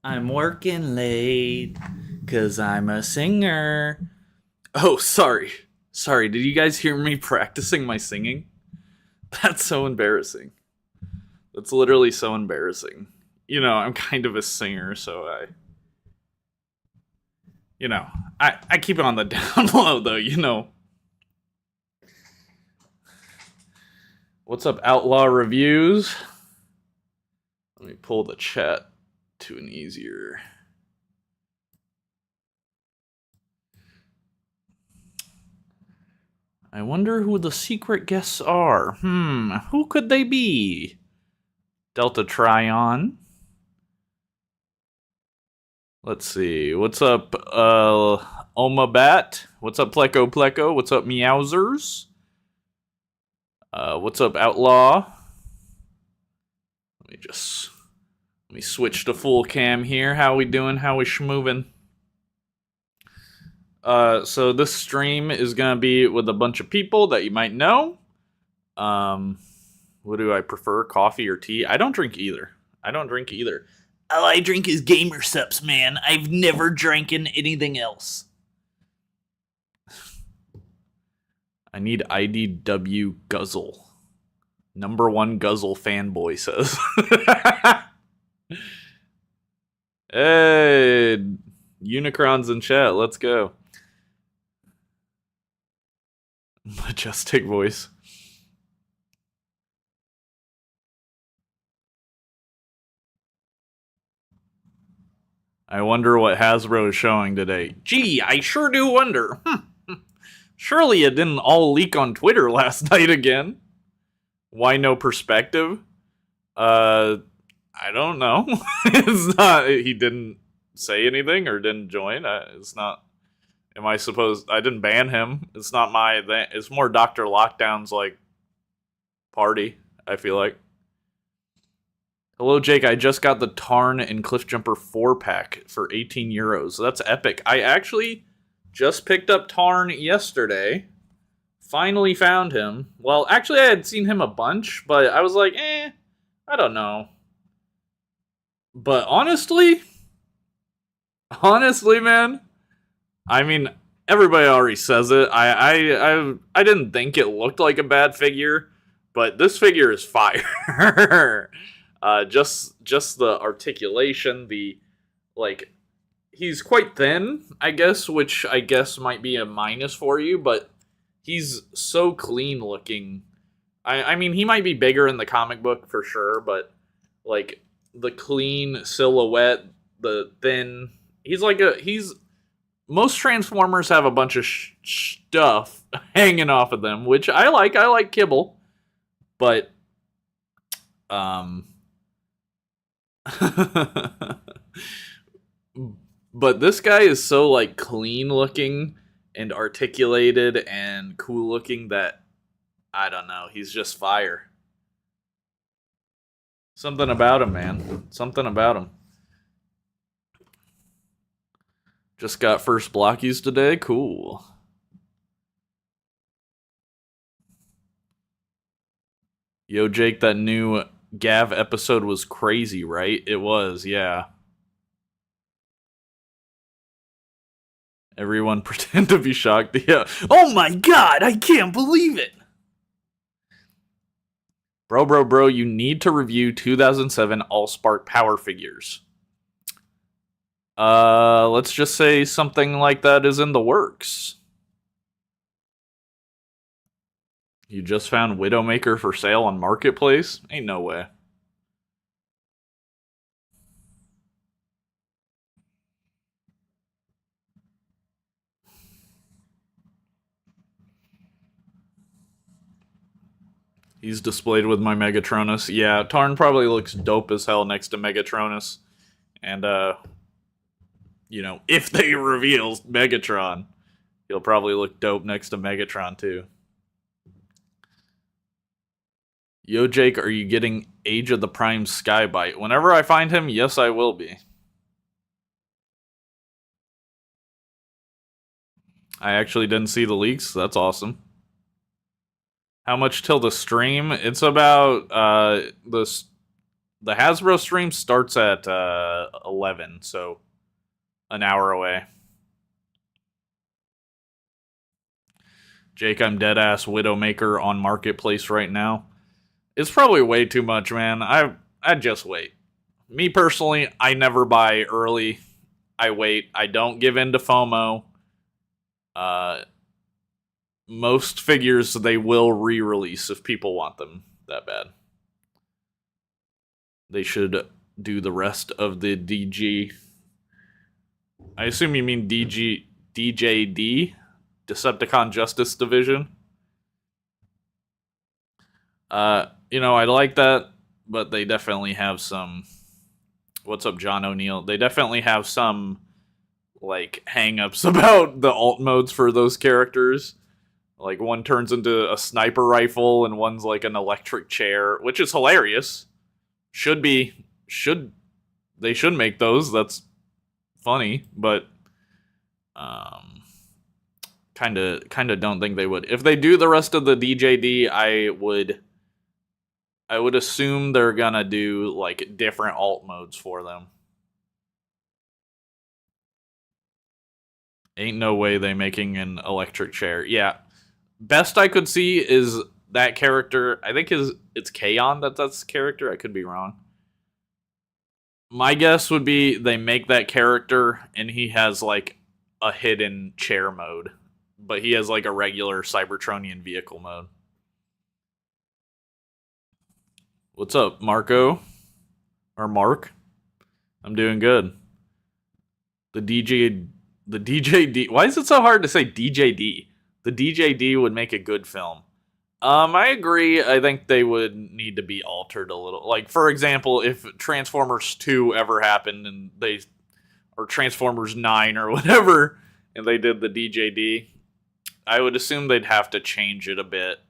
I'm working late because I'm a singer. Oh, sorry. Sorry, did you guys hear me practicing my singing? That's so embarrassing. That's literally so embarrassing. I'm kind of a singer, so you know, I keep it on the down low, though. What's up, Outlaw Reviews? Let me pull the chat to an easier. I wonder who the secret guests are. Who could they be? Delta Tryon. Let's see. What's up, Oma Bat? What's up, Pleco Pleco? What's up, Meowsers? What's up, Outlaw? Let me switch to full cam here. How we doing? How we schmoving? So this stream is gonna be with a bunch of people that you might know. What do I prefer, coffee or tea? I don't drink either. All I drink is gamer sups, man. I've never drinking anything else. I need IDW Guzzle. Number one Guzzle fanboy says. Hey, Unicron's in chat. Let's go. Majestic voice. I wonder what Hasbro is showing today. Gee, I sure do wonder. Surely it didn't all leak on Twitter last night again. Why no perspective? I don't know. It's not. He didn't say anything or didn't join. It's not. Am I supposed? I didn't ban him. It's not my. It's more Dr. Lockdown's like party. I feel like. Hello, Jake. I just got the Tarn and Cliffjumper 4-pack for 18 euros. That's epic. I actually just picked up Tarn yesterday. Finally found him. Well, actually, I had seen him a bunch, but I was like, I don't know. But honestly, man, I mean, everybody already says it. I didn't think it looked like a bad figure, but this figure is fire. Just the articulation, he's quite thin, I guess, which I guess might be a minus for you, but he's so clean looking. I mean, he might be bigger in the comic book for sure, but like the clean silhouette, the thin. He's most Transformers have a bunch of stuff hanging off of them, which I like. I like kibble, but but this guy is so like clean looking and articulated and cool looking that I don't know, he's just fire. Something about him, man. Something about him. Just got first blockies today. Cool. Yo, Jake, that new Gav episode was crazy, right? It was, yeah. Everyone pretend to be shocked. Yeah. Oh my god, I can't believe it. Bro, you need to review 2007 Allspark Power figures. Let's just say something like that is in the works. You just found Widowmaker for sale on Marketplace? Ain't no way. He's displayed with my Megatronus. Yeah, Tarn probably looks dope as hell next to Megatronus. And, if they reveal Megatron, he'll probably look dope next to Megatron, too. Yo, Jake, are you getting Age of the Prime Skybite? Whenever I find him, yes, I will be. I actually didn't see the leaks. That's awesome. How much till the stream? It's about The Hasbro stream starts at 11, so an hour away. Jake, I'm deadass Widowmaker on Marketplace right now. It's probably way too much, man. I'd just wait. Me personally, I never buy early. I wait. I don't give in to FOMO. Most figures they will re-release if people want them that bad. They should do the rest of the DG. I assume you mean DJD, Decepticon Justice Division. I like that, but they definitely have some. What's up, John O'Neill? They definitely have some hang-ups about the alt modes for those characters. Like one turns into a sniper rifle and one's like an electric chair, which is hilarious. They should make those. That's funny, but kind of don't think they would. If they do the rest of the DJD, I would assume they're gonna do like different alt modes for them. Ain't no way they making an electric chair. Yeah. Best I could see is that character. I think it's Kaon that's the character. I could be wrong. My guess would be they make that character and he has like a hidden chair mode, but he has like a regular Cybertronian vehicle mode. What's up, Marco? Or Mark? I'm doing good. The DJD. Why is it so hard to say DJD? The DJD would make a good film. I agree. I think they would need to be altered a little. Like, for example, if Transformers 2 ever happened and or Transformers 9 or whatever, and they did the DJD, I would assume they'd have to change it a bit.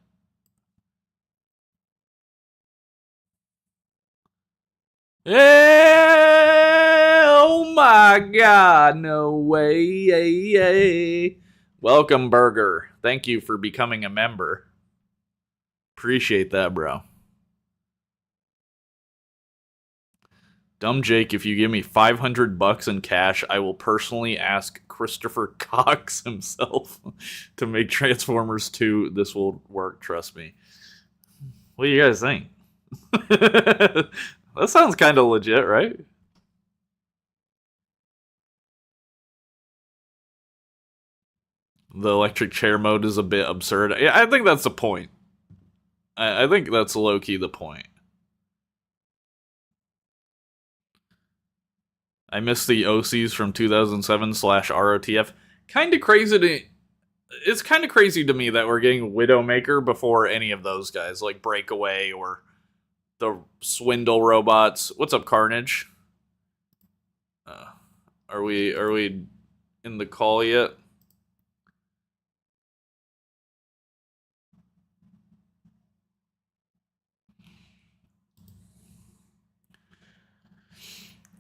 Oh my god, no way. Welcome, Burger. Thank you for becoming a member. Appreciate that, bro. Dumb Jake, if you give me $500 in cash, I will personally ask Christopher Cox himself to make Transformers 2. This will work, trust me. What do you guys think? That sounds kind of legit, right? The electric chair mode is a bit absurd. Yeah, I think that's the point. I think that's low-key the point. I miss the OCs from 2007/ROTF. It's kind of crazy to me that we're getting Widowmaker before any of those guys, like Breakaway or the Swindle robots. What's up, Carnage? Are we in the call yet?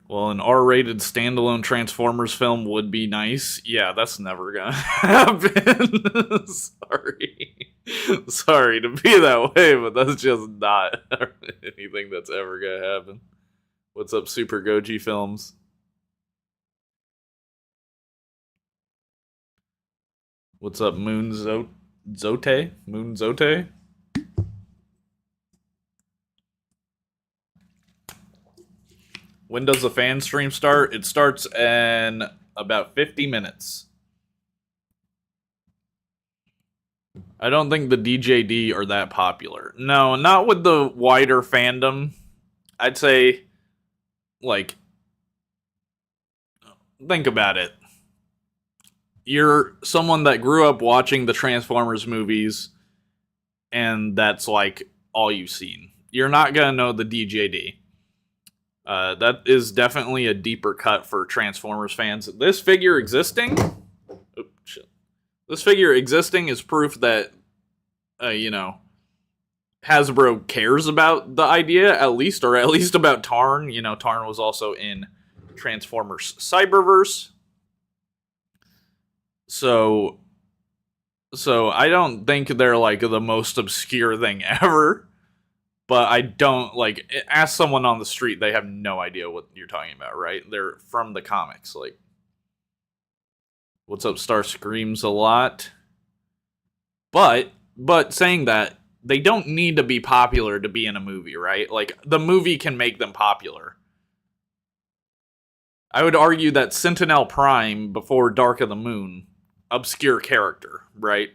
Well, an R-rated standalone Transformers film would be nice. Yeah, that's never gonna happen. Sorry to be that way, but that's just not anything that's ever gonna happen. What's up, Super Goji Films? What's up, Moon Zote? Moon Zote? When does the fan stream start? It starts in about 50 minutes. I don't think the DJD are that popular. No, not with the wider fandom. I'd say, think about it. You're someone that grew up watching the Transformers movies, and that's all you've seen. You're not gonna know the DJD. That is definitely a deeper cut for Transformers fans. This figure existing is proof that, Hasbro cares about the idea, at least about Tarn. Tarn was also in Transformers Cyberverse. So I don't think they're the most obscure thing ever. but I don't, like, ask someone on the street, they have no idea what you're talking about, right? They're from the comics, like, what's up, Starscreams a lot. But saying that, they don't need to be popular to be in a movie, right? Like, the movie can make them popular. I would argue that Sentinel Prime, before Dark of the Moon, obscure character, right?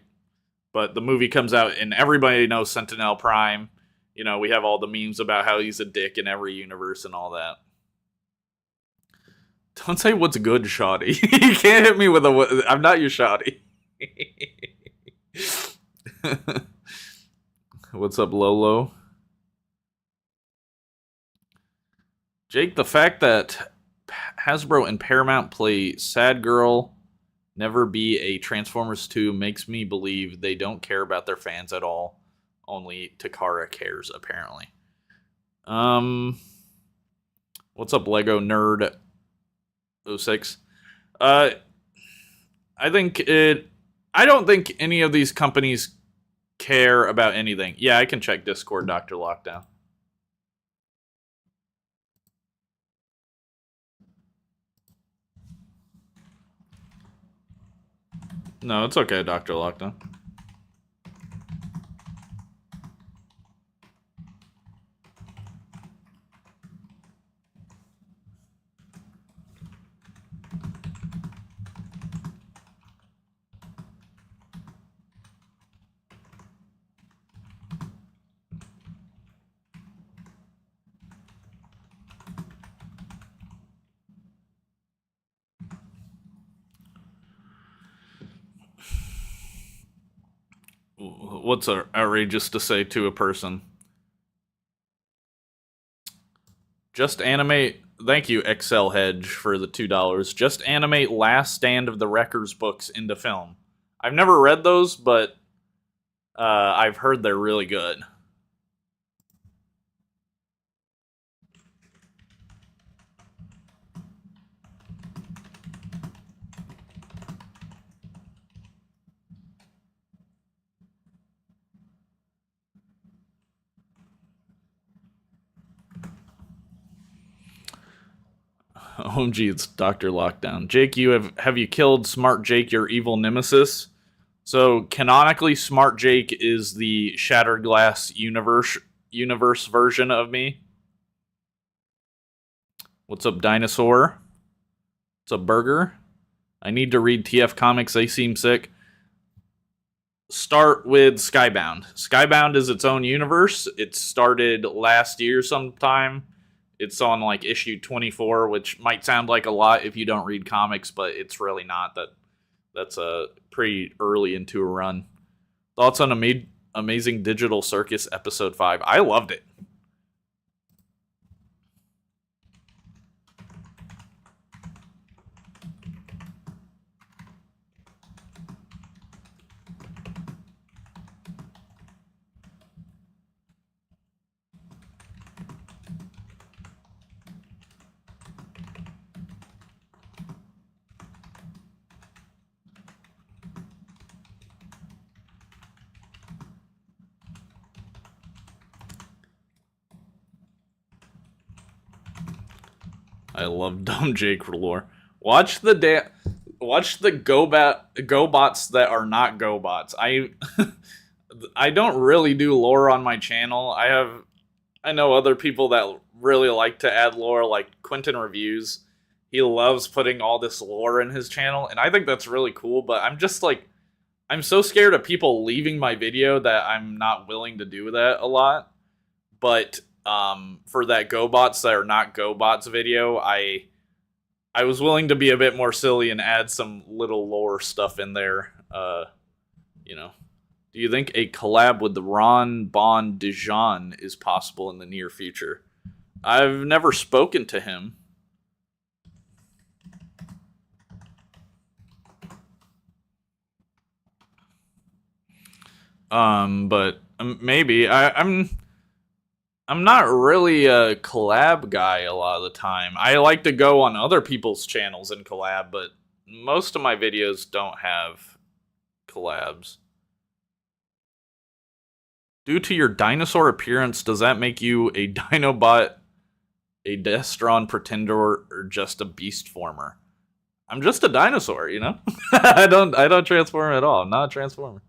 But the movie comes out and everybody knows Sentinel Prime. You know, we have all the memes about how he's a dick in every universe and all that. Don't say what's good, Shoddy. You can't hit me with a... I'm not your Shoddy. What's up, Lolo? Jake, the fact that Hasbro and Paramount play Sad Girl, Never Be a Transformers 2 makes me believe they don't care about their fans at all. Only Takara cares, apparently. What's up, Lego Nerd 06? I don't think any of these companies care about anything. Yeah, I can check Discord, Dr. Lockdown. No, it's okay, Dr. Lockdown. What's outrageous to say to a person? Just animate... Thank you, XL Hedge, for the $2. Just animate Last Stand of the Wreckers books into film. I've never read those, but I've heard they're really good. OMG, it's Dr. Lockdown. Jake, have you killed Smart Jake, your evil nemesis? So, canonically, Smart Jake is the Shattered Glass universe version of me. What's up, Dinosaur? What's up, Burger? I need to read TF Comics, they seem sick. Start with Skybound. Skybound is its own universe. It started last year sometime. It's on like issue 24, which might sound like a lot if you don't read comics, but it's really not. That's pretty early into a run. Thoughts on Amazing Digital Circus episode 5? I loved it. I love Dumb Jake lore. Watch the GoBots that are not GoBots. I don't really do lore on my channel. I know other people that really like to add lore, like Quentin Reviews. He loves putting all this lore in his channel, and I think that's really cool, but I'm just like, I'm so scared of people leaving my video that I'm not willing to do that a lot. But for that GoBots that are not GoBots video, I was willing to be a bit more silly and add some little lore stuff in there. You know, do you think a collab with the Ron Bon Dijon is possible in the near future? I've never spoken to him. But maybe I'm not really a collab guy a lot of the time. I like to go on other people's channels and collab, but most of my videos don't have collabs. Due to your dinosaur appearance, does that make you a Dinobot, a Destron pretender, or just a beast former? I'm just a dinosaur, you know? I don't transform at all. I'm not a transformer.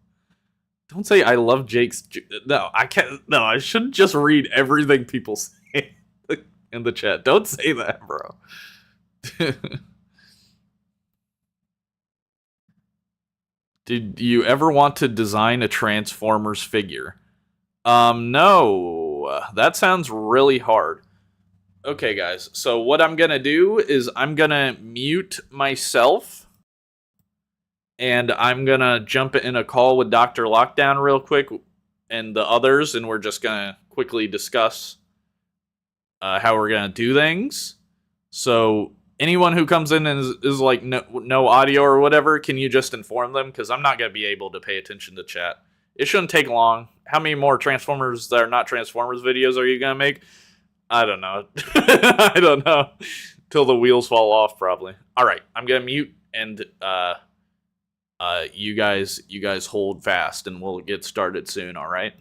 Don't say I love Jake's. No, I can't. No, I shouldn't just read everything people say in the chat. Don't say that, bro. Did you ever want to design a Transformers figure? No. That sounds really hard. Okay, guys. So what I'm gonna do is I'm gonna mute myself, and I'm gonna jump in a call with Dr. Lockdown real quick and the others, and we're just gonna quickly discuss how we're gonna do things. So anyone who comes in and is like no audio or whatever, can you just inform them? Because I'm not gonna be able to pay attention to chat. It shouldn't take long. How many more Transformers that are not Transformers videos are you gonna make? I don't know. I don't know. Till the wheels fall off, probably. All right, I'm gonna mute, and you guys hold fast, and we'll get started soon. All right.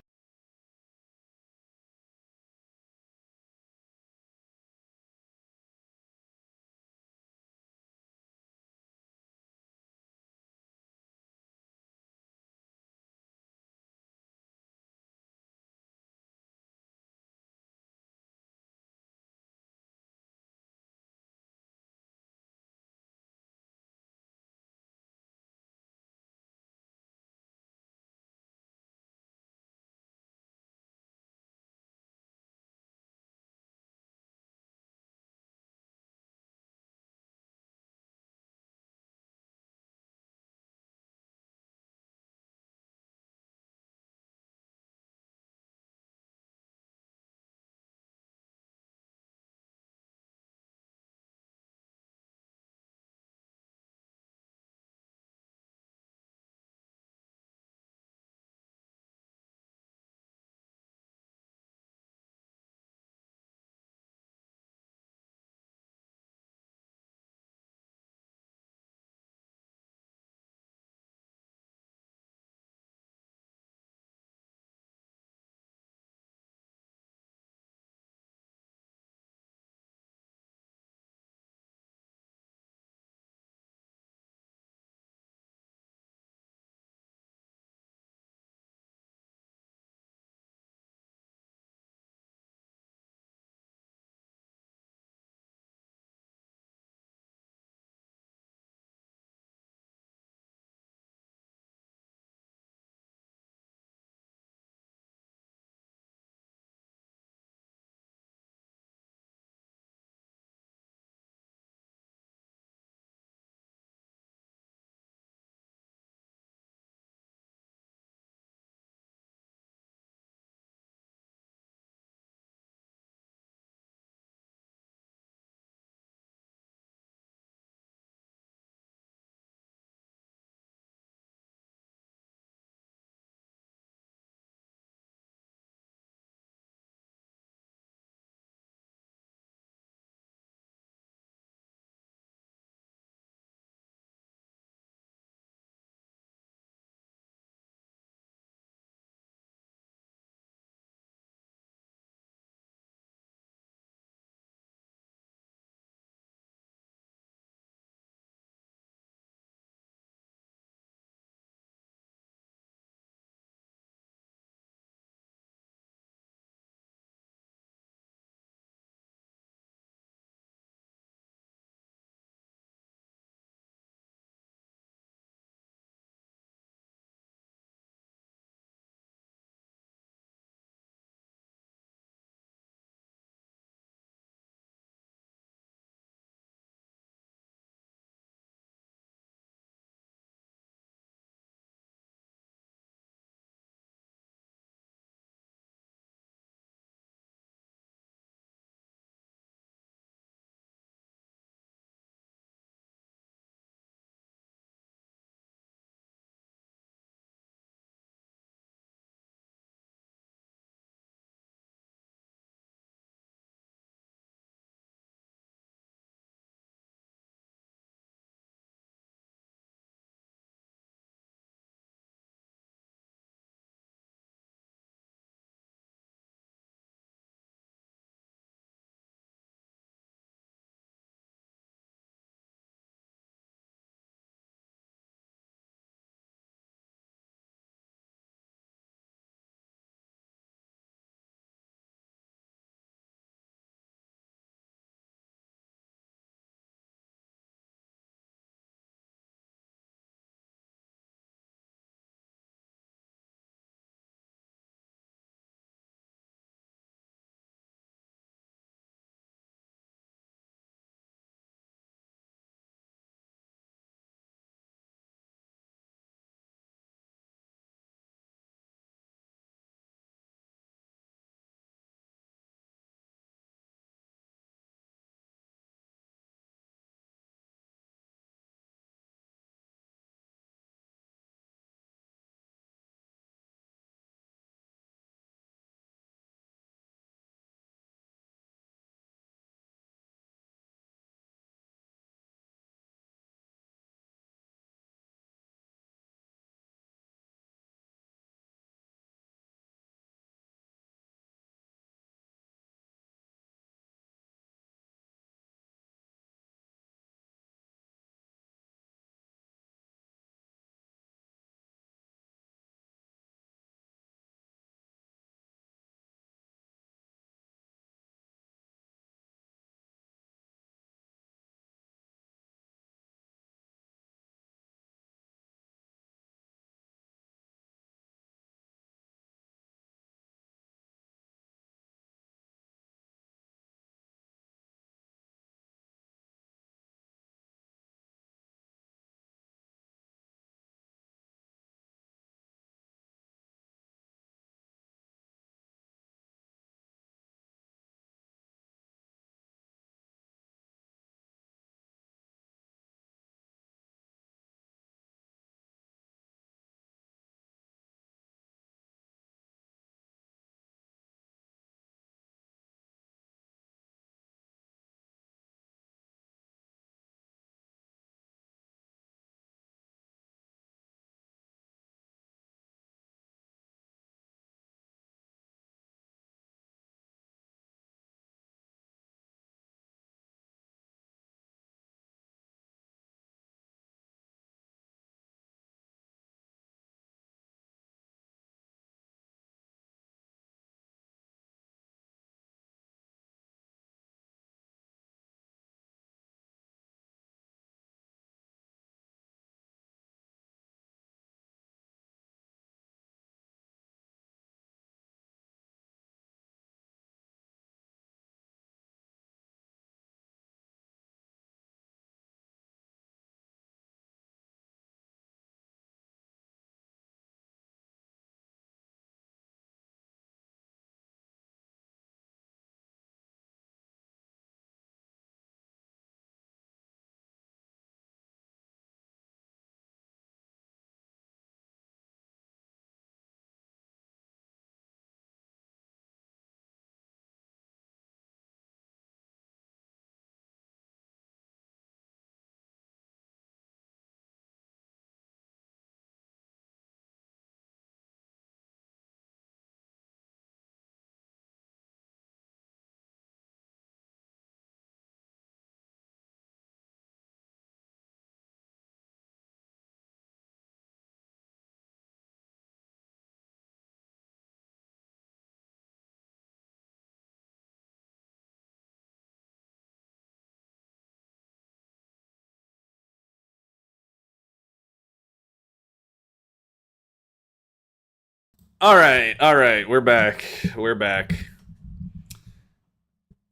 All right, we're back. We're back.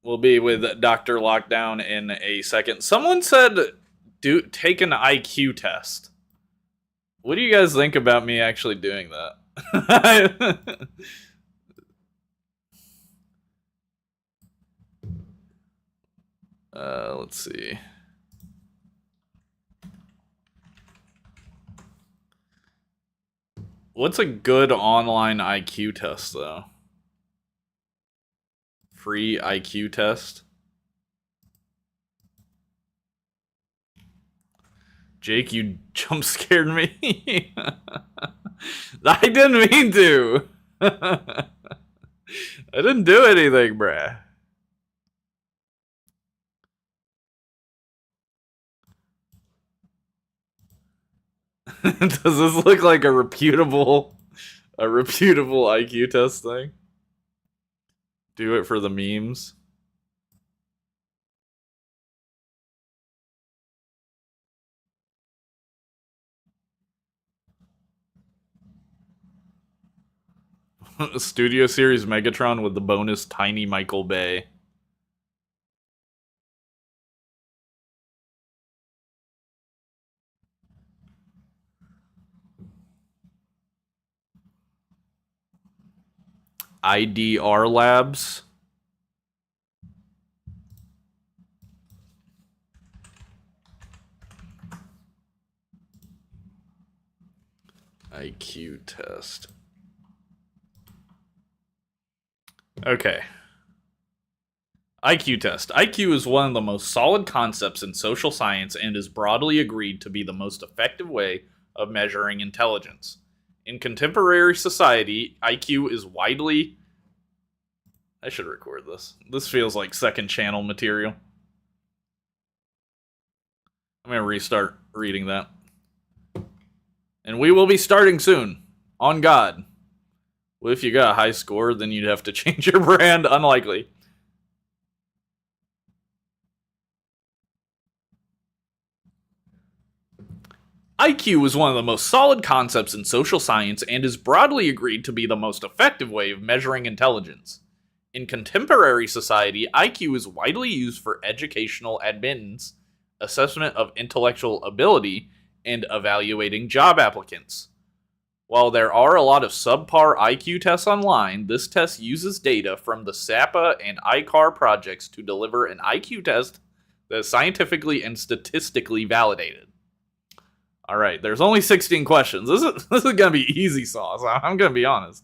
We'll be with Dr. Lockdown in a second. Someone said, take an IQ test. What do you guys think about me actually doing that? Let's see. What's a good online IQ test, though? Free IQ test? Jake, you jump scared me. I didn't mean to. I didn't do anything, bruh. Does this look like a reputable IQ test thing? Do it for the memes. Studio Series Megatron with the bonus Tiny Michael Bay. IDR Labs. IQ test. Okay. IQ test. IQ is one of the most solid concepts in social science and is broadly agreed to be the most effective way of measuring intelligence. In contemporary society, IQ is widely... I should record this. This feels like second channel material. I'm going to restart reading that. And we will be starting soon. On God. Well, if you got a high score, then you'd have to change your brand. Unlikely. IQ is one of the most solid concepts in social science and is broadly agreed to be the most effective way of measuring intelligence. In contemporary society, IQ is widely used for educational admittance, assessment of intellectual ability, and evaluating job applicants. While there are a lot of subpar IQ tests online, this test uses data from the SAPA and ICAR projects to deliver an IQ test that is scientifically and statistically validated. Alright, there's only 16 questions. This is gonna be easy sauce, I'm gonna be honest.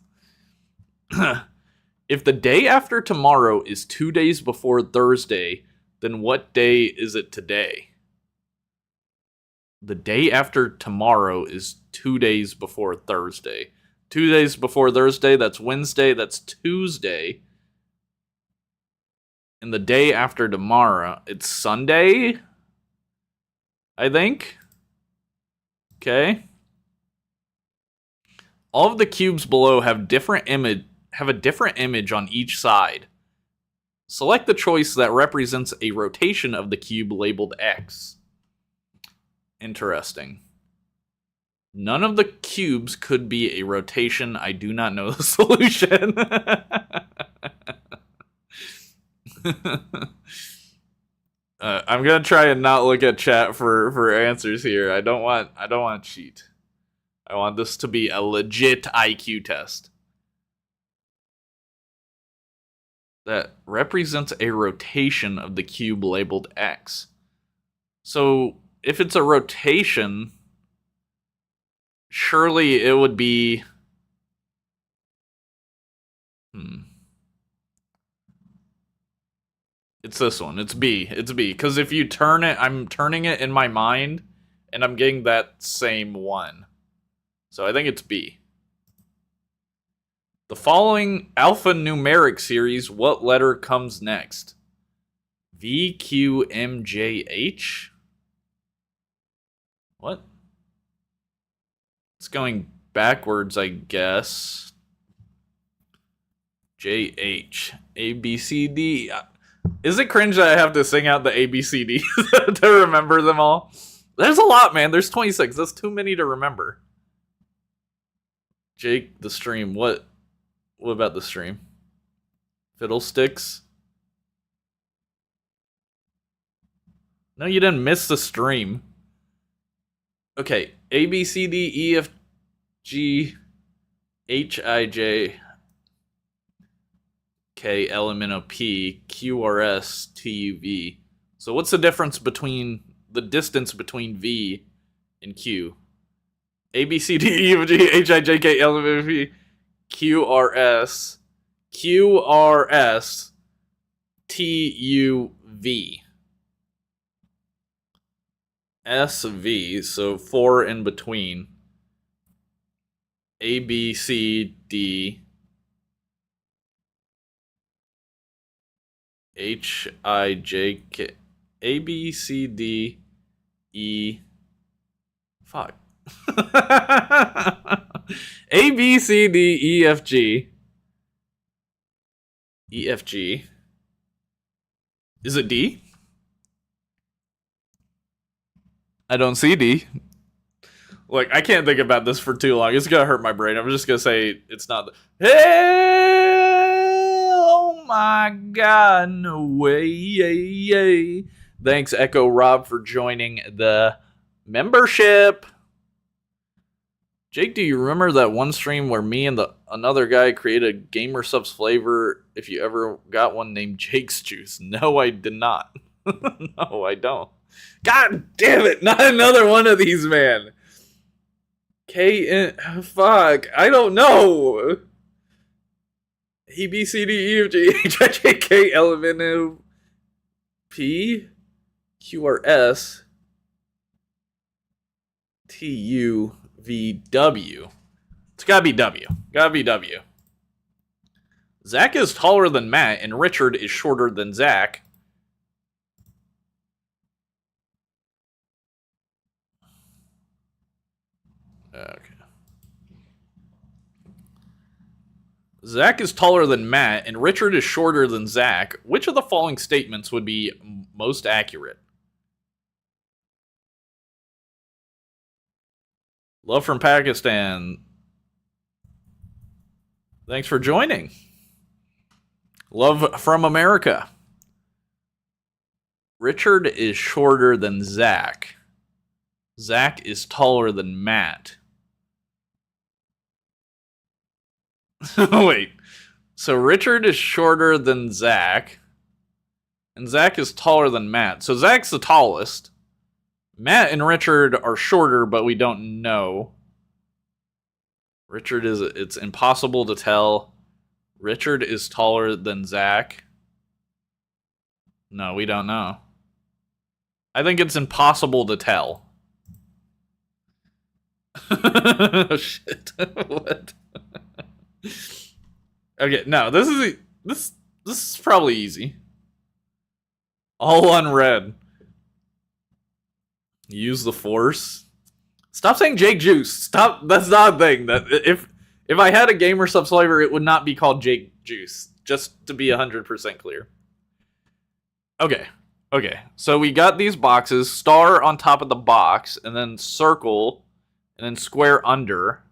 If the day after tomorrow is 2 days before Thursday, then what day is it today? The day after tomorrow is 2 days before Thursday. 2 days before Thursday, that's Wednesday, that's Tuesday. And the day after tomorrow, it's Sunday, I think. Okay. All of the cubes below have a different image on each side. Select the choice that represents a rotation of the cube labeled X. Interesting. None of the cubes could be a rotation. I do not know the solution. I'm gonna try and not look at chat for answers here. I don't want to cheat. I want this to be a legit IQ test that represents a rotation of the cube labeled X. So if it's a rotation, surely it would be... It's this one. It's B. It's B. Because if you turn it, I'm turning it in my mind, and I'm getting that same one. So I think it's B. The following alphanumeric series, what letter comes next? V, Q, M, J, H? What? It's going backwards, I guess. J, H, A, B, C, D. Is it cringe that I have to sing out the A, B, C, D to remember them all? There's a lot, man. There's 26. That's too many to remember. Jake, the stream. What about the stream? Fiddlesticks? No, you didn't miss the stream. Okay, A, B, C, D, E, F, G, H, I, J, K, L, M, N, O, P, Q, R, S, T, U, V. So what's the difference between the distance between V and Q? A, B, C, D, E, F, G, H, I, J, K, L, M, N, O, P, Q, R, S, T, U, V. S, V, so 4 in between. A, B, C, D, H, I, J, K, A, B, C, D, E, fuck. A, B, C, D, E, F, G. E, F, G. Is it D? I don't see D. Look, I can't think about this for too long. It's gonna hurt my brain. I'm just gonna say it's not. Hey, oh my God, no way. Thanks, Echo Rob, for joining the membership. Jake, do you remember that one stream where me and another guy created Gamer Subs flavor if you ever got one named Jake's Juice? No, I did not. No, I don't. God damn it, not another one of these, man. Fuck, I don't know. E, B, C, D, E, F, G, H, I, J, K, L, M, N, O, P, Q, R, S, T, U, V, W. It's gotta be W. Gotta be W. Zach is taller than Matt, and Richard is shorter than Zach. Okay. Zach is taller than Matt, and Richard is shorter than Zach. Which of the following statements would be most accurate? Love from Pakistan. Thanks for joining. Love from America. Richard is shorter than Zach. Zach is taller than Matt. Wait. So Richard is shorter than Zach. And Zach is taller than Matt. So Zach's the tallest. Matt and Richard are shorter, but we don't know. It's impossible to tell. Richard is taller than Zach. No, we don't know. I think it's impossible to tell. Oh, shit. What? Okay, no, this is probably easy. All on red. Use the force. Stop saying Jake Juice. Stop. That's not a thing. That if I had a Gamer Subs flavor, it would not be called Jake Juice. Just to be 100% clear. Okay. So we got these boxes. Star on top of the box, and then circle, and then square under.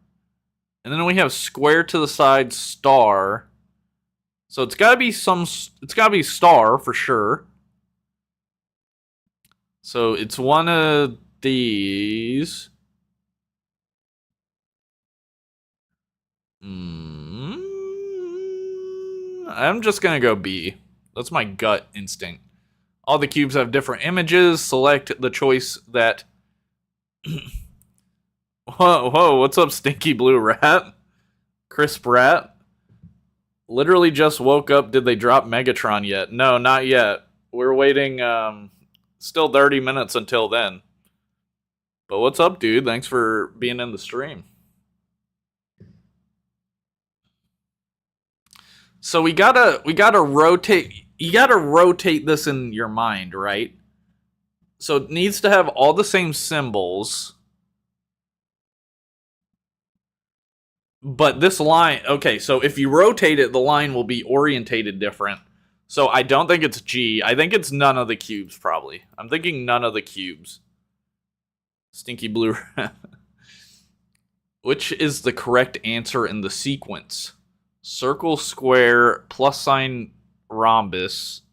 And then we have square to the side, star. So it's gotta be star for sure. So it's one of these. I'm just gonna go B. That's my gut instinct. All the cubes have different images. Select the choice that... Whoa, what's up, Stinky Blue Rat? Crisp Rat? Literally just woke up. Did they drop Megatron yet? No, not yet. We're waiting, still 30 minutes until then. But what's up, dude? Thanks for being in the stream. So we gotta rotate. You gotta rotate this in your mind, right? So it needs to have all the same symbols. But this line, okay, so if you rotate it, the line will be orientated different. So I don't think it's G. I think it's none of the cubes, probably. I'm thinking none of the cubes. Stinky Blue. Which is the correct answer in the sequence? Circle, square, plus sign, rhombus.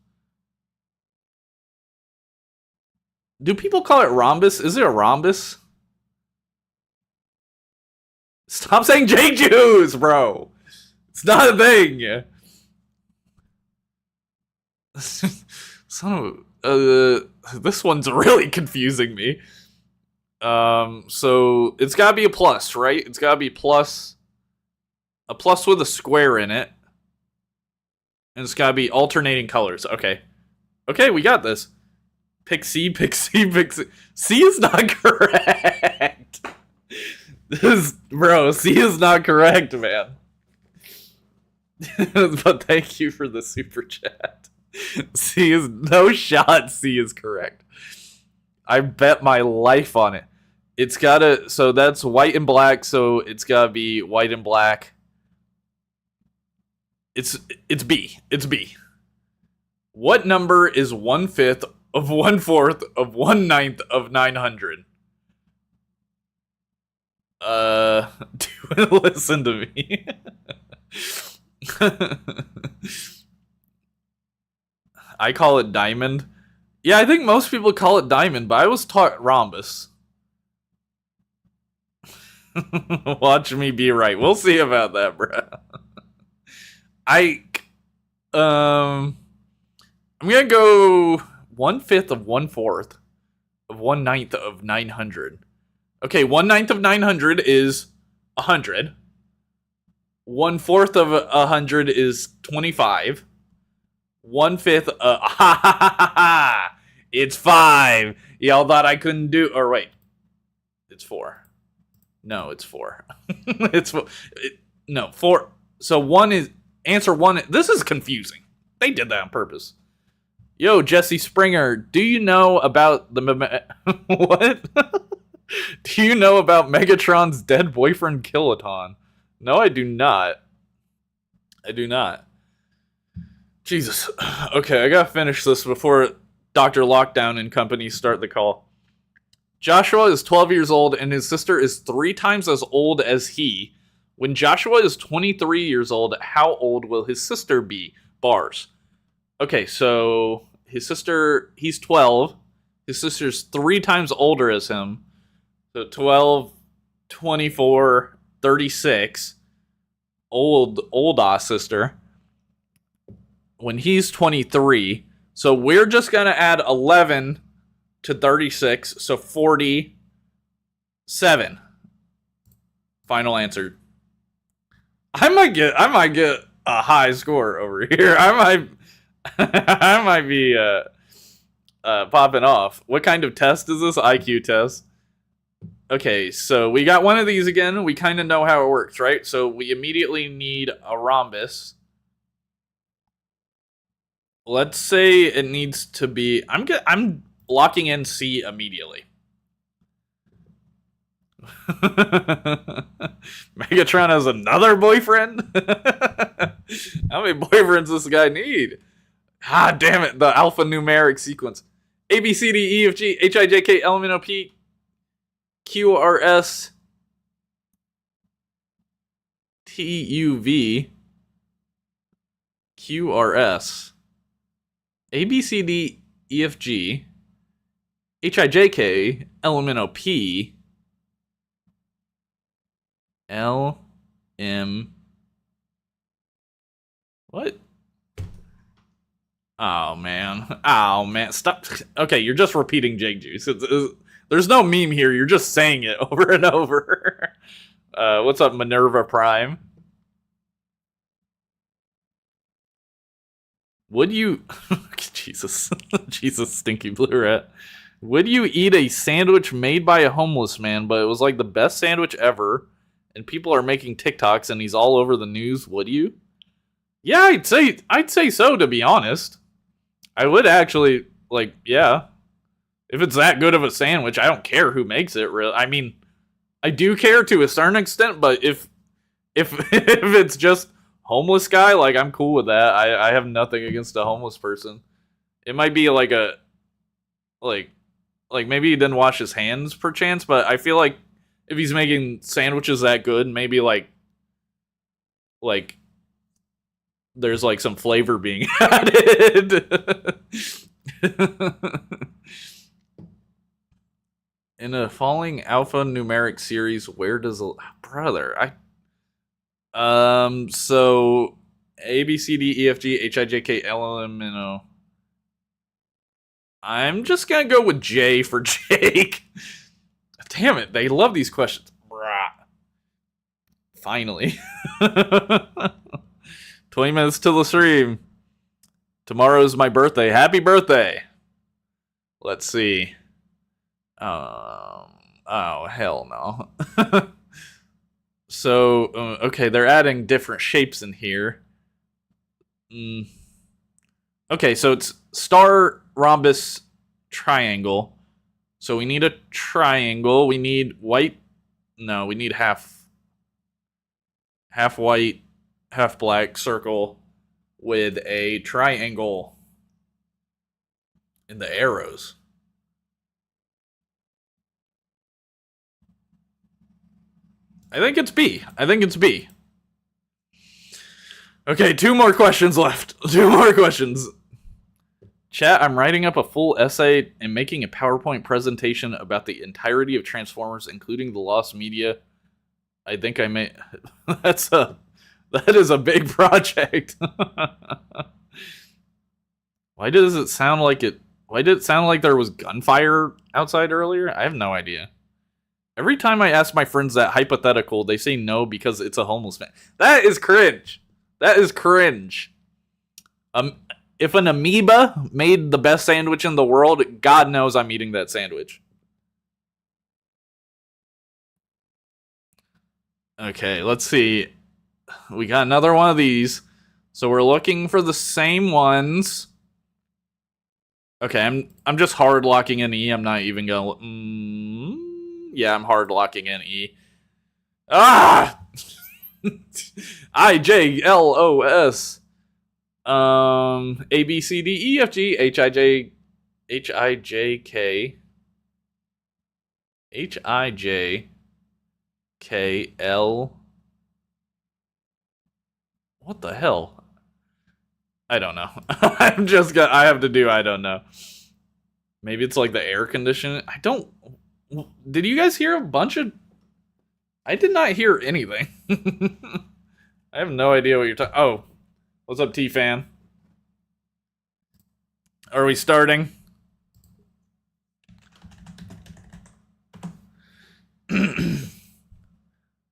Do people call it rhombus? Is it a rhombus? Stop saying J-Juice, bro. It's not a thing. Son of this one's really confusing me. So it's gotta be a plus, right? It's gotta be plus, a plus with a square in it, and it's gotta be alternating colors. Okay, we got this. Pick C, pick C, pick C. C is not correct. Bro, C is not correct, man. But thank you for the super chat. C is no shot. C is correct. I bet my life on it. It's gotta, so that's white and black, so it's gotta be white and black. It's B. It's B. What number is 1/5 of 1/4 of 1/9 of 900? Listen to me. I call it diamond. Yeah, I think most people call it diamond, but I was taught rhombus. Watch me be right. We'll see about that, bro. I'm gonna go 1/5 of 1/4 of 1/9 of 900. Okay, 1/9 of 900 is 100. 1/4 of 100 is 25. 1/5. It's 5. Y'all thought I couldn't do. Or wait, it's 4. No, it's 4. It's 4. No, 4. So 1 is answer 1. This is confusing. They did that on purpose. Yo, Jesse Springer, do you know about the what? Do you know about Megatron's dead boyfriend Kiloton? No, I do not. I do not. Jesus. Okay, I gotta finish this before Dr. Lockdown and company start the call. Joshua is 12 years old and his sister is 3 times as old as he. When Joshua is 23 years old, how old will his sister be? Bars. Okay, so his sister, he's 12. His sister's 3 times older as him. So 12, 24, 36. Old sister. When he's 23. So we're just going to add 11 to 36. So 47. Final answer. I might get a high score over here. I might be popping off. What kind of test is this? IQ test. Okay, so we got one of these again. We kind of know how it works, right? So we immediately need a rhombus. Let's say it needs to be. I'm locking in C immediately. Megatron has another boyfriend? How many boyfriends does this guy need? Ah, damn it, the alphanumeric sequence. A, B, C, D, E, F, G, H, I, J, K, L, M, N, O, P, Q, R, S, T, U, V, Q, R, S, A, B, C, D, E, F, G, H, I, J, K, L, M, N, O, P, L, M, what? Oh man, stop. Okay, you're just repeating Jake Juice. There's no meme here, you're just saying it over and over. What's up, Minerva Prime? Would you... Jesus, stinky blue rat. Would you eat a sandwich made by a homeless man, but it was like the best sandwich ever, and people are making TikToks and he's all over the news? Would you? Yeah, I'd say so, to be honest. I would actually, like, yeah. If it's that good of a sandwich, I don't care who makes it, really. I mean, I do care to a certain extent, but if it's just homeless guy, like, I'm cool with that. I have nothing against a homeless person. It might be like a, like maybe he didn't wash his hands, perchance, but I feel like if he's making sandwiches that good, maybe like there's like some flavor being added. In a falling alpha numeric series, where does brother so A B C D E F G H I J K L M N O. I'm just gonna go with J for Jake. Damn it, they love these questions. Brah. Finally. 20 minutes till the stream. Tomorrow's my birthday. Happy birthday. Let's see. Oh, hell no. So, okay, they're adding different shapes in here. Okay, so it's star, rhombus, triangle. So we need a triangle. We need white. No, we need half white, half black circle with a triangle in the arrows. I think it's B. Okay, 2 more questions left. 2 more questions. Chat, I'm writing up a full essay and making a PowerPoint presentation about the entirety of Transformers, including the lost media. I think I may... That is a big project. Why did it sound like there was gunfire outside earlier? I have no idea. Every time I ask my friends that hypothetical, they say no because it's a homeless man. That is cringe. If an amoeba made the best sandwich in the world, God knows I'm eating that sandwich. Okay, let's see. We got another one of these. So we're looking for the same ones. Okay, I'm just hard locking in E. I'm not even gonna... Yeah, I'm hard locking in E. Ah! IJLOS. A B C D E F G H I J K L. What the hell? I don't know. I don't know. Maybe it's like the air conditioning. Did you guys hear a bunch of... I did not hear anything. I have no idea what you're talking... Oh. What's up, T-Fan? Are we starting?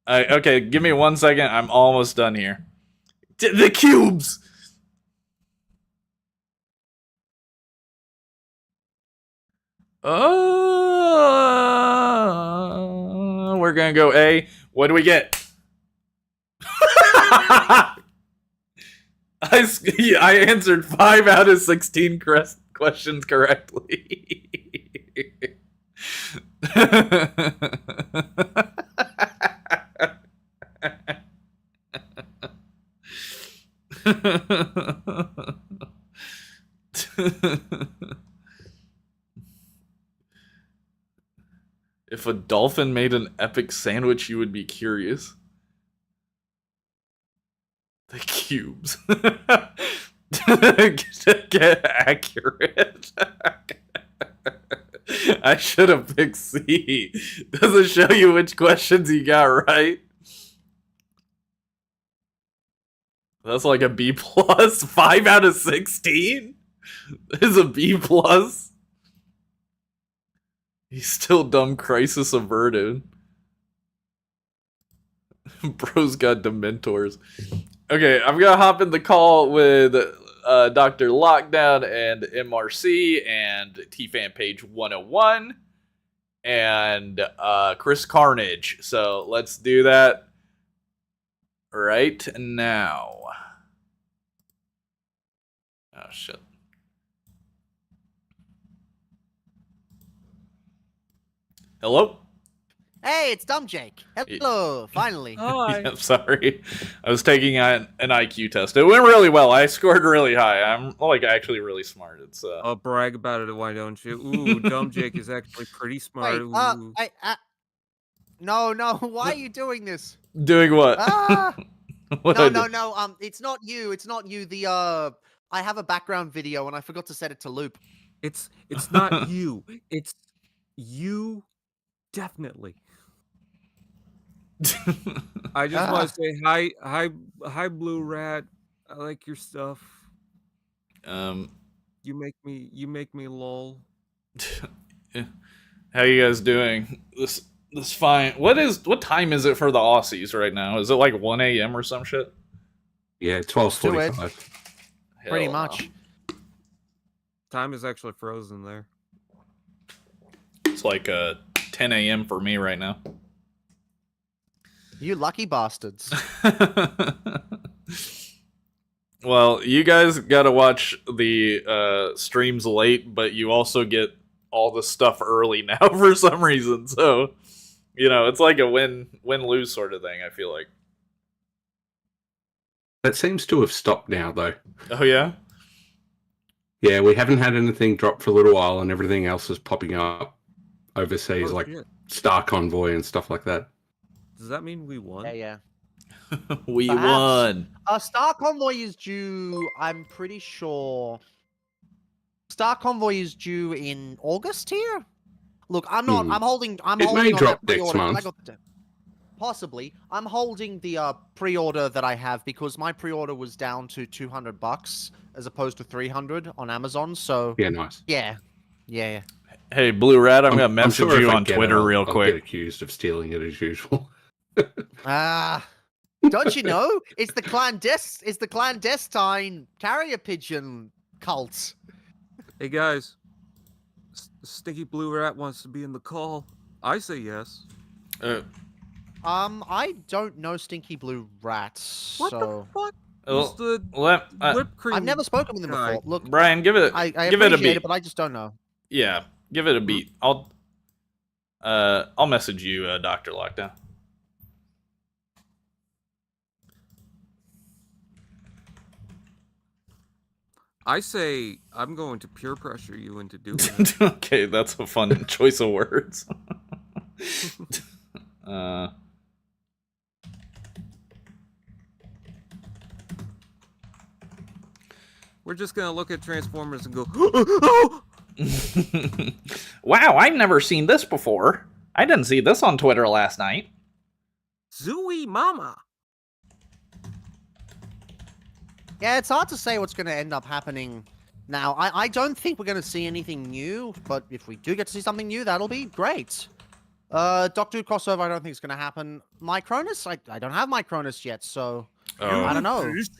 Okay, give me 1 second. I'm almost done here. The cubes! We're gonna go A. What do we get? I answered 5 out of 16 questions correctly. If a dolphin made an epic sandwich, you would be curious. The cubes. Get accurate. I should have picked C. Does it show you which questions you got right? That's like a B plus. 5 out of 16 is a B plus. He's still dumb. Crisis averted. Bro's got Dementors. Okay, I'm gonna hop in the call with Dr. Lockdown and MRC and T-Fan Page 101 and Chris Carnage. So let's do that right now. Oh, shit. Hello? Hey, it's dumbjake. Hello, finally. Hi. Yeah, sorry. I was taking an IQ test. It went really well. I scored really high. I'm like actually really smart. It's I'll brag about it, why don't you? Ooh, dumbjake is actually pretty smart. Wait, No, no. Why are you doing this? Doing what? Ah! What No, I no, do? no. It's not you. It's not you. I have a background video and I forgot to set it to loop. It's not you. It's you definitely. I just want to say hi, Blue Rat. I like your stuff. You make me lol. How you guys doing? This fine. What time is it for the Aussies right now? Is it like 1 a.m. or some shit? Yeah, Do it. 12:45. Pretty Hell no. much. Time is actually frozen there. It's like 10 a.m. for me right now. You lucky bastards. Well, you guys got to watch the streams late, but you also get all the stuff early now for some reason. So, it's like a win-lose sort of thing, I feel like. That seems to have stopped now, though. Oh, yeah? Yeah, we haven't had anything drop for a little while, and everything else is popping up overseas, Oh, like shit. Star Convoy and stuff like that. Does that mean we won? Yeah. We Perhaps. won. Star Convoy is due, I'm pretty sure. Star Convoy is due in August here? Look, I'm not, I'm holding It on may that drop next pre-order. month. Possibly. I'm holding the pre-order that I have because my pre-order was down to $200 as opposed to 300 on Amazon, so... Yeah, nice. Yeah. Hey, Blue Rat, I'm going to message sure if you I on get Twitter it, real I'll quick. get accused of stealing it as usual. Don't you know? It's the clandestine carrier pigeon cult. Hey guys, Stinky Blue Rat wants to be in the call. I say yes. I don't know Stinky Blue Rats, What so... the fuck? Well, He's the let- whipped cream. I've never spoken with him guy. before. Look, Brian, give it I give it a appreciate beat. it, but I just don't know. Yeah, give it a beat. I'll message you, Dr. Lockdown. I say I'm going to peer pressure you into doing it. Okay, that's a fun choice of words. We're just gonna look at Transformers and go, Wow, I've never seen this before. I didn't see this on Twitter last night. Zooey Mama. Yeah, it's hard to say what's going to end up happening now. I don't think we're going to see anything new, but if we do get to see something new, that'll be great. Doctor Who crossover, I don't think it's going to happen. Micronus, I don't have Micronus yet, so I don't know. It's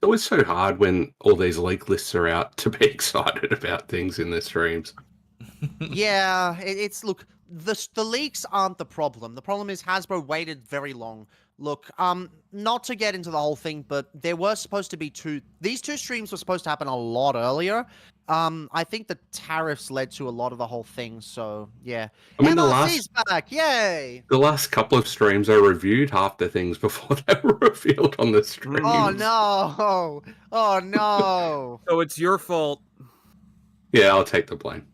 always so hard when all these leak lists are out to be excited about things in their streams. Yeah, look, the leaks aren't the problem. The problem is Hasbro waited very long. Look, not to get into the whole thing, but there were supposed to be these two streams were supposed to happen a lot earlier. I think the tariffs led to a lot of the whole thing, so yeah. I mean, MLC's back, yay! The last couple of streams I reviewed half the things before they were revealed on the streams. Oh no! Oh no! So it's your fault. Yeah, I'll take the blame.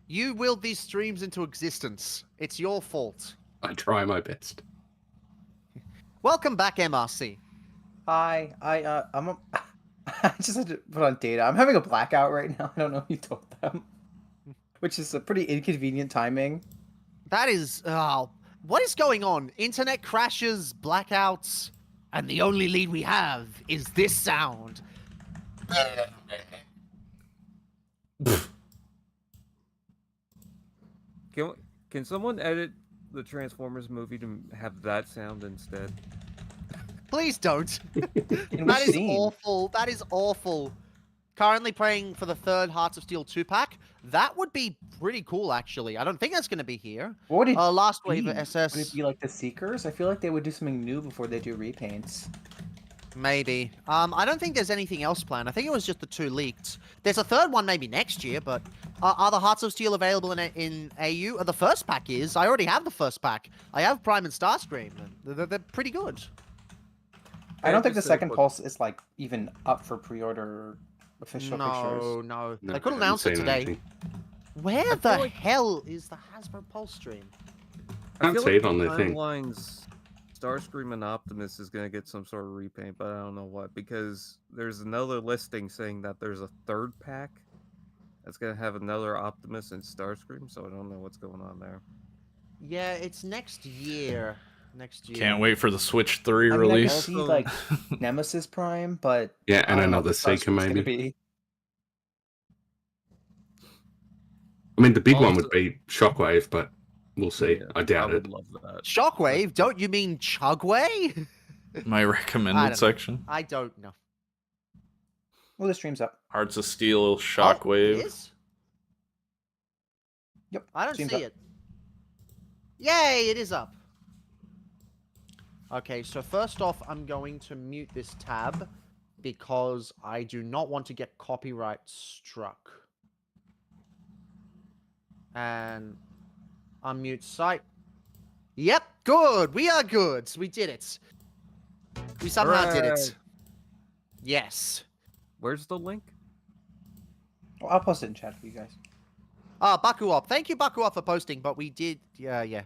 You willed these streams into existence. It's your fault. I try my best. Welcome back, MRC. Hi, I'm I just had to put on data. I'm having a blackout right now. I don't know if you told them. Which is a pretty inconvenient timing. That is, what is going on? Internet crashes, blackouts, and the only lead we have is this sound. Can someone edit the Transformers movie to have that sound instead? Please don't. In That which is scene? awful. That is awful. Currently playing for the third Hearts of Steel 2-pack. That would be pretty cool, actually. I don't think that's going to be here. What would it Last be? Wave of SS. Would it be like the Seekers? I feel like they would do something new before they do repaints. Maybe. I don't think there's anything else planned. I think it was just the two leaked. There's a third one maybe next year, but are the Hearts of Steel available in AU? The first pack is. I already have the first pack. I have Prime and Starscream. They're pretty good. I don't think the just say second what- Pulse is like even up for pre-order official pictures. No. No, They could I haven't announce it seen today. anything. Where I the feel like- hell is the Hasbro Pulse stream? Can't feel see like it on the thing. Timelines, Starscream and Optimus is gonna get some sort of repaint, but I don't know what, because there's another listing saying that there's a third pack that's gonna have another Optimus and Starscream, so I don't know what's going on there. Yeah, it's next year. Next year. Can't wait for the Switch 3 I mean, I can release. see like Nemesis Prime, but Yeah, I and don't know another what Starscream's Seeker gonna maybe. be. I mean, the big one would Also- be Shockwave, but we'll see. Yeah, I doubt would it. love that. Shockwave? Don't you mean Chugway? My I recommended don't know. section. I don't know. Well, the stream's up. Hearts of Steel, Oh, Shockwave. it is? Yep. I don't stream's see up. it. Yay, it is up. Okay, so first off, I'm going to mute this tab because I do not want to get copyright struck. And unmute site. Yep, good. We are good. We did it. We somehow did it. Hooray. Yes. Where's the link? Well, I'll post it in chat for you guys. Bakuop. Thank you, Bakuop, for posting, but we did... Yeah.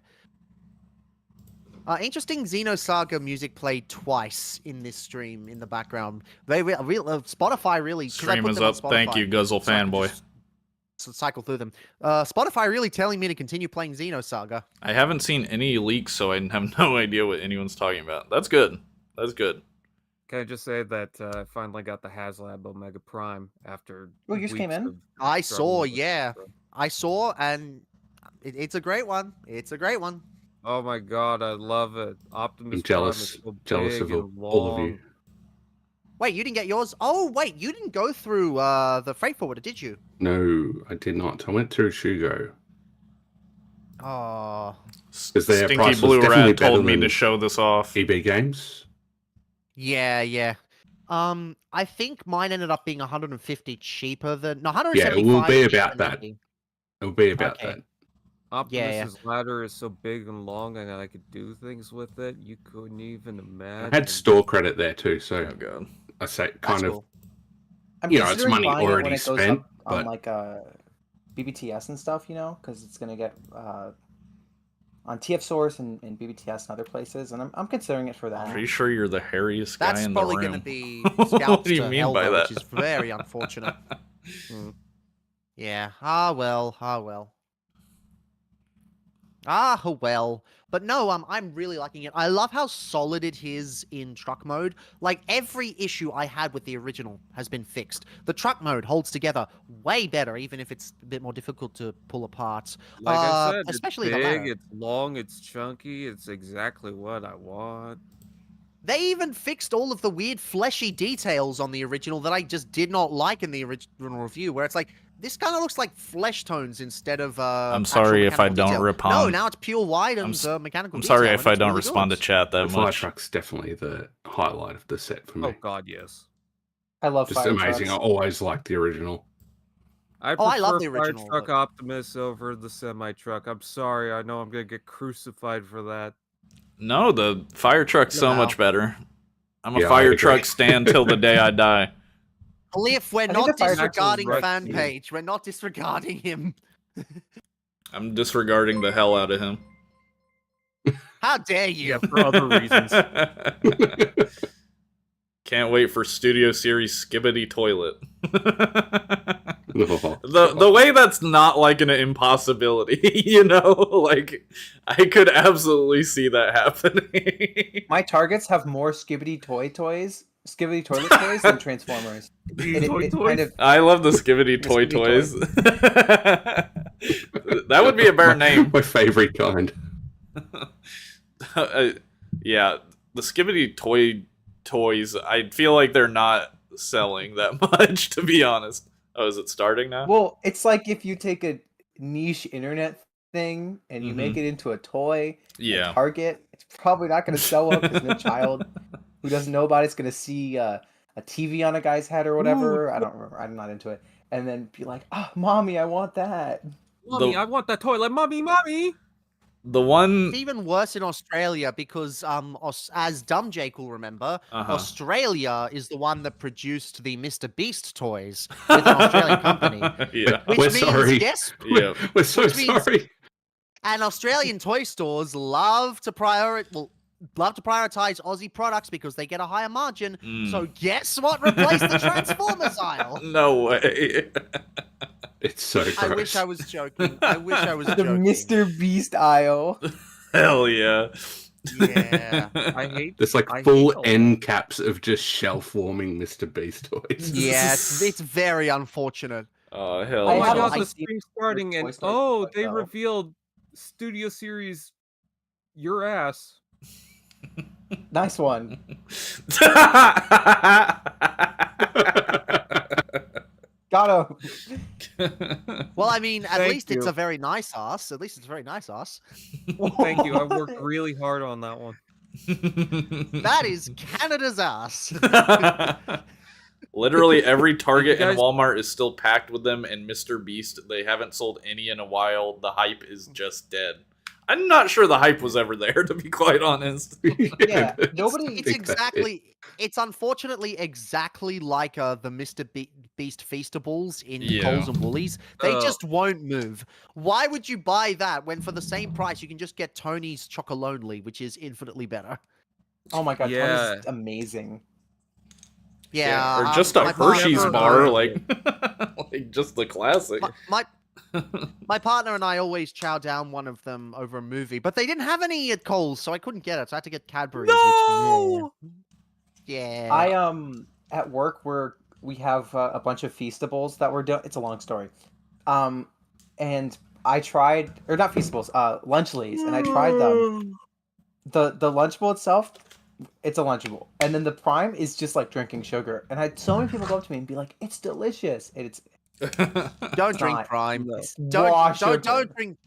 Interesting Xenosaga music played twice in this stream in the background. Spotify really... 'cause I Stream put is them on up. Thank Spotify, you, Guzzle so I could fanboy. just cycle through them. Spotify really telling me to continue playing Xenosaga. I haven't seen any leaks, so I have no idea what anyone's talking about. That's good. That's good. Can I just say that I finally got the HasLab Omega Prime after. Oh, yours came weeks in? of I struggling saw, with it, yeah. so- I saw, and it's a great one. It's a great one. Oh my god, I love it. Optimus I'm Prime jealous. is so Jealous big of and all of you. long. Wait, you didn't get yours? Oh, wait, you didn't go through the freight forwarder, did you? No, I did not. I went through Shugo. Oh. 'Cause their Stinky price was Blue definitely Rat told better me to than show this off. EB Games. Yeah. I think mine ended up being 150 cheaper than... No, Yeah, it 175 will be cheaper about than that. EB. It'll be about Okay. that. Optimus's ladder is so big and long, and I could do things with it you couldn't even imagine. I had store credit there too, so Oh god. I say That's kind of cool. I'm You know, it's considering money buying it already when it goes spent, up on but- like BBTS and stuff, you know, because it's gonna get on TF Source and BBTS and other places, and I'm considering it for that. Pretty sure you're the hairiest guy That's in the probably room. going to be What scalped do you to mean hell, by though, that? which is very unfortunate. Mm. Yeah. Ah well. But no, I'm really liking it. I love how solid it is in truck mode. Like, every issue I had with the original has been fixed. The truck mode holds together way better, even if it's a bit more difficult to pull apart. Like I said, especially it's the big, ladder. it's long, it's chunky, it's exactly what I want. They even fixed all of the weird fleshy details on the original that I just did not like in the original review, where it's like, this kind of looks like flesh tones instead of I'm actual sorry if I mechanical don't detail. rip No, on- now it's pure white and I'm mechanical I'm detail. sorry and if I it's don't really respond good. to chat that the fire much. truck's definitely the highlight of the set for me. Oh god, yes. I love Just fire amazing. I trucks. always liked the original. I Oh, I love prefer the original, Fire Truck but- Optimus over the semi truck. I'm sorry, I know I'm gonna get crucified for that. No, the fire truck's so Wow. much better. I'm a Yeah, I fire agree. truck stand till the day I die. Cliff, we're think not the fire truck disregarding was fan rusty. page. We're not disregarding him. I'm disregarding the hell out of him. How dare you? Yeah, for other reasons. Can't wait for Studio Series Skibbity Toilet. Oh, The way that's not like an impossibility, you know? Like, I could absolutely see that happening. My targets have more Skibbity toilet toys than Transformers. It kind of I love the Skibbity The Toy Skibbity Toys. That would be a better name. My favorite kind. Yeah, the Skibbity Toys, I feel like they're not selling that much, to be honest. Oh, is it starting now? well, it's like if you take a niche internet thing and you make it into a toy. Yeah. at Target, it's probably not going to sell well because no child who doesn't know about it's going to see a TV on a guy's head or whatever. I don't remember. I'm not into it. And then be like, "Oh, mommy, I want that." Mommy, The- I want that toilet. Mommy, mommy. The one. It's even worse in Australia because, as dumbjake will remember, Uh-huh. Australia is the one that produced the Mr. Beast toys with an Australian company. Yeah. Which We're means, sorry. guess, Yeah. We're so Which means- sorry. and Australian toy stores love to prioritize Aussie products because they get a higher margin. So guess what replaced the Transformers aisle? No way. It's so gross. I wish I was joking. I wish I was The joking. Mr. Beast aisle. Hell yeah. Yeah. I hate. There's like I full hate all end caps of just shelf warming Mr. Beast toys. Yeah, it's very unfortunate. Oh hell I Oh my have no. god, also the seen stream's Toy starting and Story oh, stuff, they though. revealed Studio Series your ass. Nice one. Got him. Well, I mean, at Thank least it's you. a very nice ass. At least it's a very nice ass. Thank you. I worked really hard on that one. That is Canada's ass. Literally every Target You and guys- Walmart is still packed with them, and Mr. Beast, they haven't sold any in a while. The hype is just dead. I'm not sure the hype was ever there, to be quite honest. Yeah, nobody. It's think that is- exactly. It's unfortunately exactly like the Mr. Beast Feastables in Yeah. Coles and Woolies. They Oh. just won't move. Why would you buy that when for the same price you can just get Tony's Chocolonely, which is infinitely better? Oh my god, Yeah. Tony's amazing. Yeah, or just a my partner Hershey's and bar, I- like, like just the classic. my partner and I always chow down one of them over a movie, but they didn't have any at Coles, so I couldn't get it. So I had to get Cadbury's. No! Which, yeah. I at work we have a bunch of Feastables that we're doing. It's a long story. And I tried, or not Feastables, Lunchleys, and I tried them. The Lunchable itself, it's a Lunchable, and then the Prime is just like drinking sugar. And I had so many people go up to me and be like, "It's delicious." And it's Don't drink not. Prime. No. It's- Raw Don't sugar. drink.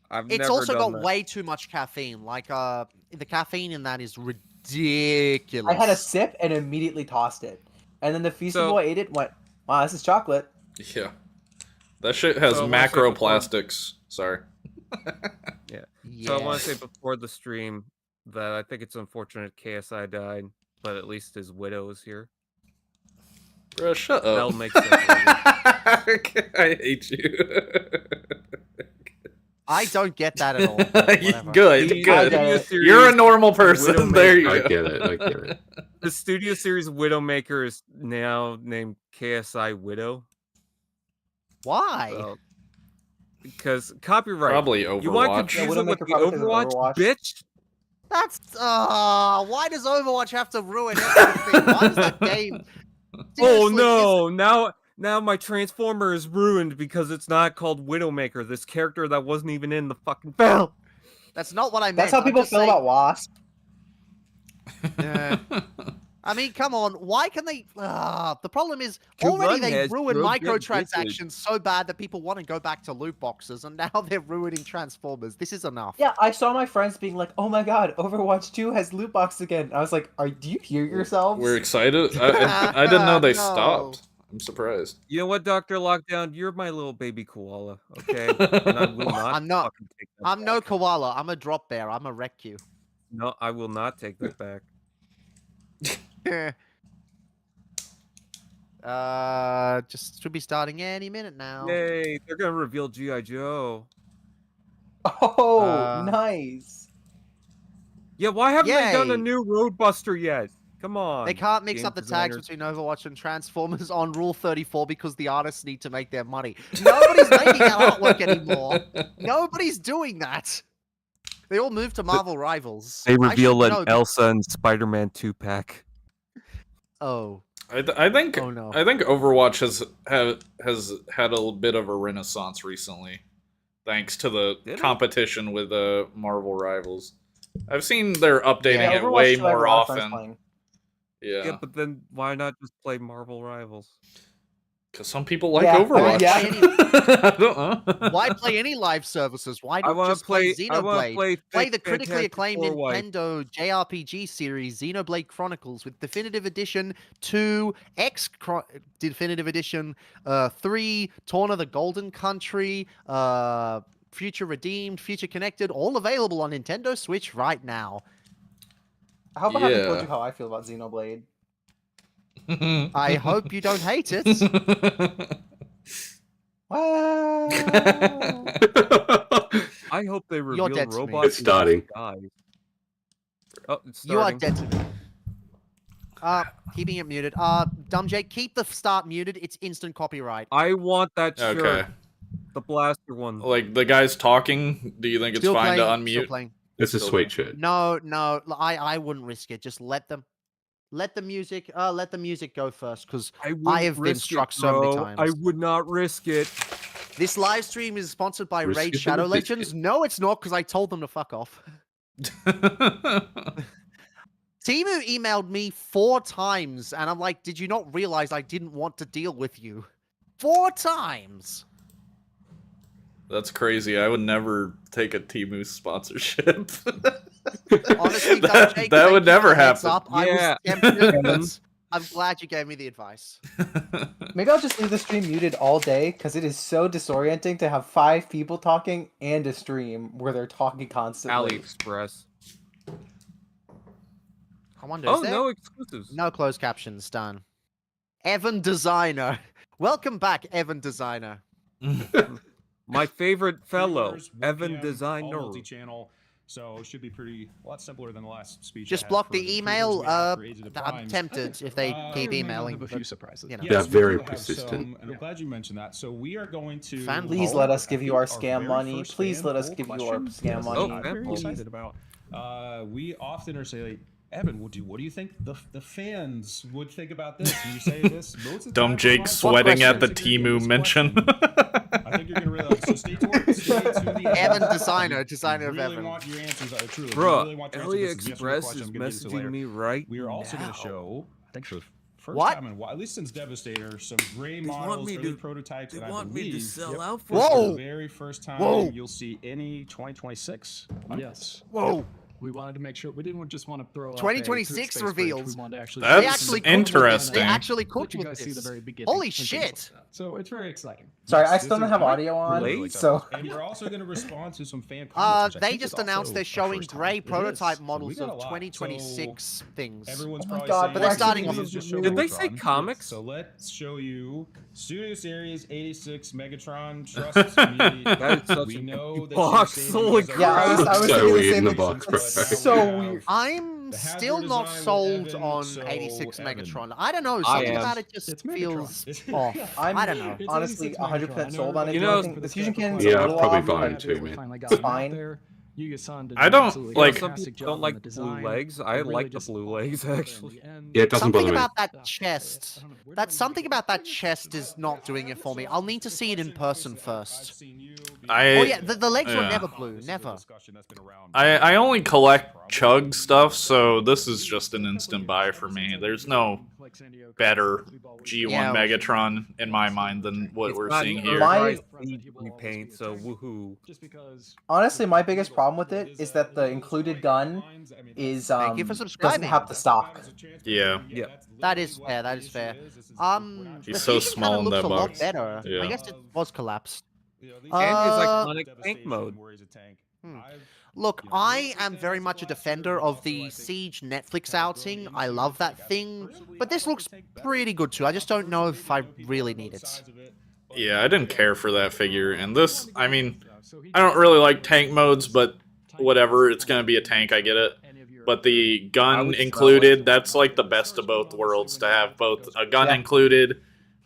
I've It's never also done got that. way too much caffeine. Like the caffeine in that is ridiculous. I had a sip and immediately tossed it, and then the Feastable So- ate it. And went, "Wow, this is chocolate." Yeah. That shit has So I wanna say before- macroplastics. Sorry. Yeah. So I want to say before the stream that I think it's unfortunate KSI died, but at least his widow is here. Bro, shut That'll up. make sense later. I hate you. I don't get that at all. but whatever. Good, The good. Studio Series You're a normal person. Widowmaker- There you I go. get it. I get it. The Studio Series Widowmaker is now named KSI Widow. Why? So, because copyright. Probably You want to Overwatch. confuse Yeah, it with Widowmaker the probably 'cause of Overwatch, Overwatch. bitch? That's why does Overwatch have to ruin everything? Why does that game? Oh Seriously, no! Now my Transformer is ruined because it's not called Widowmaker. This character that wasn't even in the fucking film. That's not what I meant. That's how I'm people just feel saying- about Wasp. Yeah. I mean, come on. Why can they? The problem is Good already run, they Hez. ruined You'll get microtransactions so bad that people want to go back to loot boxes, and now they're ruining Transformers. This is enough. Yeah, I saw my friends being like, "Oh my god, Overwatch 2 has loot box again." I was like, do you hear yourselves?" We're excited. I didn't know they No. stopped. I'm surprised. You know what, Dr. Lockdown? You're my little baby koala, okay? And I will not I'm not- fucking take that I'm no back. koala. I'm a drop bear. I'm a wreck you. No, I will not take that back. Just should be starting any minute now. Yay, they're gonna reveal G.I. Joe. Oh, Uh, nice. Yeah, why haven't they done a Yay. new Roadbuster yet? Come on. They can't mix game up the tags designers. between Overwatch and Transformers on Rule 34 because the artists need to make their money. Nobody's making that artwork anymore. Nobody's doing that. They all moved to Marvel Rivals. They I reveal should an know- Elsa and Spider-Man 2-pack. Oh. I think Oh, no. I think Overwatch has had a little bit of a renaissance recently, thanks to the Did it? competition with Marvel Rivals. I've seen they're updating Yeah, it Overwatch way 2 I have a more lot of friends often. playing. Yeah. Yeah, but then why not just play Marvel Rivals? because some people like Yeah, Overwatch. yeah. I don't know. Why play any live services? Why I not want just to play. play I want Xenoblade? to play. Play Thick the critically Fantastic acclaimed Four wife. Nintendo JRPG series Xenoblade Chronicles with Definitive Edition 2, Definitive Edition 3, Torn of the Golden Country, Future Redeemed, Future Connected, all available on Nintendo Switch right now. How about having told Yeah. you how I feel about Xenoblade? I hope you don't hate it. Wow. I hope they You're reveal dead to me. robots. It's starting. Oh, it's You are starting. dead to me. Keeping it muted. Dumbjake, keep the start muted. It's instant copyright. I want that shirt. Okay. The blaster one. Like, the guy's talking, do you think it's Still fine playing. to Still unmute? playing. It's a Still sweet shirt. No, I wouldn't risk it. Just let the music go first, because I have been struck so many times. I would not risk it. This live stream is sponsored by Risk Raid it for Shadow the Legends. biscuit. No, it's not, because I told them to fuck off. Timu emailed me 4 times, and I'm like, did you not realize I didn't want to deal with you? 4 times! That's crazy. I would never take a Temu sponsorship. Honestly, that, Jake, that thank would you for never the heads happen. up. I Yeah. was tempted, but I'm glad you gave me the advice. Maybe I'll just leave the stream muted all day because it is so disorienting to have 5 people talking and a stream where they're talking constantly. AliExpress. I wonder, Oh, is there? no exclusives. No closed captions, done. Evan Designer. Welcome back, Evan Designer. My favorite fellow, Viewers, 1 Evan PM, all Designer. multi-channel, so it should be a lot simpler than the last speech. I Just had block for the email. improvers we have for Age of the I'm Primes. tempted if they keep we emailing. have a but, few surprises. you know. They're Yes, we very do have persistent. some, and I'm glad you mentioned that. So we are going to. Fan Please poll. let us give I you our think scam very money. first Please fan let us poll give you our question. scam Yes, money. I'm fan very poll. excited about. We often are saying, like, Evan, what do you think the fans would think about this? And you say this. Most of the Dumb time, Jake my sweating at the questions are gonna be Temu this mention. I think you're gonna really like. So stay tuned. Stay to the end. Evan Designer, We designer of really Evan. want your answers. Truly, we Bruh, really want your answers. This is a yes or no AliExpress question. is I'm gonna get into later. messaging me right We are also now. going to show, I think for the first What? time in a while, at least since Devastator, some gray They want models, me early to- prototypes, They and I want me to believe sell yep, out for this is Whoa! the very first time Whoa! you'll see any 2026. Yes. Whoa! We wanted to make sure we didn't just want to throw out a 2026 space bridge, reveals. We wanted to actually That's They actually cooked with this. interesting. They actually let cooked you with guys see the this. very beginning. Holy and things shit! like that. So it's very exciting. Sorry, Yes, I this still don't is have great. audio on, Really so And we're also going to respond to some fan comments. which I They think just is also announced they're a showing first time. gray It prototype is. So we models got a of lot. 2026 things. Everyone's Oh my probably God, saying, but they're "Please starting off just with show Did they say Megatron." comics? So let's show you Studio Series 86 Megatron. Trust me, That is such we a know big that box. you've Holy saved yeah, I was So thinking the weird same in the thing. box, It's bro. so weird. I'm The still Hasbro not design with sold Evan, on so 86 Evan. Megatron. I don't know. I Something am. about it just It's Megatron. feels off. I'm I don't know. It's honestly 86 100% Megatron. sold on it. You The know, only thing- the fusion cannon's Yeah, a little probably off, fine but too, man. Finally got It's them out fine. there. Yuya-san did I an don't, absolutely like- Some fantastic people job don't on like the the blue design. legs. I They're really like the just blue off legs, center in actually. the end. Yeah, it doesn't Something bother me. about that I chest. don't know, where That did I something get about that chest is not doing it for me. I'll need to see it in person first. I- Oh yeah, the legs were yeah. never blue, never. I only collect Chug stuff, so this is just an instant buy for me. There's no better G1 Yeah. Megatron in my mind than what It's we're not seeing an here. My- repaint, so woohoo. Just because Honestly, my biggest problem with it is that the included gun is Thank you for doesn't subscribing. have the stock. Yeah. Yeah. That is fair. That is fair. He's The so fusion small cannon in looks that a lot box. better. Yeah. I guess it was collapsed. And his Uh, iconic tank mode. Look, I am very much a defender of the Siege Netflix outing. I love that thing, but this looks pretty good too. I just don't know if I really need it. Yeah, I didn't care for that figure. And this, I mean, I don't really like tank modes, but whatever. It's going to be a tank, I get it. But the I gun would sell included, that's like the best of both worlds, to have both a gun Yeah. included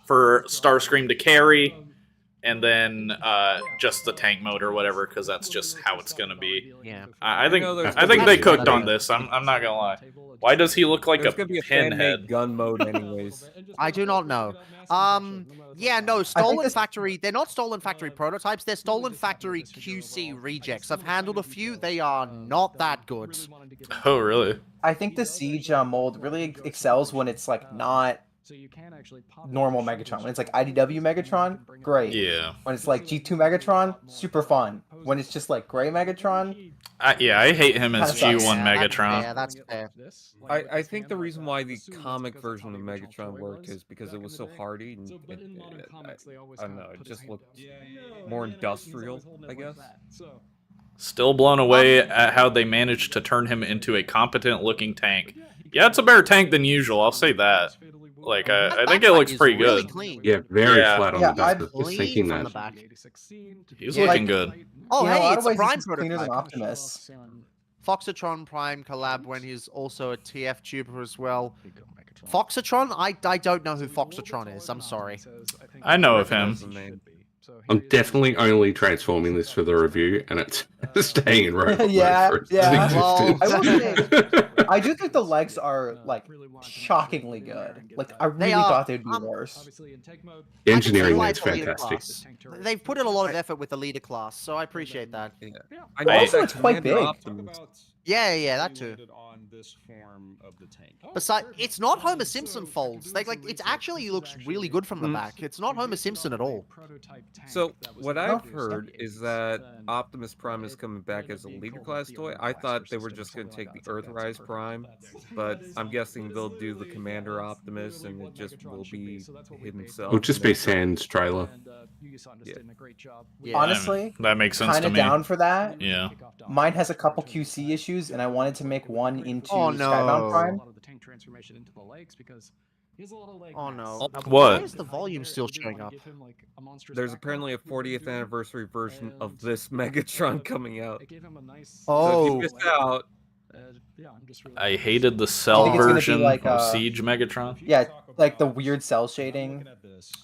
for Starscream to carry, and then just the tank mode or whatever, because that's just how it's going to be. Yeah. I think know there's I think gonna they be cooked on another- this. I'm not gonna lie. Why does he look like There's a gonna be a fan-made pinhead? gun mode anyways. I do not know. Yeah, no, Stolen this- Factory, they're not Stolen Factory prototypes, they're Stolen Factory QC rejects. I've handled a few, they are not that good. Oh, really? I think the Siege mold really excels when it's like not normal Megatron. When it's like IDW Megatron, great. Yeah. When it's like G2 Megatron, super fun. When it's just like gray Megatron, Yeah, I hate him as That sucks. G1 Megatron. Yeah, that's fair. I think the reason why the comic version of Megatron worked is because it was so hardy and I don't know, it just looked more industrial, I guess. Still blown away at how they managed to turn him into a competent-looking tank. Yeah, it's a better tank than usual, I'll say that. Like, I think it looks pretty really good. Clean. Yeah, very Yeah. flat on Yeah, the back. I'd I was Clean thinking from that. the back. He's Yeah, looking like- good. Oh, In a hey, lot it's of a ways, Prime he's cleaner than prototype. Optimus. Foxatron Prime collab when he's also a TF tuber as well. Foxatron? I don't know who Foxatron is. I'm sorry. I know of him. Recognize the name. I'm definitely only transforming this for the review, and it's staying in robot Yeah, mode for its yeah. Well, I will existence. I do think the legs are like shockingly good. Like I really are, thought they'd be worse. The engineering I is can see why it's a leader fantastic. class. They've put in a lot of effort with the leader class, so I appreciate that. I I- know Also, that it's quite Commander big. Optimus- Yeah, that too. On this form of the tank. Besides, it's not Homer Simpson folds. Like, it actually looks really good from the back. It's not Homer Simpson at all. So what I've heard is that Optimus Prime is coming back as a leader class toy. I thought they were just going to take the Earthrise Prime, but I'm guessing they'll do the Commander Optimus, and it just will be himself. It'll just be Sans trailer. Yeah. Honestly, That makes sense kind to of me. down for that. Yeah. Mine has a couple QC issues, and I wanted to make one into Oh, no. Skybound Prime. Oh no. What? Why is the volume still showing up? There's apparently a 40th anniversary version of this Megatron coming out. So Oh. if you missed out, I hated the cell think it's gonna be version like, of Siege Megatron. Yeah, like the weird cell shading.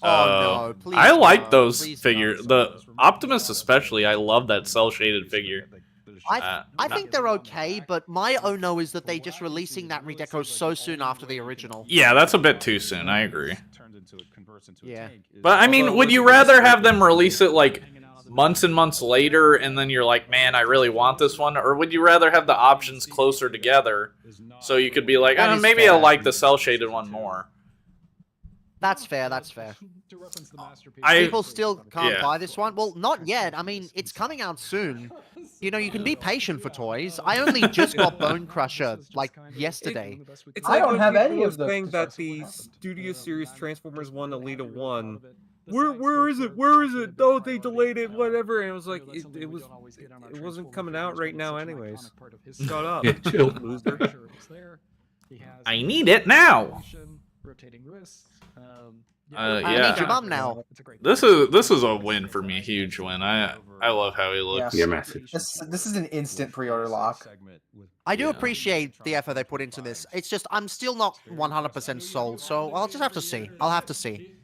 Oh no, please I like no, those please figures. no. The Optimus especially, I love that cell shaded figure. I think they're okay, but my oh no is that they just releasing that redeco so soon after the original. Yeah, that's a bit too soon, I agree. Yeah. But I mean, would you rather have them release it like months and months later and then you're like, man, I really want this one? Or would you rather have the options closer together so you could be like, That is maybe fair. I like the cell shaded one more? That's fair, that's fair. I- People still can't yeah. buy this one. Well, not yet. I mean, it's coming out soon. You know, you can be patient for toys. I only just got Bone Crusher, like, yesterday. it's I like don't when have people any were of the saying that the Studio Series Transformers 1 Elita 1. Where is it? Where is it? Oh, they delayed it, whatever. And it was like, it wasn't coming out right now anyways. Shut up, Yeah, chill. loser. I need it now. I Yeah. need your mum now. This is a win for me, huge win. I love how he looks. Yeah, massive. This is an instant pre-order lock. I do Yeah. appreciate the effort they put into this. It's just, I'm still not 100% sold, so I'll just have to see. I'll have to see.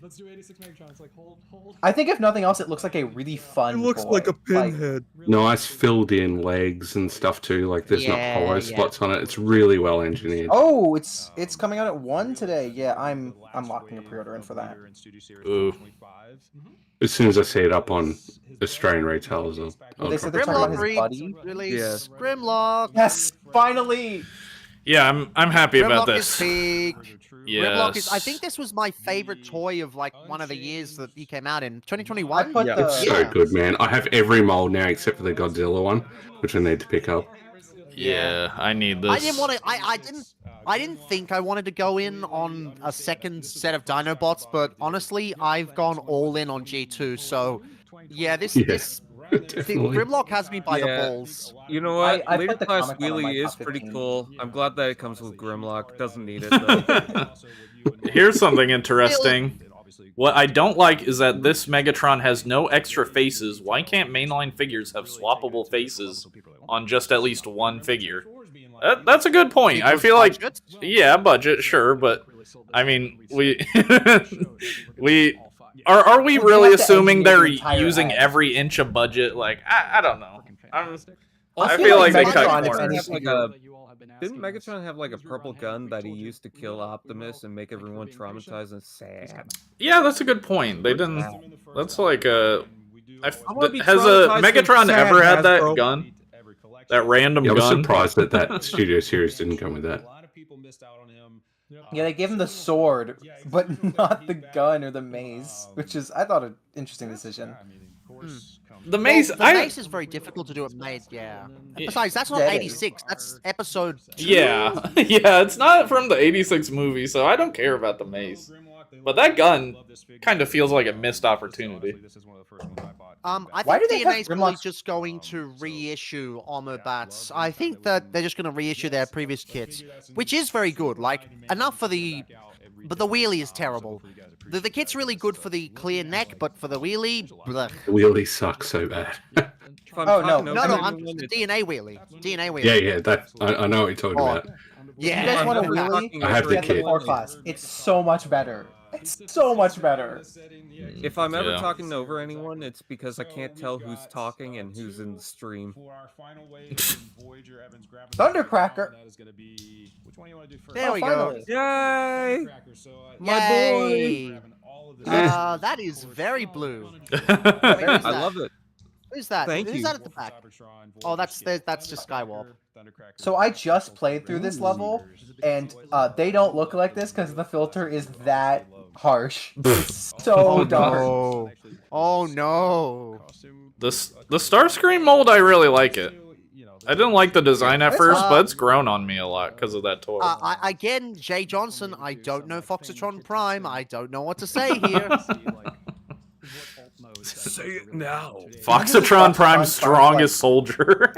I think if nothing else, it looks like a really fun. toy. Nice filled in legs and stuff too. Like there's not Yeah, hollow yeah. spots on it. It's really well engineered. Oh, it's coming out at 1 today. Yeah, I'm locking a pre-order in for that. Ooh. As soon as I see it up on Australian retailers, They said they're talking about his buddy. release. Yes. Grimlock. Yes, finally. Yeah, I'm happy about Grimlock this. is big. Grimlock is. I Yes. think this was my favorite toy of like one of the years that he came out in. 2021. I put Yeah. the It's so good, man. I have every mold now except for the Godzilla one, which I need to pick up. Yeah, I need this. I didn't want to. I didn't think I wanted to go in on a second set of Dinobots, but honestly, I've gone all in on G2. So, yeah, this Yeah. this Definitely. Grimlock has me by the Yeah. balls. You know what? I Later put the Class comic one on my Wheelie is top pretty 15. cool. I'm glad that it comes with Grimlock. Doesn't need it though. Here's something interesting. What I don't like is that this Megatron has no extra faces. Why can't mainline figures have swappable faces on just at least one figure? That's a good point. I feel like, Budget? yeah, budget, sure, but I mean, we are we Well, really you have to assuming engineer they're the entire using ad. every inch of budget? Like, I don't know. I I feel feel like like they Megatron, cut if corners. anything, Didn't Megatron have like a purple gun that he used to kill Optimus and make everyone traumatized and sad? Yeah, that's a good point. They didn't. That's like a. wanna be Has a traumatized and Megatron sad, ever had that Hasbro. gun? That random Yeah, I was gun? surprised that that Studio Series didn't come with that. Yeah, they gave him the sword, but not the gun or the maze, which is I thought an interesting decision. The maze, The mace is very difficult to do at made, yeah. Besides, that's not Yeah, it is. 86. That's episode 2. Yeah, yeah, it's not from the 86 movie, so I don't care about the mace. But that gun kind of feels like a missed opportunity. I Why think do they have DNA's probably Grimlock's- just going to reissue Armor Bats. I think that they're just going to reissue their previous kits, which is very good. Like, enough for the... But the wheelie is terrible. The kit's really good for the clear neck, but for the wheelie... blech. The wheelie sucks so bad. If I'm Oh, no. talking No, over no, anyone, I'm the it's- DNA wheelie. DNA wheelie. Yeah, that I know what you're talking Oh, about. Yeah. You guys want a I'm wheelie? talking I have over the Get the kit. core class. It's so much better. It's so much better. If I'm ever Yeah. talking over anyone, it's because I can't tell who's talking and who's in the stream. Thundercracker. There we go. finally. Yay! Yay! That is very blue. I that? love it. Who's that? Thank Who's you. that at the back? Oh, that's just Skywalk. So I just played through this level, and they don't look like this because the filter is that harsh. It's so dark. no. Oh no. The Starscream mold, I really like it. I didn't like the design at first, but it's grown on me a lot because of that toy. Again, Jay Johnson, I don't know Foxatron Prime. I don't know what to say here. Say it now. Foxatron Prime's strongest soldier.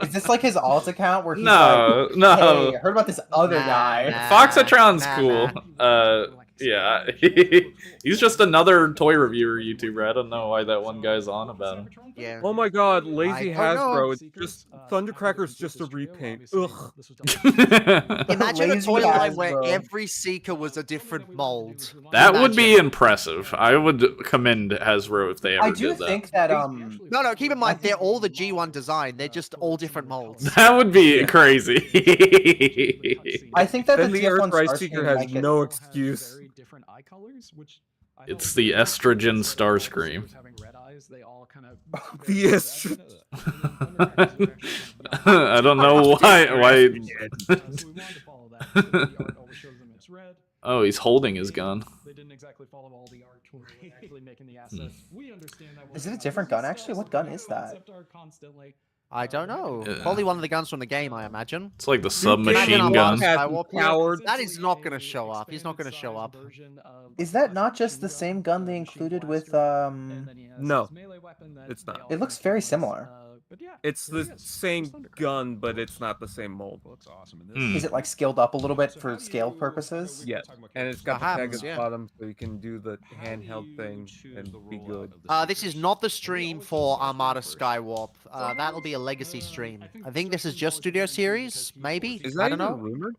Is this like his alt account where he's No, like, no. hey, I heard about this other Nah, guy. nah. Foxatron's nah, cool. Yeah, he's just another toy reviewer YouTuber. I don't know why that one guy's on about him. Yeah. Oh my god, lazy I don't know. Hasbro. It's just Thundercracker's just a repaint. Ugh. Imagine a Lazy toy line where Hasbro. every seeker was a different mold. That would be Imagine. impressive. I would commend Hasbro if they ever I do did that. think that No, keep in mind, they're all the G1 design. They're just all different molds. That would be crazy. I think that Then the the TF1 Earthrise Starscream Seeker has might get- no excuse. It's the estrogen Starscream. The est- I don't know why. Oh, he's holding his gun. They didn't exactly follow all the art towards actually making the assets. We understand that. Is it a different gun, actually? What gun is that? I don't know. Yeah. Probably one of the guns from the game, I imagine. It's like the Imagine submachine I'm gun. lost, Skywalker. Coward. That is not going to show up. He's not going to show up. Is that not just the same gun they included with No, it's not. It looks very similar. It's the same gun, but it's not the same mold. Hmm. Is it like scaled up a little bit for scale purposes? Yes, and it's got the Perhaps, tag at the yeah. bottom, so you can do the handheld thing and be good. This is not the stream for Armada Skywarp. That'll be a legacy stream. I think this is just Studio Series, maybe? Is I that don't even know. rumored?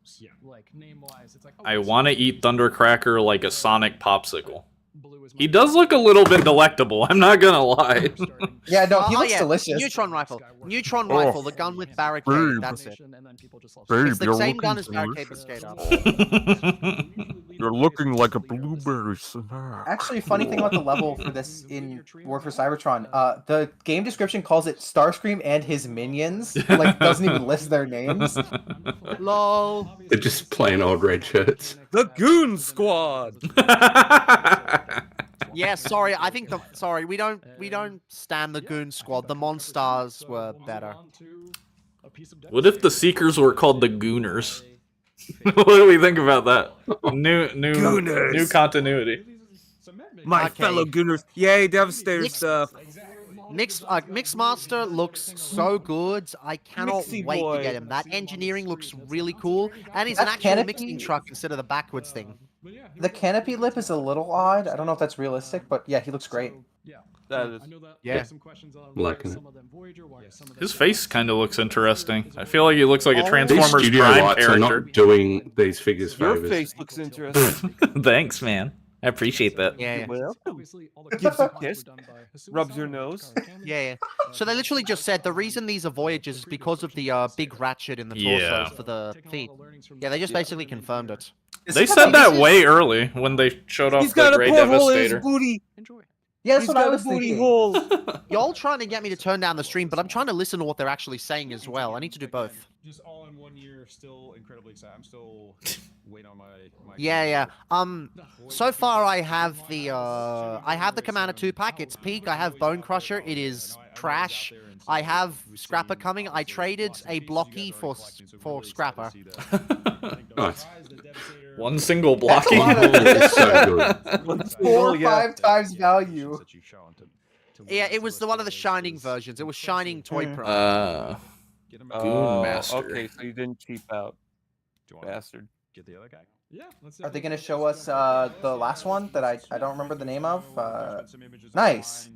I want to eat Thundercracker like a Sonic popsicle. He does look a little bit delectable, I'm not gonna lie. Yeah, no, he Oh, looks yeah, delicious. Neutron rifle. Neutron rifle, the gun with barricade, that's it. It's the same gun as barricade but Skater. You're looking like a blueberry. Actually, funny thing about the level for this in War for Cybertron, the game description calls it Starscream and his minions. Like, doesn't even list their names. LOL. They're just plain old red shirts. The Goon Squad. Yeah, sorry, I think we don't stand the Goon Squad. The Monstars were better. What if the Seekers were called the Gooners? What do we think about that? New Gooners. continuity. My Okay. fellow Gooners. Yay, Devastator Mixed- stuff. Mixmaster looks so good. I cannot Mixy wait boy. to get him. That engineering looks really cool, and he's an That actual canopy- mixing truck instead of the backwards thing. The canopy lip is a little odd. I don't know if that's realistic, but yeah, he looks great. That is. Yeah. Liking it. His face kind of looks interesting. I feel like he looks like a Oh. These Transformers studio Prime lights are character. not doing these figures Your favors. face looks interesting. Thanks, man. I appreciate that. Yeah. Welcome. Gives a kiss, rubs your nose. Yeah. So they literally just said the reason these are Voyagers is because of the big ratchet in the torsos Yeah. for the feet. Yeah, they just basically confirmed it. Is They he said got that pieces? way early when they showed off He's the got a Great porthole in his Devastator. booty. Yeah, that's He's what I got a was booty thinking. hole. Y'all trying to get me to turn down the stream, but I'm trying to listen to what they're actually saying as well. I need to do both. Just all in 1 year, still incredibly excited. I'm still waiting on my. Yeah. So far I have the Commander 2 pack. It's peak. I have Bone Crusher. It is trash. I have Scrapper coming. I traded a Blocky for Scrapper. Nice. One single That's a blocking. lot of- It's so good. 4 or 5 times value. Yeah, it was one of the Shining versions. It was Shining Toy Pro. Oh, Master. okay, so you didn't cheap out, bastard. Get the other guy. Yeah. Let's Are they going to show us the last one that I don't remember the name of? Nice.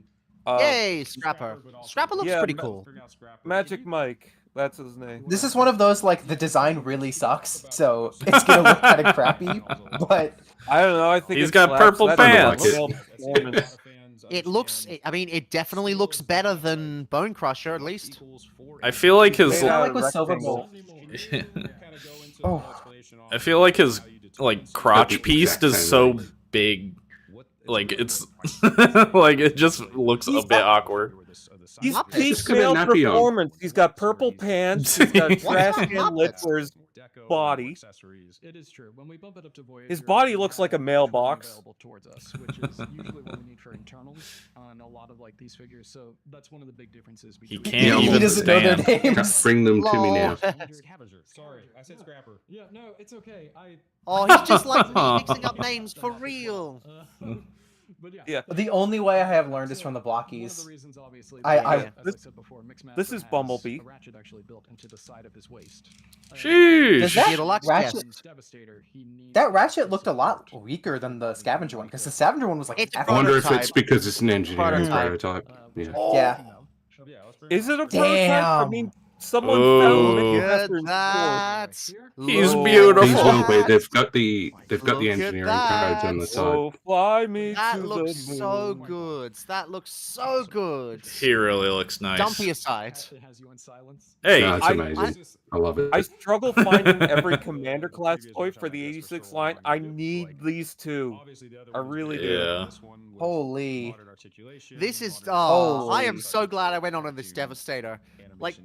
Yay, Scrapper. Scrapper looks yeah, pretty cool. Magic Mike, that's his name. This is one of those, like, the design really sucks, so it's going to look kind of crappy, but... I don't know. I think He's it got slaps. purple That's pants. a male performance. It looks, I mean, it definitely looks better than Bone Crusher, at least. I feel like his Made I out like of with Silver rectangle. Bolt. Oh. I feel like his crotch the piece exact is same so length. big. Like it's like it just looks a bit awkward. He's Muppet. peak Just got a male nappy on. performance. He's got purple pants. He's got trash What's can up, lips Muppet? for his body. It is true. When we bump it up to Voyager, His body looks like a we have mailbox. available towards us, which is usually what we need for internals on a lot of like these figures. So that's one of the big differences. He between can't He even doesn't know their stand. names. Bring them to me now. Sorry, I said Scrapper. Yeah, no, it's okay. Oh, he's just like me, mixing up names for real. But yeah. Yeah. The only way I have learned is from the One of the blockies. reasons, obviously, I- that, I- as I said before, Mixmaster this is has Bumblebee. a ratchet actually built into the side of his waist. Does Sheesh. that Deluxe, ratchet... yes. Devastator, he needs That ratchet looked a lot weaker than the scavenger one, because the scavenger one was like... It's a I wonder if Prototype. it's because it's an engineering Prototype. prototype. Yeah. Yeah. Is it a prototype? I Damn. mean, someone Oh. found Look Mixmaster at in that. He's Look beautiful. These at ones where that. they've got the Look at engineering codes on the that. side. Oh, fly me That to looks the so moon. good. That looks so good. He really looks nice. Dumpy aside. It has you in silence. Hey, No, it's I- amazing. I love it. I struggle finding every Commander class toy for the 86 line. I need these two. I really do. Yeah. Holy. This is. Oh, I am Holy. so glad I went on this Devastator. Like,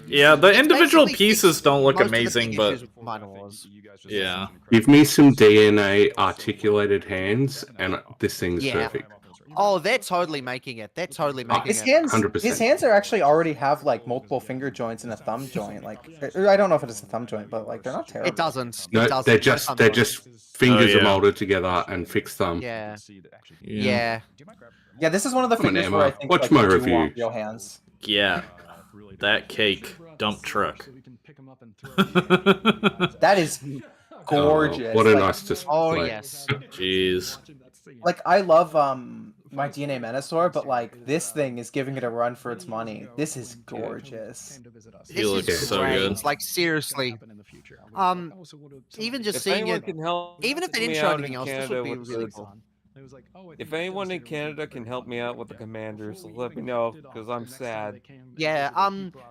yeah, the It's individual basically pieces fixed don't look most of the amazing, big but issues with Combiner Wars. yeah. Give me some DNA articulated hands, and this thing's Yeah. perfect. Oh, they're totally making it. They're totally making His it. hands, 100%. his hands are actually already have like multiple finger joints and a thumb joint. Like, I don't know if it is a thumb joint, but like they're not terrible. It doesn't. No, It doesn't. they're No just thumb they're joints. just fingers yeah. are molded together and fixed thumb. Yeah. Yeah. Yeah. Yeah, this is one of the Come on, fingers Emma. where I think Watch like, my you do review. want real hands. Yeah. That cake dump truck. So we can pick 'em up and throw That is gorgeous. What a like, nice display. Oh yes. Jeez. Like I love my DNA Menasor, but like this thing is giving it a run for its money. This is gorgeous. He looks is so great. good. Like seriously. Even just If seeing anyone it, can help even if they me didn't show out anything in else, this Canada would be with really the- cool. If anyone in Canada can help me out with the commanders, let me know, because I'm sad. Yeah,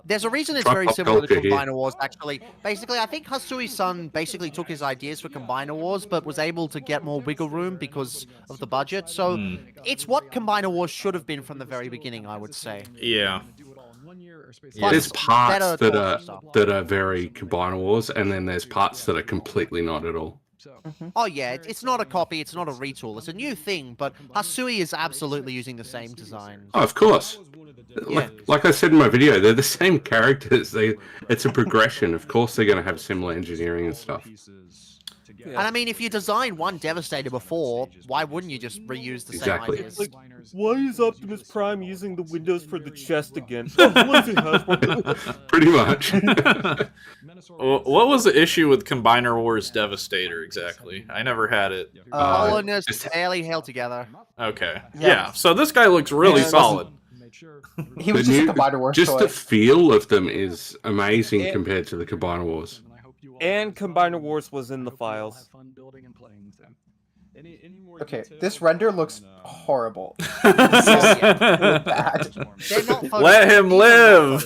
there's a reason it's Try very pop similar to culture here. Combiner Wars, actually. Basically, I think Hasui-san basically took his ideas for Combiner Wars, but was able to get more wiggle room because of the budget. So, it's what Combiner Wars should have been from the very beginning, I would say. Yeah. Plus, There's parts better that talk are stuff. that are very Combiner Wars, and then there's parts that are completely not at all. Oh yeah, it's not a copy, it's not a retool, it's a new thing, but Hasui is absolutely using the same design. Oh, of course. Yeah. Like I said in my video, they're the same characters. It's a progression. Of course, they're going to have similar engineering and stuff. And I mean, if you designed one Devastator before, why wouldn't you just reuse the Exactly. same ideas? Why is Optimus Prime using the windows for the chest again? What is it, Hasbro? Pretty much. What was the issue with Combiner Wars Devastator exactly? I never had it. Colonists just- barely held together. Okay. Yeah. Yeah. So this guy looks really Yeah, solid. He was The just new- a Combiner Wars Just toy. the feel of them is amazing It- compared to the Combiner Wars. And Combiner Wars was in the files. Okay, this render looks horrible. Yeah. Bad. They're not Let him live.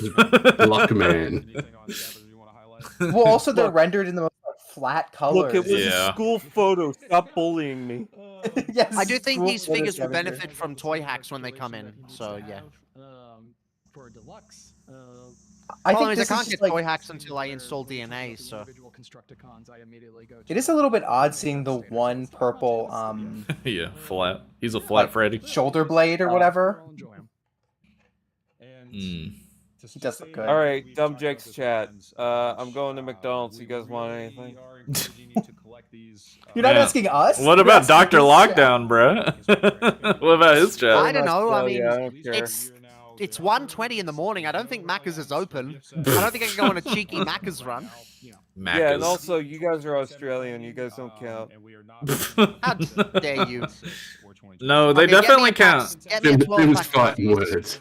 Luck man. Well, also they're rendered in the most flat colors. Look, it was Yeah. a school photo. Stop bullying me. Yes, I do think school these figures will photos, benefit from toy hacks when they come in. So yeah. For deluxe, I Problem think is, this I is can't just get like toy hacks until I install DNA. So individual Constructicons, I immediately go it is a little bit odd seeing the one purple Yeah, flat. He's a flat like Freddy. shoulder blade or whatever. And Mm. He does look good. All right, Dumb Jake's chat. I'm going to McDonald's. You guys want anything? You're not Man, asking us. What You're about asking Dr. his chat. Lockdown, bruh? What about his I chat? don't know. I mean, Yeah, I don't care. it's 1:20 in the morning. I don't think Macca's is open. I don't think I can go on a cheeky Macca's run. Yeah, and Macca's. also you guys are Australian. You guys don't count. How dare you? No, they Okay, get me definitely a pack- count. Get me a Jim's 12-pack fighting of words.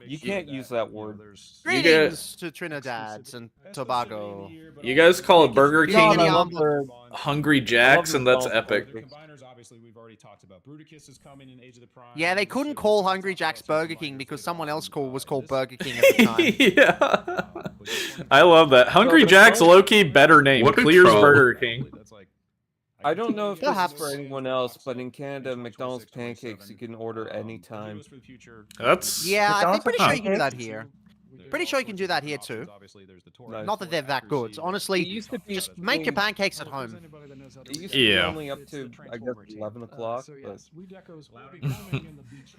You can't use that word. Greetings to Trinidad and Tobago. You guys call it Burger You got King any I love arm- the- Hungry I love Jacks, and that's McDonald's epic. Burger King. Yeah, they couldn't call Hungry Jack's Burger King because someone else was called Burger King at the time. Yeah. I love that. Hungry the Jack's phone- low-key better name. What a Clears troll. Burger King. I don't know if this is Perhaps. for anyone else, but in Canada, McDonald's pancakes you can order anytime. That's Yeah, I'm McDonald's pretty has sure you can do that pancakes? here. Pretty sure you can do that here too. Nice. Not that they're that good. It Honestly, used to be just make your only- pancakes at home. It used to Yeah. be only up to I guess 11 o'clock. So But yes, we decos will be coming in the beach.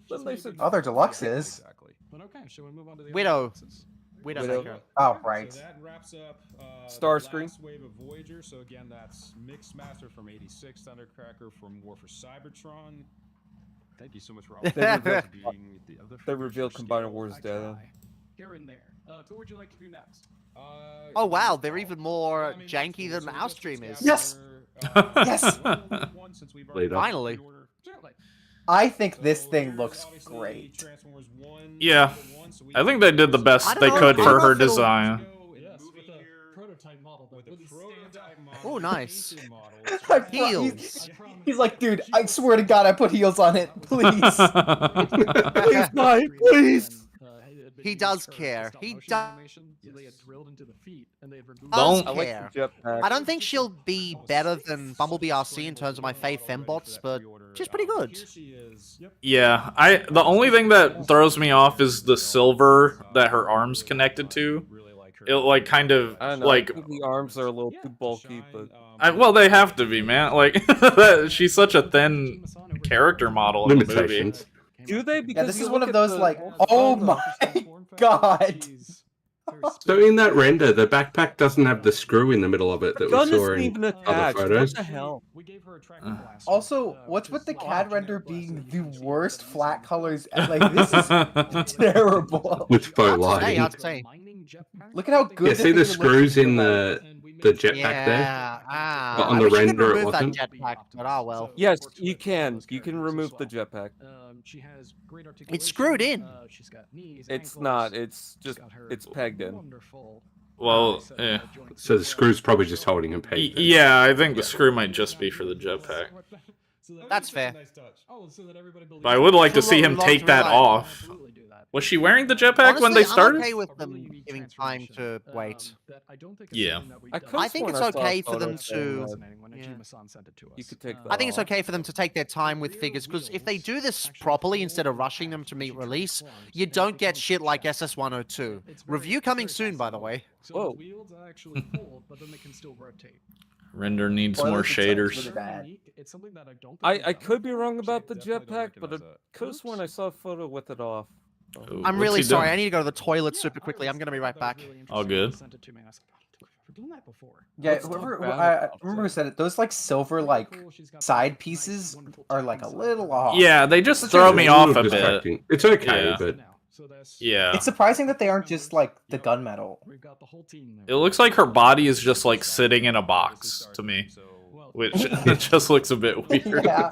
Then they said- Oh, they're deluxes. Exactly. But okay, shall we move on to the Widow. other boxes? Widowmaker. Oh, right. So that wraps up Starscream. the last wave of Voyager. So again, that's Mixmaster from '86, Thundercracker from War for Cybertron. Thank you so much for all They revealed- being the other they revealed features. Combiner Wars I data. try. Here and there. So what would you like to do next? Oh wow, they're even more janky than our stream is. Yes! Yes! Later. Finally. I think this thing looks great. Yeah. I think they did the I best don't they know- could I for don't know her if it'll- design. Yes, with a prototype model. Oh, nice. Heels. He's like, dude, I swear to God, I put heels on it, please. Please. He does care. He does They had drilled into the feet, and they had removed. Don't- I like care. the jetpack. I don't think she'll be better than Bumblebee RC in terms of my fave fembots, but she's pretty good. Yeah, the only thing that throws me off is the silver that her arms connected to. It like kind of I don't know. like I think the arms are a little too bulky, but well, they have to be, man. Like she's such a thin character model in the movie. Limitations. do they? Because this you is one look of at those, the like, old oh photos, my it's just- God. So in that render, the backpack doesn't have the screw in the middle of it that we Gun saw isn't in even other attached. What photos. the hell? We gave her a tracking blast. Also, what's with the CAD render being the worst flat colors? Like, this is terrible. With faux I'd lighting. say. Look at how good Yeah, this see the thing looks screws in real the jetpack there? Yeah, But on I the wish you could render it remove that wasn't. jetpack, but ah well. Yes, you can. You can remove the jetpack. She has great It's screwed in. She's got knees, It's ankles, not. It's she's just got her it's pegged in. wonderful, Well, yeah. So the screw's probably just holding him pegged. then. Yeah, I think the screw might just be for the jetpack. That's fair. But I would like to see him Long take that rely. off. Was she wearing the jetpack when they Honestly, started? I'm okay with them giving time to wait. Yeah. I think it's could've sworn I saw a okay for photo them saying to- that Yeah. You could take I think it's that okay for them to take their time with figures, because if they do this properly instead of rushing them to meet release, you don't get shit like SS102. Review coming soon, by the way. So Whoa. the wheels actually fold, but then they can still rotate. Render needs Spoilers, more it sounds really shaders. bad. It's something that I don't. I could be wrong about the jetpack, but I could have sworn I saw a photo with it off. Ooh, I'm what's really he sorry. doing? I need to go to the toilet super quickly. I'm gonna be right back. All good. Sent it to me, and I was like, "Oh, I've done that before." Yeah, Let's talk whoever, about I it. remember who said it. Those like silver like side pieces are like a little off. Yeah, they just It's throw just me a off little a bit. distracting. It's okay, Yeah. but Yeah. It's surprising that they aren't just like the gunmetal. We've got the whole team It there. looks like her body is just like sitting in a box to me, which it just looks a bit weird. Yeah.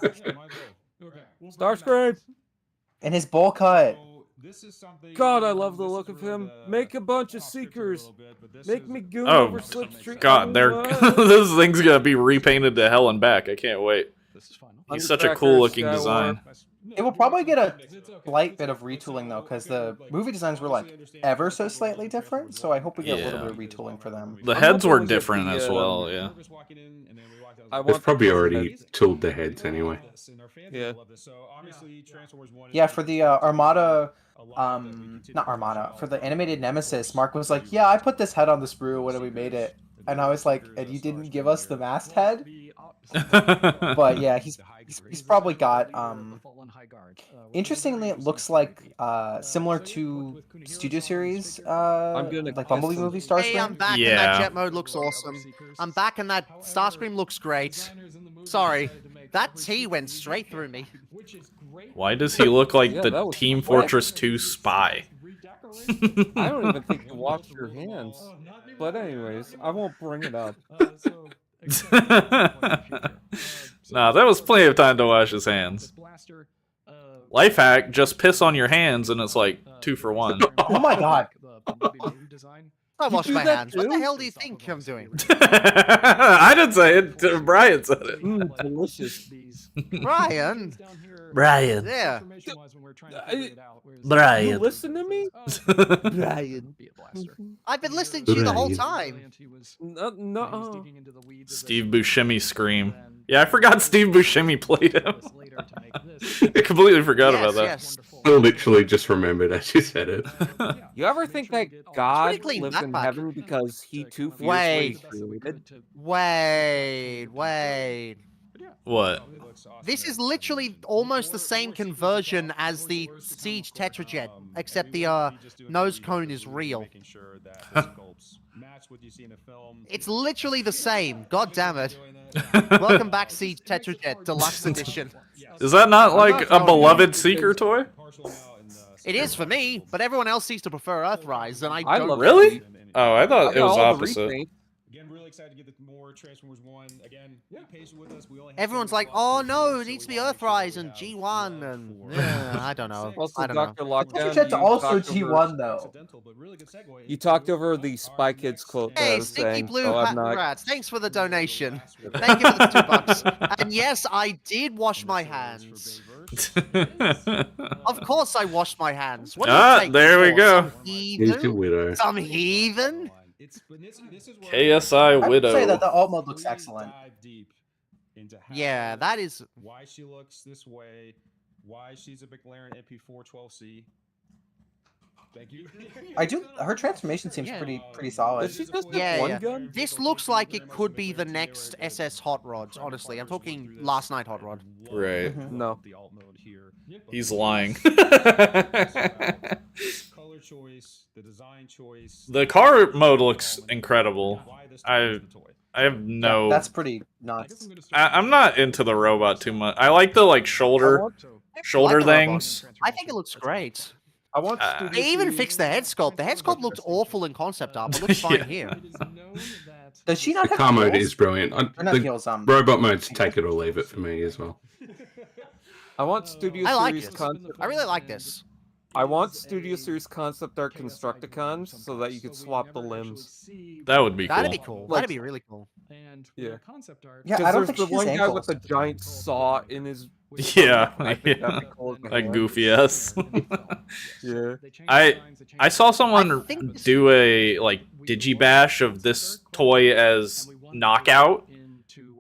Starscream! And his bowl cut. God, I love the look of him. Make a bunch of seekers. Make me goon Oh, over Slipstream. God, this thing's gonna be repainted to hell and back. I can't wait. This is fun. He's such a cool looking design. It will probably get a slight bit of retooling though, because the movie designs were like ever so slightly different. So I hope we get a little bit of retooling for them. The I'm heads hoping were we get different the, as well, yeah. I They've want the probably colored already heads. tooled the heads anyway. Yeah. Yeah, for the Armada, not Armada, for the animated Nemesis, Mark was like, "Yeah, I put this head on the sprue when we made it," and I was like, "And you didn't give us the masthead?" But yeah, he's probably got interestingly, it looks like similar to Studio Series I'm gonna like Bumblebee kiss him. movie Hey, I'm Starscream. back and Yeah. that jet mode looks awesome. I'm back and that Starscream looks great. Sorry, that T went straight through me. Why does he look like Yeah, the that was Team quick. Fortress 2 spy? I don't even think you washed your hands. But anyways, I won't bring it up. Nah, that was plenty of time to wash his hands. Life hack, just piss on your hands and it's like 2 for 1. Oh my God. I wash do my that hands. What the too? hell do you think I'm doing? I didn't say it, Brian said it. Delicious. Brian? Brian. Yeah. You Brian. listen to me? Brian. I've been listening to you the whole time. No. Steve Buscemi scream. Yeah, I forgot Steve Buscemi played him. I completely forgot about that. Yes. I literally just remembered as you said it. You ever think that God Pretty clean lives in backpack. heaven because he too fiercely Wait. created? Wait. What? This is literally almost the same conversion as the Siege Tetrajet, except the nose cone is real. It's literally the same. God damn it. Welcome back, Siege Tetrajet Deluxe Edition. Is that not like a telling you. beloved Seeker toy? It is for me, but everyone else seems to prefer Earthrise, and I I don't. love Really? Oh, I I thought it got was all the opposite. repaint. Again, really excited to get more Transformers 1. Again, be patient with us. We only have Everyone's so like, many oh boxes, no, it so needs to we be wanna make sure Earthrise we and have G1, love and for- I don't know. Also, I don't know. Dr. Lockdown, Tetrajet's you also talked over- G1 though. You talked over the Spy Kids quote that I Hey, was Stinky saying, Blue so I'm not... Rats, thanks for the donation. Thank you for the $2. And yes, I did wash my hands. Of course I washed my hands. What do you take there we for? go. Some He's the heathen? widow. Some heathen? KSI I would say Widow. that the alt mode looks excellent. Yeah, that is... why she looks this way, why she's a McLaren MP412C. Thank you. I do. Her transformation seems Yeah. pretty solid. Does she just have Yeah, one yeah. gun? This looks like it could be the next SS Hot Rods, honestly. I'm talking last night Hot Rod. Right. No. The alt mode here. He's lying. Color choice, the design choice. The car mode looks incredible. Why this I is the toy. I have no. That's pretty nuts. I'm not into the robot too much. I like the like shoulder I like the things. I think it looks great. I want Uh, Studio They even Series- fixed the head sculpt. The head sculpt looked awful in concept art, but looks fine Yeah. here. Does she not The have car mode heels? is brilliant. Or not The heels, robot mode's take it or leave it for me as well. I want Studio I like Series this. concept. I really like this. I want Studio Series concept art Constructicons so that you could swap the limbs. That would be That'd cool. be cool. Like- That'd be really cool. Yeah. Yeah, I Because don't there's think the she has one guy with ankles. the giant saw in his. Yeah, I think that'd yeah. be cool as Like hell. goofy ass. Yeah. I saw someone I think this- do a like digibash of this toy as knockout,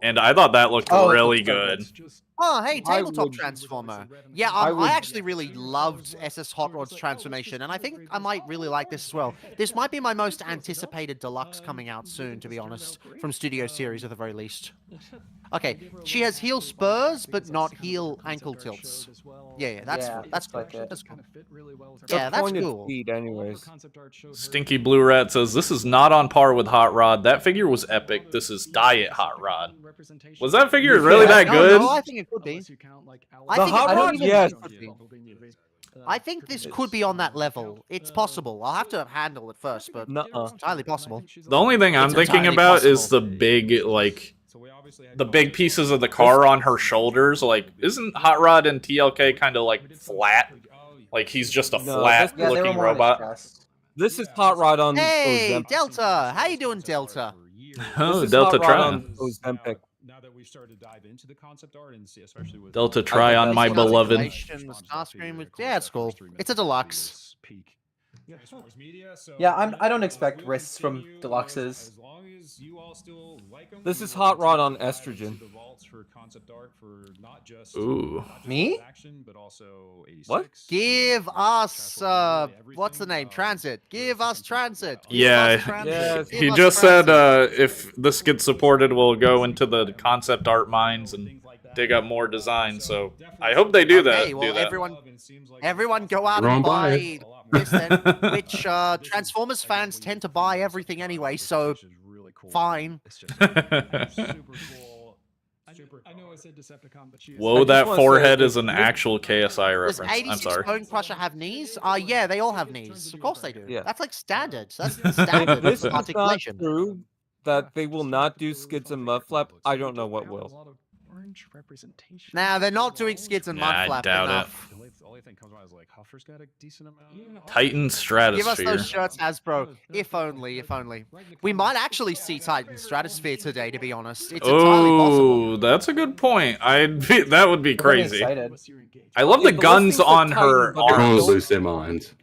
and I thought that looked Oh, it really looks so good. Oh, hey, I tabletop would- transformer. Yeah, I would- I actually really loved SS Hot Rod's transformation, and I think I might really like this as well. This might be my most anticipated deluxe coming out soon, to be honest, from Studio Series at the very least. Okay, she has heel spurs, but not heel ankle tilts. Yeah, that's Yeah, that's looks like good. it. That's cool. The Yeah, that's pointed cool. feet, anyways. Stinky Blue Rat says this is not on par with Hot Rod. That figure was epic. This is Diet Hot Rod. Was that figure really that No, good? no, I think it could be. I The think Hot it Rod, could be. yes. I think this could be on that level. It's possible. I'll have to handle it first, but Nuh-uh. it's entirely possible. The only thing I'm It's thinking entirely about is possible. the big like the big pieces of the car on her shoulders. Like, isn't Hot Rod and TLK kind of like flat? Like he's just a No, flat that's- Yeah, they were looking more on his robot. chest. This is Hot Rod on Hey, Ozempic. Delta! How you doing, Delta? Oh, This is Delta Hot Rod Tron. on Ozempic. now that we've started to dive into the concept art and see, especially with Delta Try on my Basic beloved. articulation, the Starscream, yeah, it's cool. It's a deluxe. Peak. Transformers Media, so, Yeah, I don't we'll expect risks from continue, deluxes. As long as you all still like them, This we is will Hot Rod continue on to dive estrogen. into the vaults for concept art for not just Ooh. Me? action, but also 86. What? Give us, Transformers Media, what's the name? everything, Transit. Give there's us something Transit. to- Give Yeah, us Transit. Yes. Give He us just said Transit. if this gets supported, we'll go into the concept art mines and dig up more designs. So I hope they do that. Okay, well, do that. everyone go out Everyone and buy buy this then, which Transformers fans tend to buy everything anyway, so fine. I know I said Decepticon, but she is. Whoa, just that wanna say, forehead if is an this- actual KSI Does reference. I'm 86 sorry. Bone Crusher have knees? Yeah, they all have knees. Of course they do. Yeah. That's like standard. That's If standard this is not articulation. true, that they will not do skids and mudflap, I don't know what We have a will. lot of orange representation. Nah, they're not doing skids and Nah, I mudflap doubt it. enough. The only thing comes to mind is like Huffer's got a decent amount. Titan Give us Stratosphere. those shirts, Hasbro. If only, if only. We might actually see Titan Stratosphere today, to be honest. It's entirely possible. Oh, that's a good point. That would be I'm getting crazy. excited. I love the If the guns listings are on Titan, her but they're Everyone will arms. lose their minds.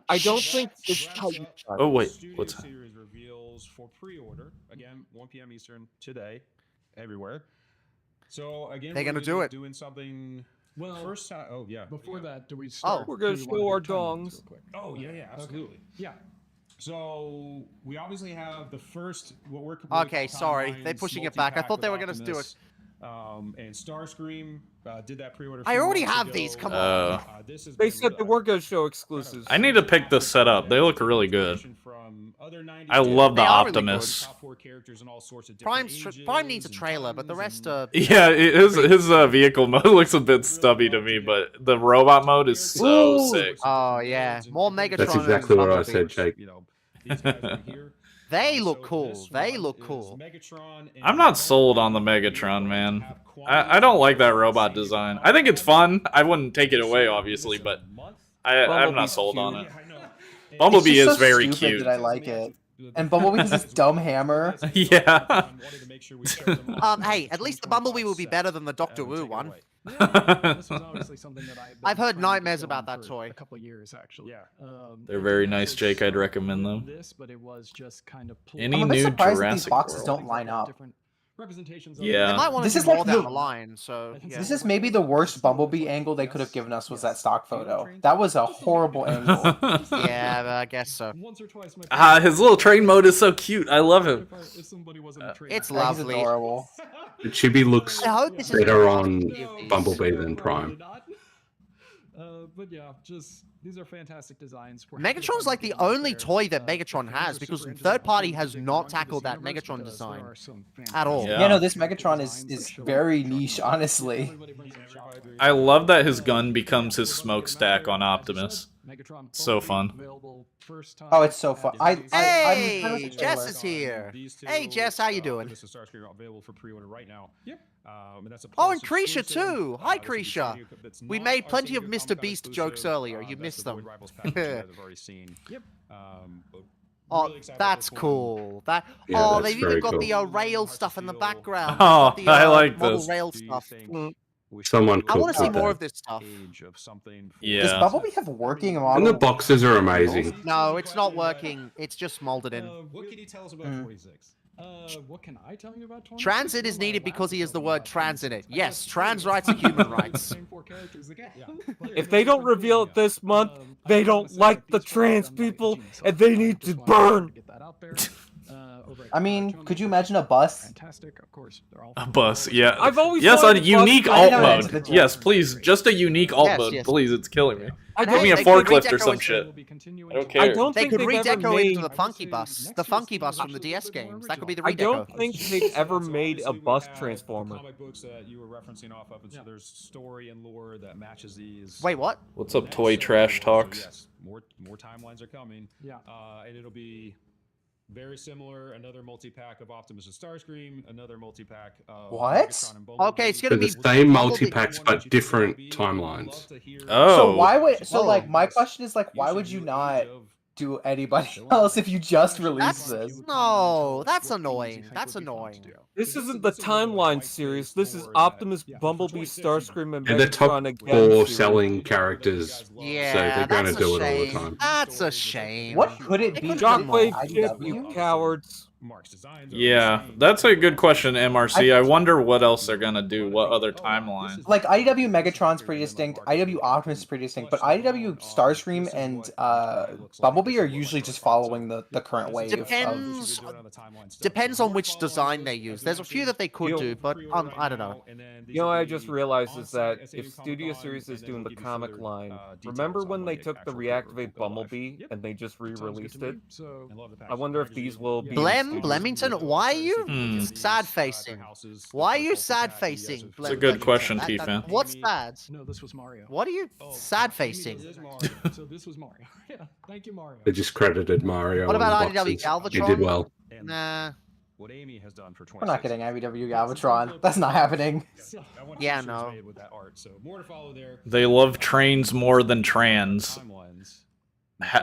I don't think it's Titan. Oh wait, what's that? Series reveals for pre-order again, 1 p.m. Eastern today, everywhere. So again, They're we're gonna do it. Doing something. Well, First time. Oh yeah. Before that, do we start? We're gonna do we wanna show do our timelines dongs. real quick? Oh yeah, absolutely. Yeah. So we obviously have the first what we're Okay, sorry. They're pushing it back. I thought they were gonna do it. And Starscream did that pre-order. I already have these, come on. This has They been, said they were gonna show exclusives. I need to pick this set up. They look really good. From other 90s I love the They are really Optimus. top 4 characters and all sorts of different Prime needs a ages trailer, and but the times rest and- Yeah, his vehicle mode looks a bit stubby to me, but the robot mode is so Ooh. sick. Oh, yeah. More Megatron That's and exactly what I Bumblebee. said, Jake. You know, these guys right here. They So look cool. this They one look is cool. Megatron and I'm not sold on the Megatron, man. I don't like that robot design. I think it's fun. I wouldn't take it away, obviously, but I'm not Bumblebee's sold on cute. it. Bumblebee It's just is so very stupid cute. that I like it. And Bumblebee has this dumb hammer. Yeah. Hey, at least the Bumblebee will be better than the Doctor Wu one. This was obviously something that I've heard trying to nightmares get about going that for toy. A couple of years, actually. Yeah. They're it very didn't nice, actually Jake. I'd start recommend them. with This, but it was just kind of Any I'm a bit new surprised that these Jurassic boxes World? don't line up. Different representations. Yeah. They might want to This do is like more down the- the line, so yeah. This is maybe the worst Bumblebee angle they could have given us was that stock photo. That was a horrible angle. Yeah, I guess so. Once or twice. My His little train mode is so cute. I love him. If somebody wasn't a trainer. It's That is lovely. adorable. The chibi looks I hope this is better the on last of these. Bumblebee than Prime. But yeah, just these are fantastic designs. We're Megatron's like the only toy that Megatron has, because third party has not tackled that Megatron design at all. Yeah. Yeah, no, this Megatron is very niche, honestly. I love that his gun becomes his smokestack on Optimus. So fun. Oh, it's so fun. I'm Hey, with the Jess trailer. is here. Hey, Jess, how you doing? This is Starscream available for pre-order right now. Yep. And that's a Oh, and Pulse Krisha exclusive. too. Hi, This will be Krisha. Sandy that's We not made our plenty of San Diego Mr. Comic-Con Beast exclusive. jokes earlier. You That's missed the Void them. Rivals package you guys have already seen. Yep. But Oh, really excited that's about this one. cool. That Yeah, oh, that's they've even very got cool. the rail stuff in the background. Oh, They've got I like model this. rail Do you stuff. think Mm. we should Someone do I want to cool see with more that. of this stuff. age of something for- Yeah. Does Bumblebee have working model? And the boxes are amazing. No, it's not working. It's just molded in. What can you tell us about 46? What can I tell you about 26? Transit is One of my needed because he has the labs word about trans in it. 26. I Yes, guess trans three. rights are human rights. Same 4 characters again. If they don't reveal it this month, I they just wanna don't say like that the these trans photos, I'm not a people, genius, and so they I need just to wanted burn. get that out there. Over at I mean, Cartoon, could you imagine a bus? Fantastic, of course. They're all A bus, yeah. I've always Yes, a wanted a bus. unique I alt know that's mode. the Yes, please, just a unique alt Yes, mode, yes. please. It's killing me. I And Give me hey, a they could forklift or redeco some it- shit. I don't I care. don't They think could they've ever redeco made. into the funky bus. The funky bus from the DS games. That could be the I don't redeco. think they've ever So made a obviously we bus have the transformer. Comic books that you were referencing off of, and so there's story and lore that matches these. Wait, what? What's up, Toy Trash Talks? Yes, more timelines are coming. Yeah. And it'll be very similar. Another multi-pack of Optimus and Starscream. Another multi-pack of What? Megatron and Bumblebee. Okay, it's They're gonna the be same Bumblebee- multi-packs, but different timelines. Oh. So why would Oh. my question is like why would you not to anybody else if you just release That's this. no, that's annoying. That's annoying. This isn't the timeline series. This is Optimus, Bumblebee, Starscream, and And the top Megatron again. 4 series. selling characters. Yeah, So they're going that's to a do it all the shame. time. That's a shame. What could it It be? could've from Shockwave ship, IDW? you cowards. Mark's designs are Yeah, insane. that's a good question, MRC. I wonder what else they're gonna do. What other timeline? Like IDW Megatron's pretty distinct, IDW Optimus is pretty distinct, but IDW Starscream and Bumblebee are usually just following the current wave. Depends on which design they use. There's a few that they could do, but I don't know. You know what I just realized is that if Studio Series is doing the comic line, remember when they took the reactivate Bumblebee and they just re-released it? I wonder if these will be... Blemington, why are you sad facing? Why are you sad facing? It's a good question, T-Fan. What's sad? No, this was Mario. What are you sad facing? So this was Mario. Yeah, thank you, Mario. They just credited Mario. What about on the IDW boxes. He Galvatron? did well. Nah. What Amy has done for 26 We're not getting IDW Galvatron. That's not happening. Yeah, no. With that art, so more to follow there. They love trains more than trans.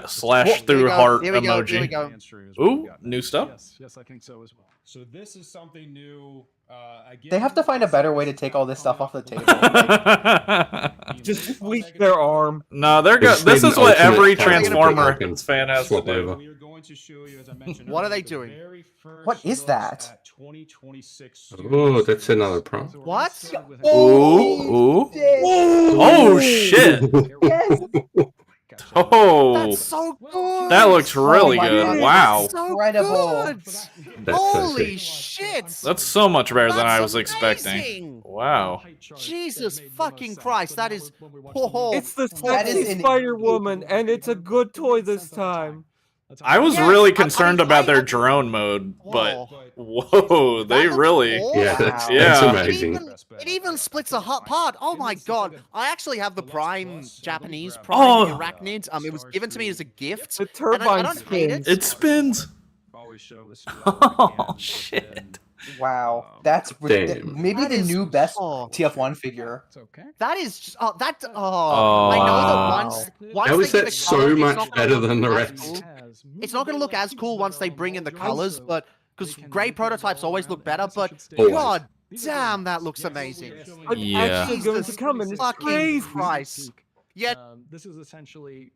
Slash Here through we go, heart here we go, here we emoji. go. Ooh, new stuff. Yes, I think so as well. So this is something new. Again, They have to find a better way to take all this stuff off the table. Just tweak their arm. No, they're They good. just This need is an what alternate every character Transformer that can fan has to swap do. over. We are going to show you, as I mentioned What are earlier, they doing? the very first What is looks that? at 2026 Oh, that's another prompt. So we're What? starting with Ooh, ooh. Oh shit! Yes! Oh, That's so good. that looks really my good. God, Wow, That's so Incredible. good. That's Holy so shit. that's so much better than I That's was expecting. amazing. Wow. Jesus fucking Christ, that is... Oh, It's the That is sexy an- Spider-Woman, and it's a good toy this time. I was Yes, really I concerned mean, about their I- drone mode, but Whoa. whoa, That they looks really. awesome. Yeah, that's Yeah. amazing. It even splits a hot part. Oh my god. I actually have the Prime Japanese Oh. Prime Arachnid. It was given to me as a gift. The And I turbine don't hate spins. it. It spins. Always show this. Oh shit. Wow. That's Damn. maybe That the is- new best oh. TF1 figure. It's okay. That is just, I know Oh. that once How is they that give the so color, it's much not gonna better look than the as rest? cool. It's not going to look as cool once they bring in the colors, but because gray prototypes always look better. But Always. god damn, that looks amazing. I'm Yeah. actually going to Jesus come and it's fucking crazy. Christ. Yeah, This is essentially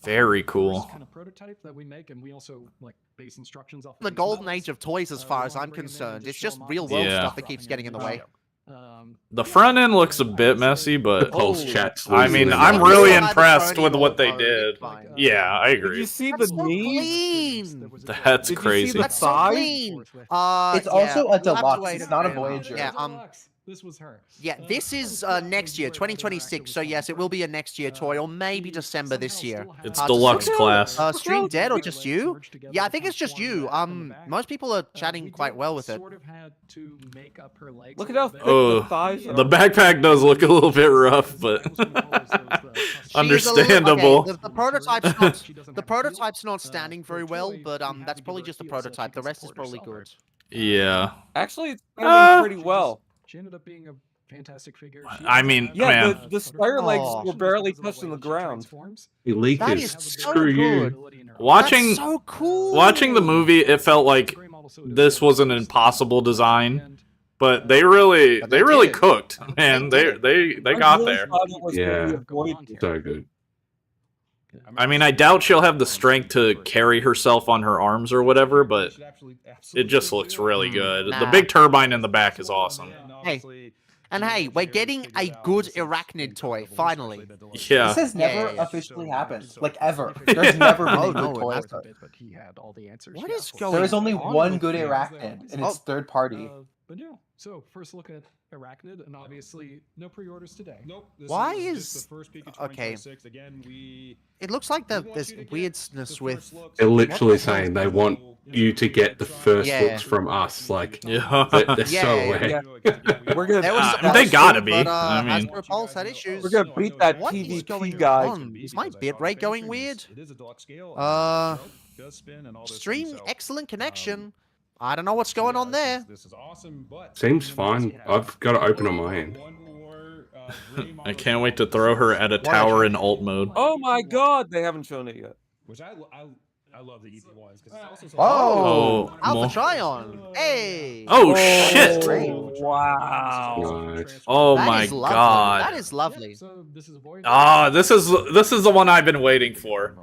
Very the cool. first kind of prototype that we make, and we also like base instructions off of the these golden models. age of toys, as far as we wanna I'm bring 'em in and concerned. It's show just 'em off real and world Yeah. stuff that keeps getting in the way. The front end looks a bit messy, The but Pulse Oh. chat's I losing mean, their I'm mind. really Yeah, the impressed Pony with what they mode, did. it's fine. Yeah, I Did you agree. see That's the so knee? clean. That's Did you see crazy. the That's so size? clean. It's Yeah, also a we'll have to deluxe, wait it's not a bit. Voyager. Yeah, This was her. Yeah, this is next year, 2026. So yes, it will be a next year toy, or maybe December this year. It's Hard to deluxe say. class. Stream Dead or just you? Yeah, I think it's just you. Most people are chatting quite well with it. Sort of had to make up her legs Look a at how little thick bit. Oh, the thighs are. The backpack does look a little bit rough, but She's a little- understandable. okay, the prototype's not standing very well, but that's probably just the prototype. The rest is probably good. Yeah. Actually, it's standing pretty well. She ended up being a fantastic figure. I mean, Yeah, man. the spider legs Oh. were barely touching the ground. Elite That is is so screw you. good. Watching That's so cool. watching the movie, it felt like this was an impossible design, but they really But they really did. cooked, man. They I got really there. thought it was gonna Yeah. be a Voyager. So good. I mean, I doubt she'll have the strength to carry herself on her arms or whatever, but it just looks really good. The Nah. big turbine in the back is awesome. Hey, and hey, we're getting a good arachnid toy, finally. Yeah. This has Yeah, never yeah, yeah. officially happened. Like, ever. There's never been Oh, a no, good it toy. hasn't. But he had all the answers. What Yeah, is of course. going There is only on one with good you? arachnid, and it's Oh. third party. But yeah, so first look at Arachnid, and obviously no pre-orders today. Nope. This Why just is- the first peek of okay. 2026. Again, we It looks like we want there's you to get weirdness the with. first looks. They're literally What? saying they want you to get the first Yeah. looks from us. Like, Yeah. they're Yeah, so yeah, aware. Yeah. We're gonna There was beat some they that- gotta bullshit, be. But, I mean- Hasbro Pulse had issues. We're gonna beat that What is PvP going guy. on? Is my bit rate going weird? It is a deluxe scale. Uh, does spin and all those Stream, things, so, excellent connection. I don't know what's going yeah, on there. This is awesome, but Seems fine. I've got to open on my end. one more, gray I model can't wait to throw her at a Why? tower in alt mode. Oh my god, they haven't shown it yet. Which I love the easy ones because it's also Oh, Alpha more. Trion. Hey. Oh shit! Wow. Nice. Oh That my is lovely. god! That is lovely. So this is a Voyager. Ah, this is the one I've been waiting for.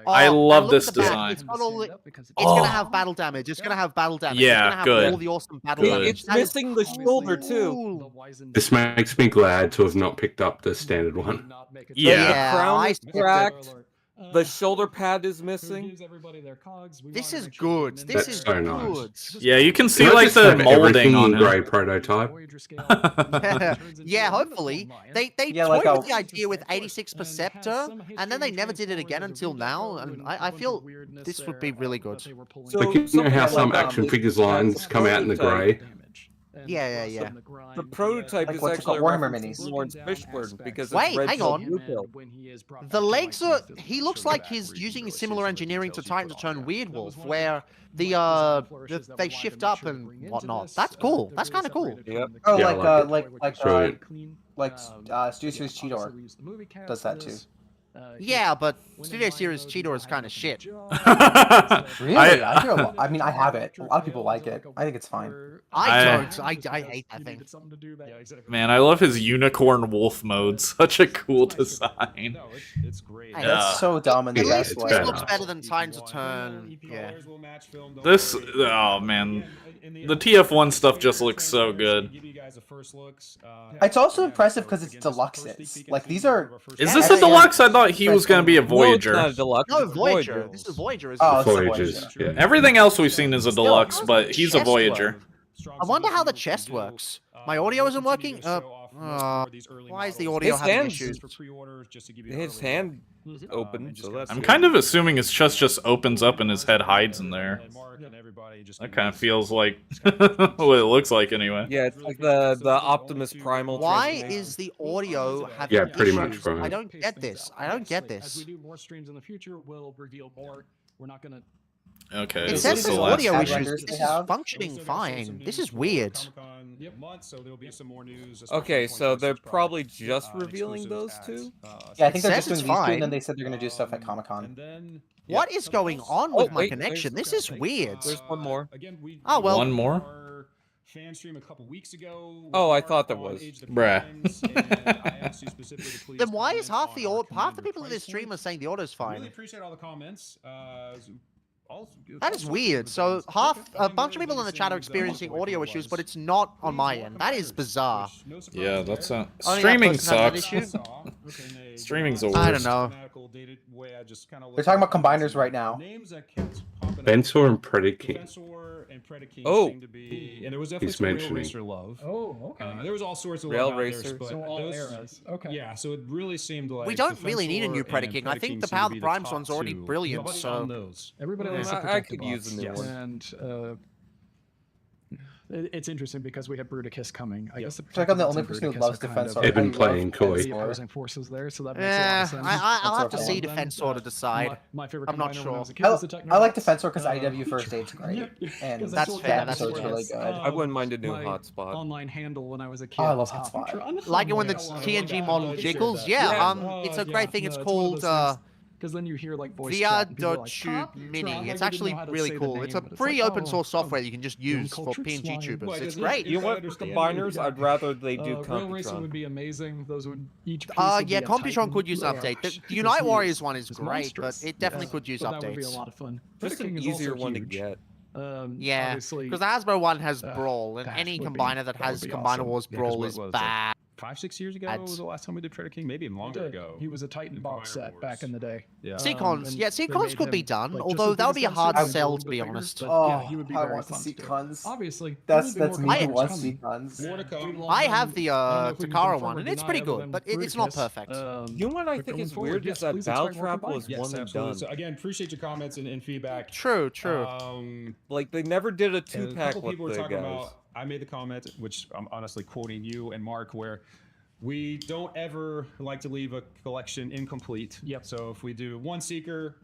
I Oh, love and look this at the back. design. It's got all the- It's Oh. gonna have battle damage. It's gonna have battle damage. Yeah, it's gonna have good. all the awesome battle Good. damage. It's That is missing the shoulder too. cool. This makes me glad to have not picked up the standard one. Yeah. The Yeah, crown I is skipped it. cracked. The shoulder pad is missing. This is good. This That's is so good. nice. Yeah, you can see Can I like just the have molding everything on in him. grey prototype? Yeah, hopefully. They Yeah, toyed like with the idea with 86 Perceptor, and then they never did it again until now, and I feel this would be really good. So Like, you know how yeah, some like, action the- figures lines come out in the grey? Yeah. The prototype Like is what's it actually called? a Warhammer reference to minis. Lawrence Fishburne because Wait, it's red hang pill, on. blue pill. The legs are. He looks like he's using similar engineering to Titan to turn Weird Wolf, where they shift up and whatnot. That's cool. That's kind of cool. Yep. Oh, Yeah, like Studio Series Cheetor does that too. Yeah, but Studio Series Cheetor is kind of shit. Really? I hear a lot. I mean, I have it. A lot of people like it. I think it's fine. I don't. I hate that thing. Man, I love his unicorn wolf mode. Such a cool design. No, it's great. Hey, That's so dumb in the At Yeah, best least it's way. this bad. looks better than Time to Turn. Yeah. This, oh man, the TF1 stuff just looks so good. It's also impressive because it's deluxes. Like these are. Is this Yeah, a deluxe? I thought he was gonna be a Voyager. No, it's not a deluxe. No, it's a Voyager. This is Voyager. Isn't Oh, it? it's a Voyagers. Voyager. Yeah. Everything else we've seen is a Still, deluxe, how's but the he's a chest Voyager. I wonder how the chest works. My audio isn't working. Why is the audio His having hands- issues? His hand open, so that's I'm good. kind of assuming his chest just opens up and his head hides in there. That kind of feels like what it looks like anyway. Yeah, it's like the Optimus primal. Why transformation. is the audio having Yeah, pretty much, issues? right. I don't get this. I don't get As we this. do more streams in the future, we'll reveal more. We're not gonna. Okay, It is says this there's the last audio one? one? issues. Renders This they is have? functioning fine. This is weird. Okay, so they're probably just revealing those two? Yeah, I think they're says just doing it's these two, and fine. then they said they're gonna do stuff at Comic Con. What is going on Oh, with my wait, connection? This is weird. There's one more. Oh, well. One more? Fan stream a couple weeks ago. Oh, I thought there was. Bruh. Then why is half the people in this stream are saying the audio's Really fine? appreciate all the comments. That is weird. So a bunch of people in the chat are experiencing audio issues, but it's not on my end. That is bizarre. Yeah, that's not. Only that Streaming person has sucks. an issue? Streaming's the I worst. don't know. They're talking about combiners right now. Bensor and Predaking. Oh. And there was He's definitely some Rail mentioning. Racer love. Oh, okay. There was all sorts of Rail love out there, Racers. but So all those- eras. Okay. Yeah, so it really seemed like We don't really need a new Defensor and Predaking. I think the Predaking Power of seem the to be Primes top one's already two. brilliant, Nobody so- on those. Everybody likes I the protector could use a new box. one. And it's interesting because we have Bruticus coming. I guess the like I'm the Protector only and person who Bruticus loves are kind Defensor. of They've been I love playing coy. the opposing forces there, so that makes a lot Yeah, of sense. I'll have to That's see okay. Defensor to decide. My favorite I'm not combiner when I sure. was a kid was the I like Technobots. Defensor because IW First Aid's great, and Because That's what fair, that that's episode's fair. really good. I wouldn't mind a new my hotspot. Online handle when I was a kid. Oh, I love was Hotspot. Hotspot. Like it when the Yeah, TNG well, model yeah, jiggles. yeah. Yeah, it's a great thing. It's called because then you hear like voice VR chat and people are like, Tube "Huh? Mini. I It's didn't actually know how to really say the cool. name, It's a but it's free like, open oh, source software you can just use for cultured PNG swine. tubers. It's You great. know what? Combiners, I'd rather they do Rail Racing would Computron. be amazing. Those would each. piece would Yeah, be a Computron Titan could use an Rush, update. The because Unite he Warriors one is is great, but monstrous. it definitely could use So that would be a updates. lot of fun. Just an Predicting is also easier one to huge. get. Yeah, obviously, because the Hasbro one has Brawl, and that any would be- combiner that that has would be Combiner awesome. Wars Yeah, 'cause Brawl what is was it? bad. 5-6 years ago Ads. was the last time we did Predator King, maybe even longer ago. He was a Titan box set back in the day. Yeah. Seacons, and yeah, they Seacons made could be him, done, like, just although as that would big be a as hard Dempsey sell, with to the be figures, honest. but, Oh, yeah, he would be I very want to fun see do. Guns. Obviously, That's he would be me more I who have- wants to see Guns. More to come. I have the I don't know if we can Takara confirm one, or and it's deny pretty other good, than but it's not Bruticus. perfect. You know what I but think going is forward, weird yes, is that please Battle expect more Trap was Yes, one and absolutely. done. So again, appreciate your comments and feedback. True, true. Like they never did a And a two-pack couple with people were the talking guys. about. I made the comment, which I'm honestly quoting you and Mark, where we don't ever like to leave a collection incomplete. Yep. So if we do one Seeker,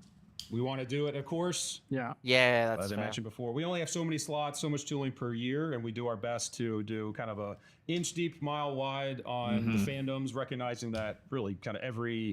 we want to do it, of course. Yeah. Yeah, that's As I fair. mentioned before, we only have so many slots, so much tooling per year, and we do our best to do kind of a inch deep, mile wide on the fandoms, recognizing that really kind of every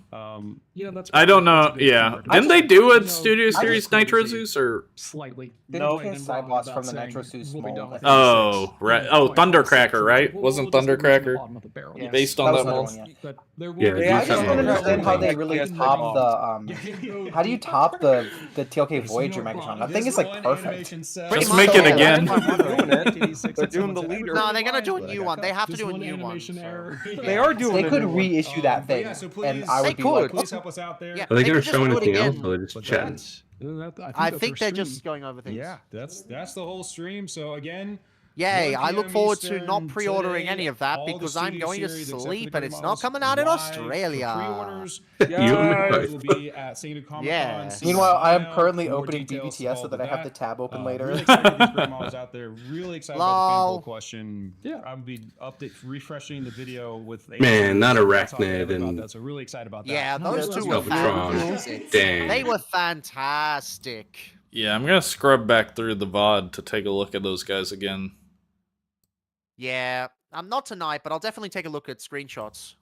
Yeah, that's. I don't know. probably Yeah, good. didn't they do You a know, Studio I Series just Nitro crazy. Zeus or? Slightly. Didn't Right get and side wrong boss about from the saying Nitro Zeus we'll be mold. done with Oh, 86 right. in Oh, 2026. Thundercracker, right? We'll Wasn't just give them some Thundercracker? bottom of the barrel. Yeah. Based on That was that another mold. one, yeah. But there will Yeah, be they I just something don't like that. understand how they really top how do you top the TLK There's Voyager no Megatron? problem. That thing There's is like one perfect. animation cell. Pretty Just much, make it yeah, again. that's what I'm wondering. They're doing the leader. No, they're gonna do a But I new got one. They cut. have to Just do a one new one. animation So. error. They are doing They a could new one. reissue that But thing, yeah, so and please, I They would be could. like, please help us out there. Yeah. Are they They going could to just show do it anything else, again. or are they just But chatting? I that's think our they're stream. just going over things. Yeah, that's the whole stream. So again, Yay, 1 I look PM forward to Eastern not pre-ordering today, any of that all the because I'm studio going to series, except for sleep the and it's Cody not models, coming out in live for Australia. pre-orders. You and Guys me will both. be at San Diego Comic-Con. Yeah. See Meanwhile, I am now. currently More opening details to BBTS so follow that I have the that. tab open later. Really excited to get these great models out there. Really excited about the fan poll Lol. question. Yeah. I'll be refreshing the video with Man, not That's all I Arachnid have about and that. So really excited about that. Yeah, No, those that's two were Galvatron. fantastic. Dang. They were fantastic. Yeah, I'm gonna scrub back through the VOD to take a look at those guys again. Yeah, not tonight, but I'll definitely take a look at screenshots.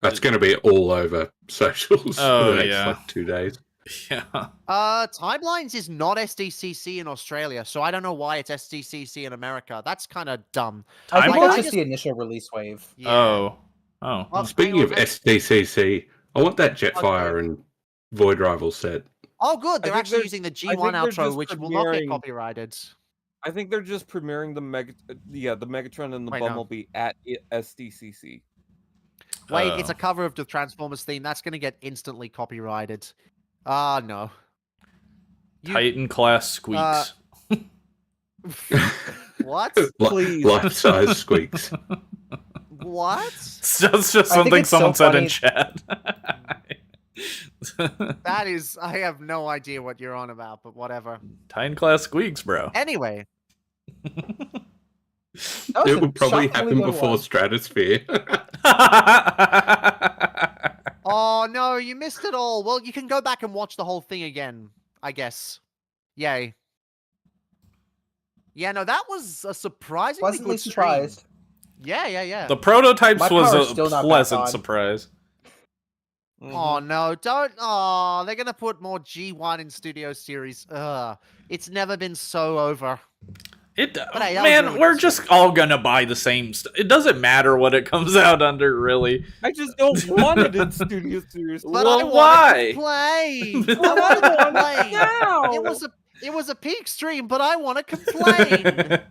That's going to be all over socials for Oh, the next yeah. like 2 days. Yeah. Timelines is not SDCC in Australia, so I don't know why it's SDCC in America. That's kind of dumb. I think Timeline? that's I just just- the initial release wave. Yeah. Oh. Oh. Well, Speaking of hang on, SDCC, I want that Jetfire and Void Rival set. Oh, good. They're think actually they're- using the I G1 think they're outro, just which will not get premiering- copyrighted. I think they're just premiering the the Megatron and the Wait, no. Bumblebee at SDCC. Wait, it's Oh. a cover of the Transformers theme. That's going to get instantly copyrighted. Ah, no. You- Titan class squeaks. What? Please. Life-size squeaks. What? It's just I think something it's so someone said in funny- chat. That is, I have no idea what you're on about, but whatever. Titan class squeaks, bro. Anyway, That was It a would probably shockingly happen little before one. Stratosphere. oh no, you missed it all. Well, you can go back and watch the whole thing again, I guess. Yay. Yeah, no, that was a surprisingly Pleasantly good stream. surprised. Yeah. The prototypes My was power's a still not back pleasant on. surprise. Oh no, don't. Oh, they're gonna put more G1 in Studio Series. Ugh. It's never been so over. It, hey, that was man, really we're good just all gonna buy the same stuff. It doesn't matter what it comes out under, really. I just don't want it in Studio Series. But Well, I wanted why? to play. I wanted to play. now. It was a peak stream, but I want to complain.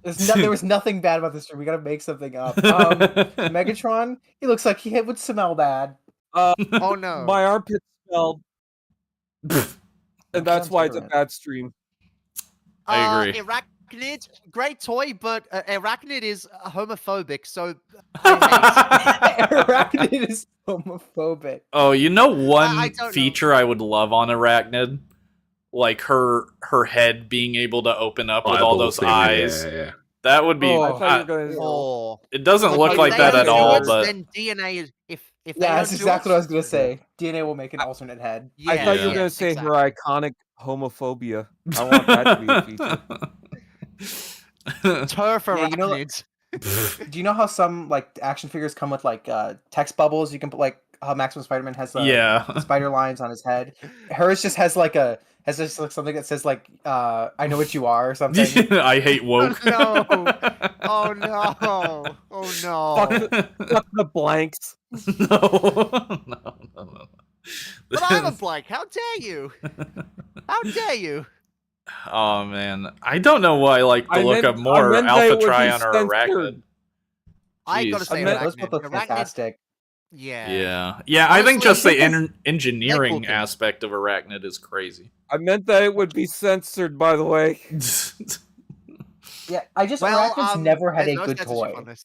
There was nothing bad about this stream. We gotta make something up. Megatron, he looks like he would smell bad. Oh no. My armpit smelled, and that's Sounds why it's a different. bad stream. I agree. Arachnid, great toy, but Arachnid is homophobic, so I Arachnid is homophobic. Oh, you know one I don't know. feature I would love on Arachnid? Like her head being able to open up with all Eyeball those thing, eyes. Yeah. That would be. Oh, I hate thought you were gonna. oh. It doesn't look if like they that don't at do all, it, but then DNA is if they Yeah, don't that's do exactly it, what I was gonna say. DNA will make an alternate head. I thought you were Yeah. gonna say exactly. her iconic homophobia. I want that to be a feature. Turf Yeah, you know, Arachnid. Do you know how some like action figures come with like text bubbles? You can put like how Maximum Spider-Man has yeah. spider lines on his head. Hers just has like just like something that says like I know what you are or something. I hate woke. no. Oh no. Oh no. Fuck the blanks. No. But I'm a blank. How dare you? How dare you? Oh man, I don't know why I like to I look meant- up I more meant that Alpha it would be Trion or censored. Arachnid. I gotta Jeez. say I meant those Arachnid. both look Arachnid, fantastic. yeah. Yeah. I think just the Honestly, engineering Like, aspect of Arachnid is crazy. I meant that it would be censored, by the way. Yeah, I just Well, Arachnid's never had there's a no good censorship toy. on this.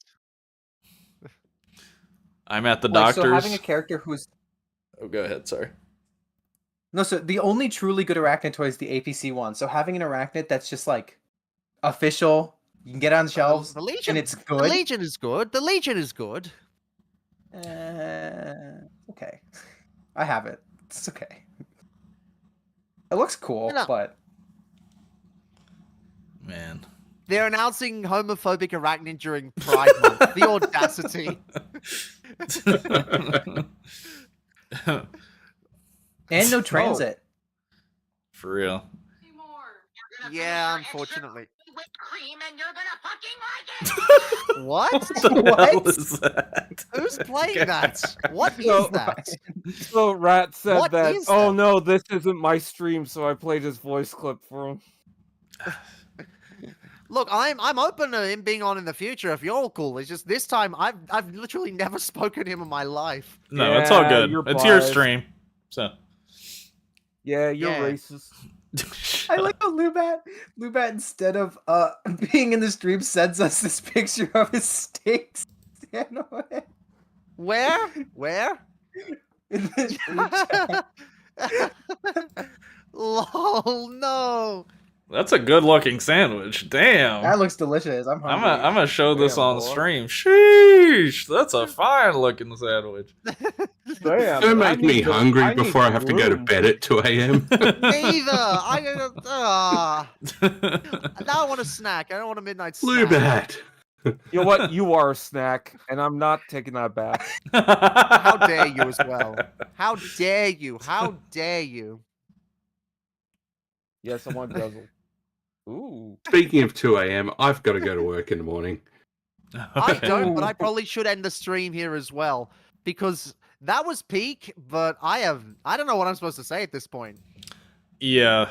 I'm at the Like, so doctor's. having a character who's Oh, go ahead. Sorry. no, so the only truly good Arachnid toy is the APC one. So having an Arachnid that's just like official, you can get it on the shelves, The Legion. and it's The good. Legion is good. The Legion is good. Okay, I have it. It's okay. It looks cool, No. but Man. They're announcing homophobic Arachnid during Pride Month. The audacity. and no transit. For real. Yeah, unfortunately. Cream, and you're gonna fucking like it. What? The hell is that? Who's playing that? What is So- that? So Rat said What that, is oh that? no, this isn't my stream, so I played his voice clip for him. Look, I'm open to him being on in the future if you're all cool. It's just this time I've literally never spoken to him in my life. No, it's all Yeah, good. you're It's your biased. stream. So. Yeah, you're Yeah. racist. I like how Lubat instead of being in the stream sends us this picture of his steaks. Where? Where? In the stream chat. Lol, no. That's a good looking sandwich. Damn. That looks delicious. I'm hungry. I'm gonna show this Damn, on boy. stream. Sheesh, that's a fine looking sandwich. Damn, Don't I make me need the- hungry I need before I the have to go to room. bed at 2 a.m. Neither. Now I want a snack. I don't want a midnight snack. Bluebat. You know what? You are a snack, and I'm not taking that back. How dare you as well? How dare you? How dare you? Yes, I want guzzle. Ooh. Speaking of 2 a.m., I've got to go to work in the morning. I don't, but I probably should end the stream here as well because that was peak. But I don't know what I'm supposed to say at this point. Yeah,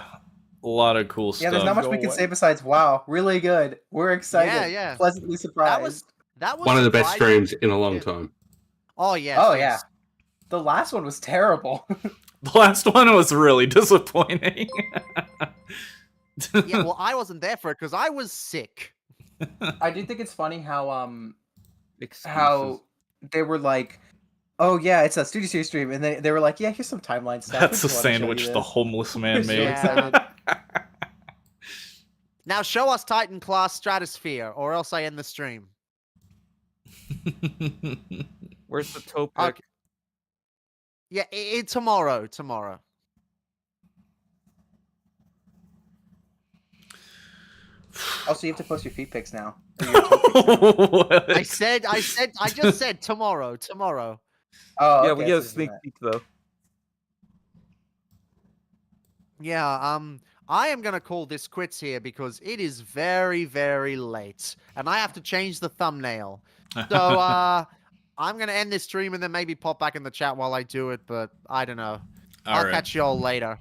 a lot of cool Yeah, stuff. there's not much Go we can away. say besides wow, really good. We're excited. yeah. Pleasantly surprised. That was One of the best surprising. streams in a long time. Oh yeah. Oh yeah. The last one was terrible. The last one was really disappointing. Yeah. Well, I wasn't there for it because I was sick. I do think it's funny how Excuses. they were like, oh yeah, it's a Studio Series stream, and they were like, yeah, here's some timeline stuff. That's We the just wanna show you sandwich the this." homeless man So made. Yeah. Now show us Titan class Stratosphere, or else I end the stream. Where's the Topic? Yeah, tomorrow. Tomorrow. Also, you have to post your feet pics now. Or your toe pics now. What? I just said tomorrow. Tomorrow. Oh, Yeah, okay, we I get a see what sneak you meant. peek though. Yeah, I am gonna call this quits here because it is very, very late, and I have to change the thumbnail. So, I'm gonna end this stream and then maybe pop back in the chat while I do it, but I don't know. I'll Alright. catch y'all later.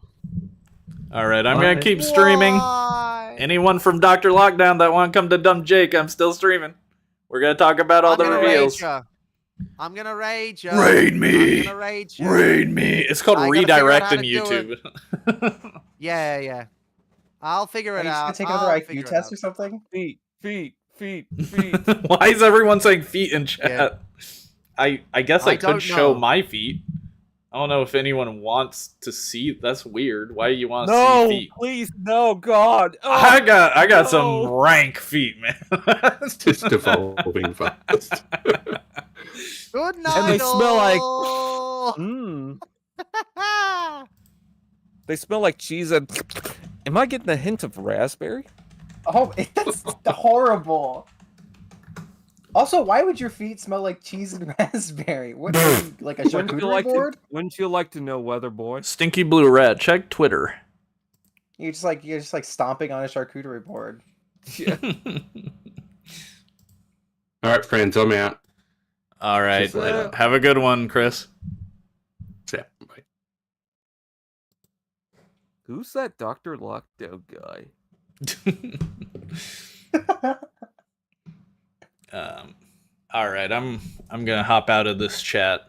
Alright, I'm gonna keep streaming. Why? Anyone from Dr. Lockdown that want to come to Dumb Jake, I'm still streaming. We're gonna talk about all I'm the gonna reveals. Rage ya. I'm gonna rage ya. Raid me. I'm gonna rage ya. Raid me. It's called I gotta figure out how redirecting to do YouTube. Yeah. I'll figure Are it you just out. gonna take I'll another figure IQ it test out. or something? Feet. Why is everyone saying feet in chat? Yeah. I guess I, I don't could show know. my feet. I don't know if anyone wants to see. That's weird. Why do you want to No, see feet? please, no, God. Oh, I got some no. rank feet, man. Just evolving fast. Good night. And they smell like- all. Mmm. They smell like cheese and. Am I getting a hint of raspberry? Oh, that's horrible. Also, why would your feet smell like cheese and raspberry? What are you, like a charcuterie board? Wouldn't you like to know, Weather Boy? Stinky Blue Rat. Check Twitter. You're just like stomping on a charcuterie board. Yeah. All right, friends, I'm out. All right. Just later. Have a good one, Chris. Yeah, bye. Who's that Dr. Lockdown guy? All right. I'm gonna hop out of this chat.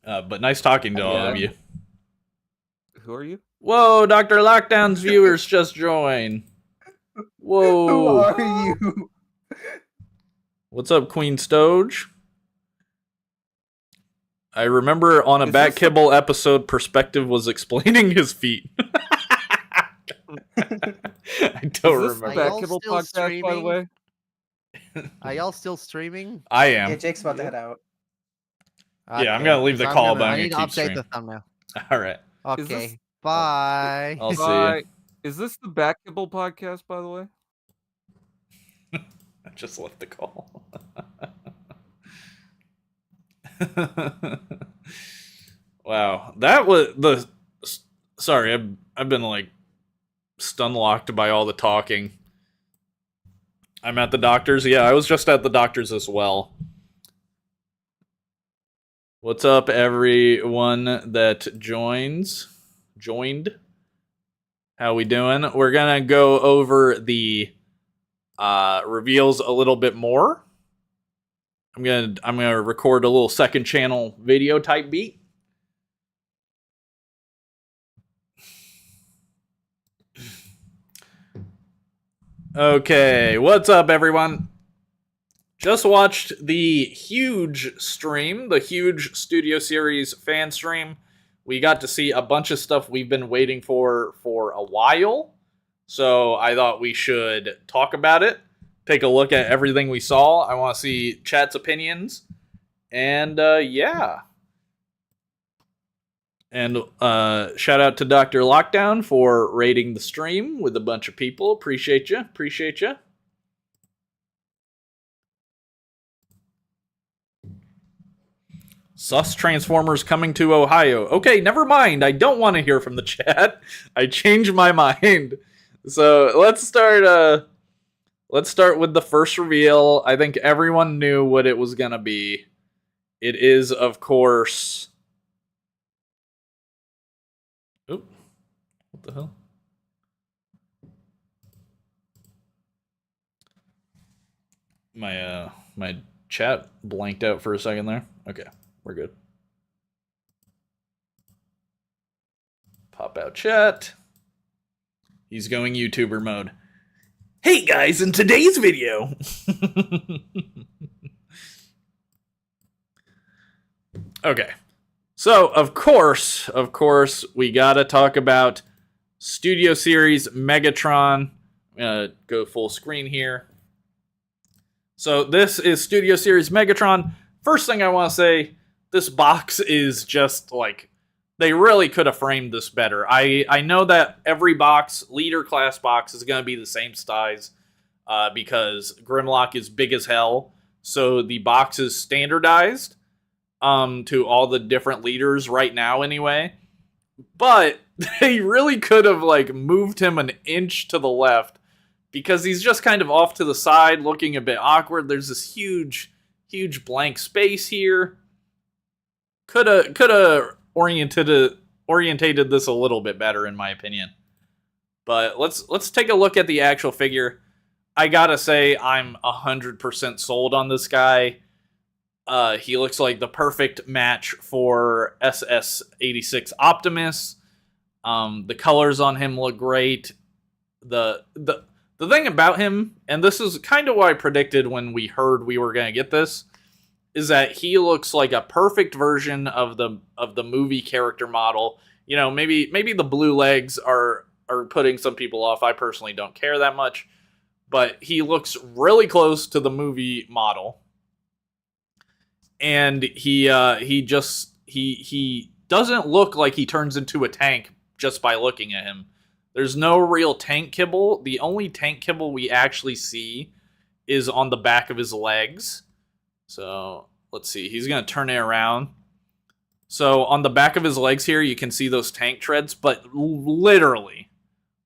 But nice talking to all of you. Who are you? Whoa, Dr. Lockdown's viewers just joined. Whoa. Who are you? What's up, Queen Stoge? I remember on a Is Bat this Kibble episode, Perspective was explaining his feet. I don't Is this the remember. Are y'all Bat Kibble still podcast, by the streaming? way? Are y'all still streaming? I Yeah, am. Jake's about to head out. Yeah, I'm gonna leave the so call, but I I'm need to gonna keep update streaming. the thumbnail. All right. Is Okay. this- Bye. I'll see you. Bye. Is this the Bat Kibble podcast, by the way? I just left the call. Wow, that was the. Sorry, I've been like stun locked by all the talking. I'm at the doctor's. Yeah, I was just at the doctor's as well. What's up, everyone that joined? How we doing? We're gonna go over the reveals a little bit more. I'm gonna record a little second channel video type beat. Okay, what's up, everyone? Just watched the huge stream, the huge Studio Series fan stream. We got to see a bunch of stuff we've been waiting for a while. So I thought we should talk about it, take a look at everything we saw. I want to see chat's opinions. And yeah. And shout out to Dr. Lockdown for raiding the stream with a bunch of people. Appreciate you. Appreciate you. Sus Transformers coming to Ohio. Okay, never mind. I don't want to hear from the chat. I changed my mind. So let's start. Let's start with the first reveal. I think everyone knew what it was gonna be. It is, of course. Oop! What the hell? My chat blanked out for a second there. Okay. We're good. Pop out chat. He's going YouTuber mode. Hey guys, in today's video. Okay. So, of course, we gotta talk about Studio Series Megatron. I'm gonna go full screen here. So, this is Studio Series Megatron. First thing I want to say, this box is just like, they really could have framed this better. I know that every box, leader class box, is going to be the same size because Grimlock is big as hell. So the box is standardized to all the different leaders right now anyway. But they really could have like moved him an inch to the left because he's just kind of off to the side looking a bit awkward. There's this huge blank space here. Coulda orientated this a little bit better, in my opinion. But let's take a look at the actual figure. I gotta say, I'm 100% sold on this guy. He looks like the perfect match for SS86 Optimus. The colors on him look great. The thing about him, and this is kind of what I predicted when we heard we were gonna get this, is that he looks like a perfect version of the movie character model. You know, maybe the blue legs are putting some people off. I personally don't care that much, but he looks really close to the movie model. And he doesn't look like he turns into a tank just by looking at him. There's no real tank kibble. The only tank kibble we actually see is on the back of his legs. So, let's see. He's going to turn it around. So, on the back of his legs here, you can see those tank treads. But literally,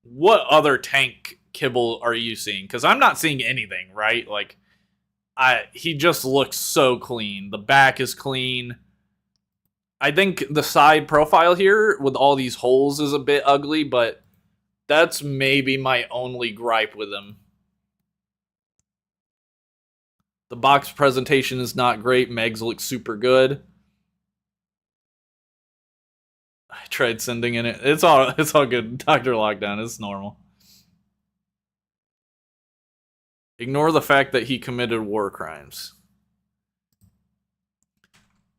what other tank kibble are you seeing? Because I'm not seeing anything, right? Like, he just looks so clean. The back is clean. I think the side profile here with all these holes is a bit ugly, but that's maybe my only gripe with him. The box presentation is not great. Megs looks super good. I tried sending in it. It's all good. Dr. Lockdown, it's normal. Ignore the fact that he committed war crimes.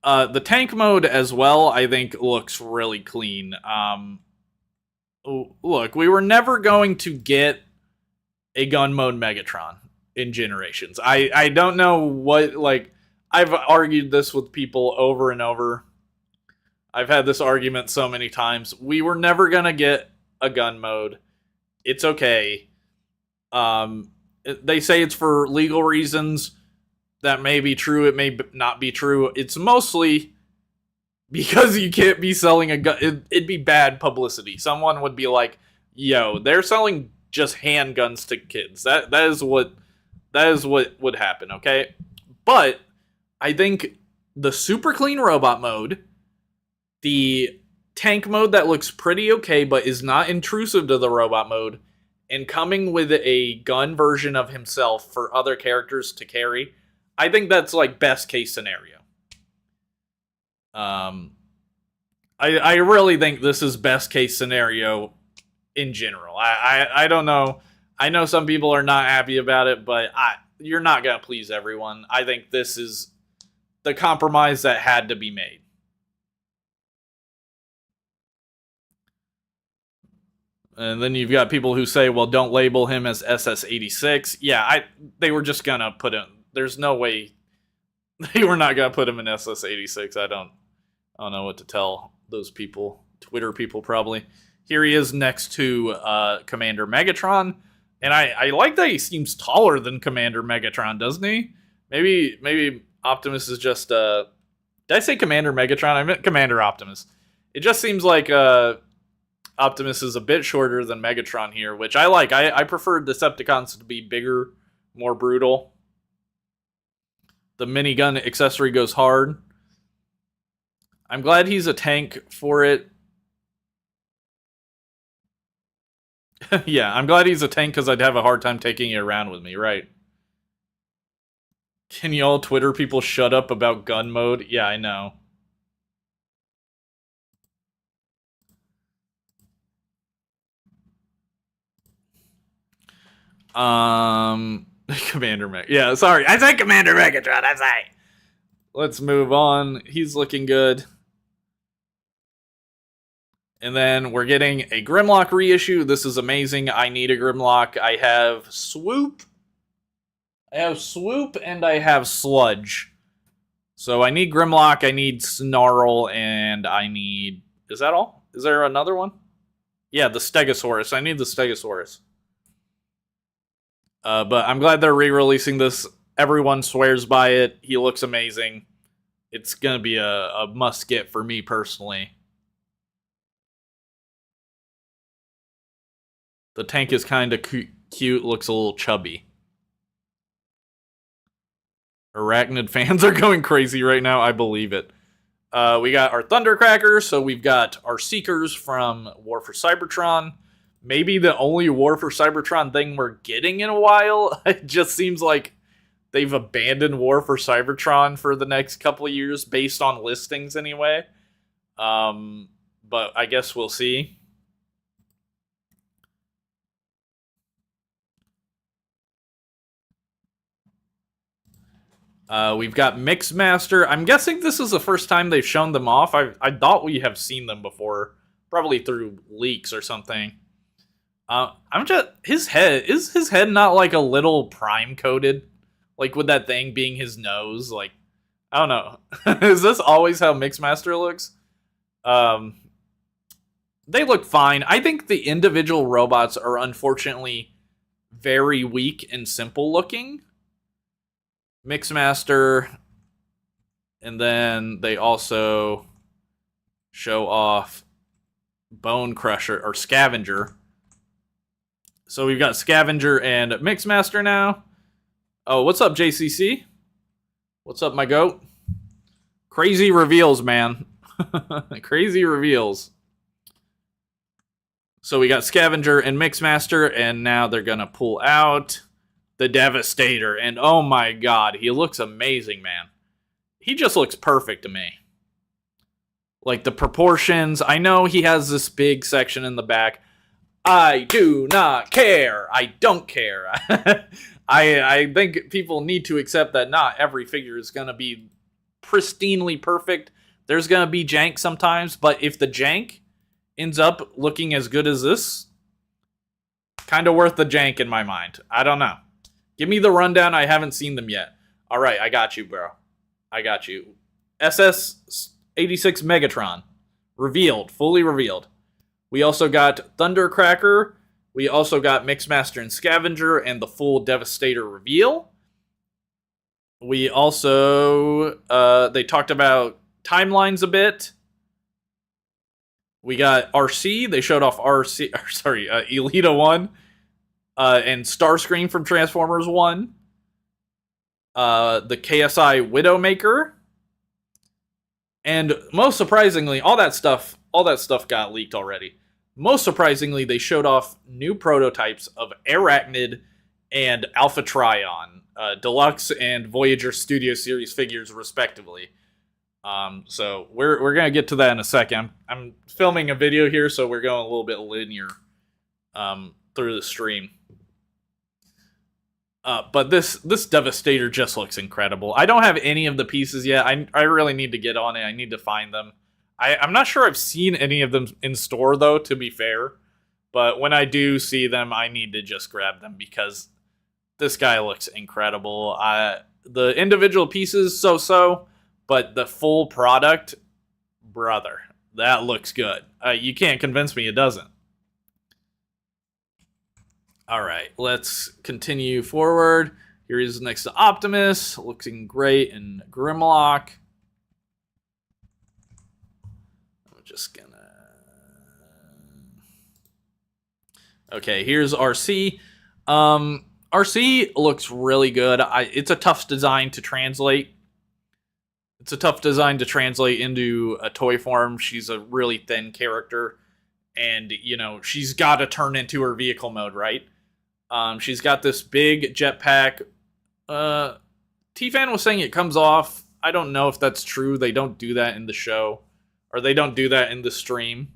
The tank mode as well, I think, looks really clean. Look, we were never going to get a gun mode Megatron in Generations. I don't know what, like, I've argued this with people over and over. I've had this argument so many times. We were never going to get a gun mode. It's okay. They say it's for legal reasons. That may be true. It may not be true. It's mostly because you can't be selling a gun. It'd be bad publicity. Someone would be like, yo, they're selling just handguns to kids. That is what would happen, okay? But I think the super clean robot mode, the tank mode that looks pretty okay but is not intrusive to the robot mode, and coming with a gun version of himself for other characters to carry, I think that's like best case scenario. I really think this is best case scenario in general. I don't know. I know some people are not happy about it, but you're not gonna please everyone. I think this is the compromise that had to be made. And then you've got people who say, well, don't label him as SS-86. Yeah, they were just gonna put him. There's no way they were not gonna put him in SS-86. I don't know what to tell those people. Twitter people, probably. Here he is next to Commander Megatron. And I like that he seems taller than Commander Megatron, doesn't he? Maybe Optimus is just... did I say Commander Megatron? I meant Commander Optimus. It just seems like Optimus is a bit shorter than Megatron here, which I like. I prefer Decepticons to be bigger, more brutal. The minigun accessory goes hard. I'm glad he's a tank for it. Yeah, I'm glad he's a tank because I'd have a hard time taking it around with me, right? Can y'all Twitter people shut up about gun mode? Yeah, I know. Commander Meg. Yeah, sorry. I said Commander Megatron. I'm sorry. Let's move on. He's looking good. And then we're getting a Grimlock reissue. This is amazing. I need a Grimlock. I have Swoop. And I have Sludge. So I need Grimlock, I need Snarl, and I need... Is that all? Is there another one? Yeah, the Stegosaurus. I need the Stegosaurus. But I'm glad they're re-releasing this. Everyone swears by it. He looks amazing. It's going to be a must-get for me personally. The tank is kind of cute, looks a little chubby. Arachnid fans are going crazy right now, I believe it. We got our Thundercracker, so we've got our Seekers from War for Cybertron. Maybe the only War for Cybertron thing we're getting in a while. It just seems like they've abandoned War for Cybertron for the next couple of years, based on listings anyway. But I guess we'll see. We've got Mixmaster. I'm guessing this is the first time they've shown them off. I thought we have seen them before, probably through leaks or something. His head not like a little prime coated, like with that thing being his nose? Like, I don't know. Is this always how Mixmaster looks? They look fine. I think the individual robots are unfortunately very weak and simple looking. Mixmaster, and then they also show off Bone Crusher or Scavenger. So we've got Scavenger and Mixmaster now. Oh, what's up, JCC? What's up, my goat? Crazy reveals, man. Crazy reveals. So we got Scavenger and Mixmaster, and now they're gonna pull out the Devastator, and oh my god, he looks amazing, man. He just looks perfect to me. Like the proportions, I know he has this big section in the back. I do not care. I don't care. I think people need to accept that not every figure is going to be pristinely perfect. There's going to be jank sometimes, but if the jank ends up looking as good as this, kind of worth the jank in my mind. I don't know. Give me the rundown. I haven't seen them yet. All right, I got you, bro. I got you. SS-86 Megatron. Revealed. Fully revealed. We also got Thundercracker. We also got Mixmaster and Scavenger and the full Devastator reveal. We also... they talked about timelines a bit. We got RC. They showed off RC. Sorry, Elita 1. And Starscream from Transformers 1. The KSI Widowmaker. And most surprisingly, all that stuff got leaked already. Most surprisingly, they showed off new prototypes of Arachnid and Alpha Trion, Deluxe and Voyager Studio Series figures, respectively. So we're gonna get to that in a second. I'm filming a video here, so we're going a little bit linear through the stream. But this Devastator just looks incredible. I don't have any of the pieces yet. I really need to get on it. I need to find them. I'm not sure I've seen any of them in store, though, to be fair. But when I do see them, I need to just grab them because this guy looks incredible. The individual pieces, so-so, but the full product, brother, that looks good. You can't convince me it doesn't. All right, let's continue forward. Here he is next to Optimus, looking great in Grimlock. I'm just gonna... Okay, here's RC. RC looks really good. It's a tough design to translate. It's a tough design to translate into a toy form. She's a really thin character. And, you know, she's got to turn into her vehicle mode, right? She's got this big jetpack. T-Fan was saying it comes off. I don't know if that's true. They don't do that in the show. Or they don't do that in the stream.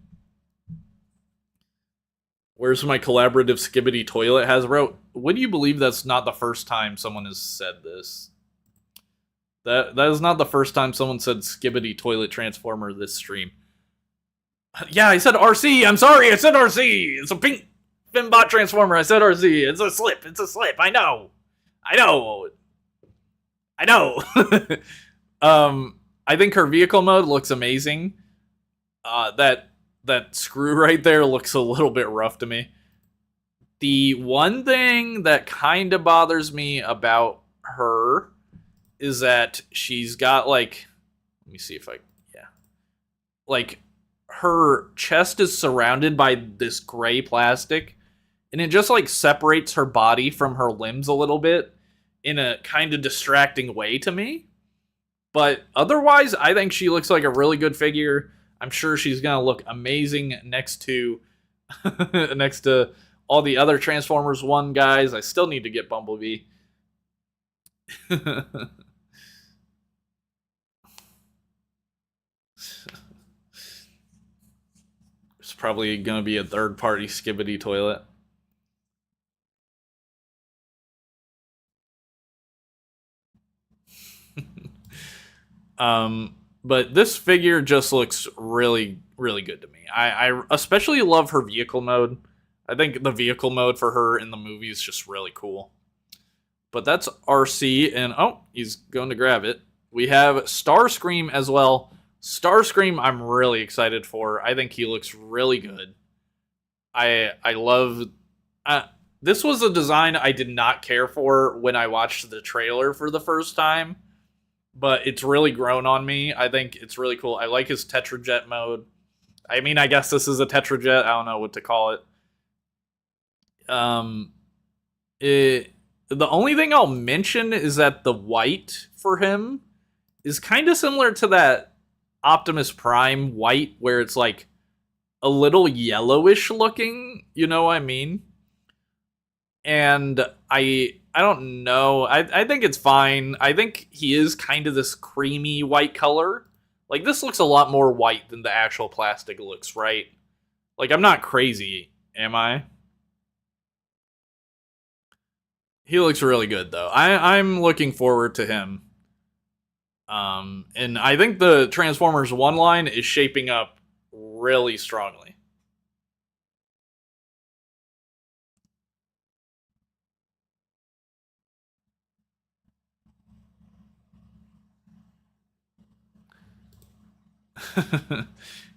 Where's my collaborative Skibbity toilet, Hasbro? Would you believe that's not the first time someone has said this? That is not the first time someone said Skibbity toilet transformer this stream. Yeah, I said RC. I'm sorry, I said RC. It's a pink Finbot transformer. I said RC. It's a slip. It's a slip. I know. I know. I know. I think her vehicle mode looks amazing. That screw right there looks a little bit rough to me. The one thing that kind of bothers me about her is that she's got, like... Let me see if I... Yeah. Like, her chest is surrounded by this gray plastic, and it just, like, separates her body from her limbs a little bit in a kind of distracting way to me. But otherwise, I think she looks like a really good figure. I'm sure she's going to look amazing next to next to all the other Transformers 1 guys. I still need to get Bumblebee. It's probably going to be a third-party Skibbity toilet. But this figure just looks really, really good to me. I especially love her vehicle mode. I think the vehicle mode for her in the movie is just really cool. But that's RC, and oh, he's going to grab it. We have Starscream as well. Starscream I'm really excited for. I think he looks really good. I love... this was a design I did not care for when I watched the trailer for the first time. But it's really grown on me. I think it's really cool. I like his Tetrajet mode. I mean, I guess this is a Tetrajet. I don't know what to call it. The only thing I'll mention is that the white for him is kind of similar to that Optimus Prime white, where it's like a little yellowish looking. You know what I mean? And I don't know. I think it's fine. I think he is kind of this creamy white color. Like, this looks a lot more white than the actual plastic looks, right? Like, I'm not crazy, am I? He looks really good, though. I'm looking forward to him. And I think the Transformers 1 line is shaping up really strongly.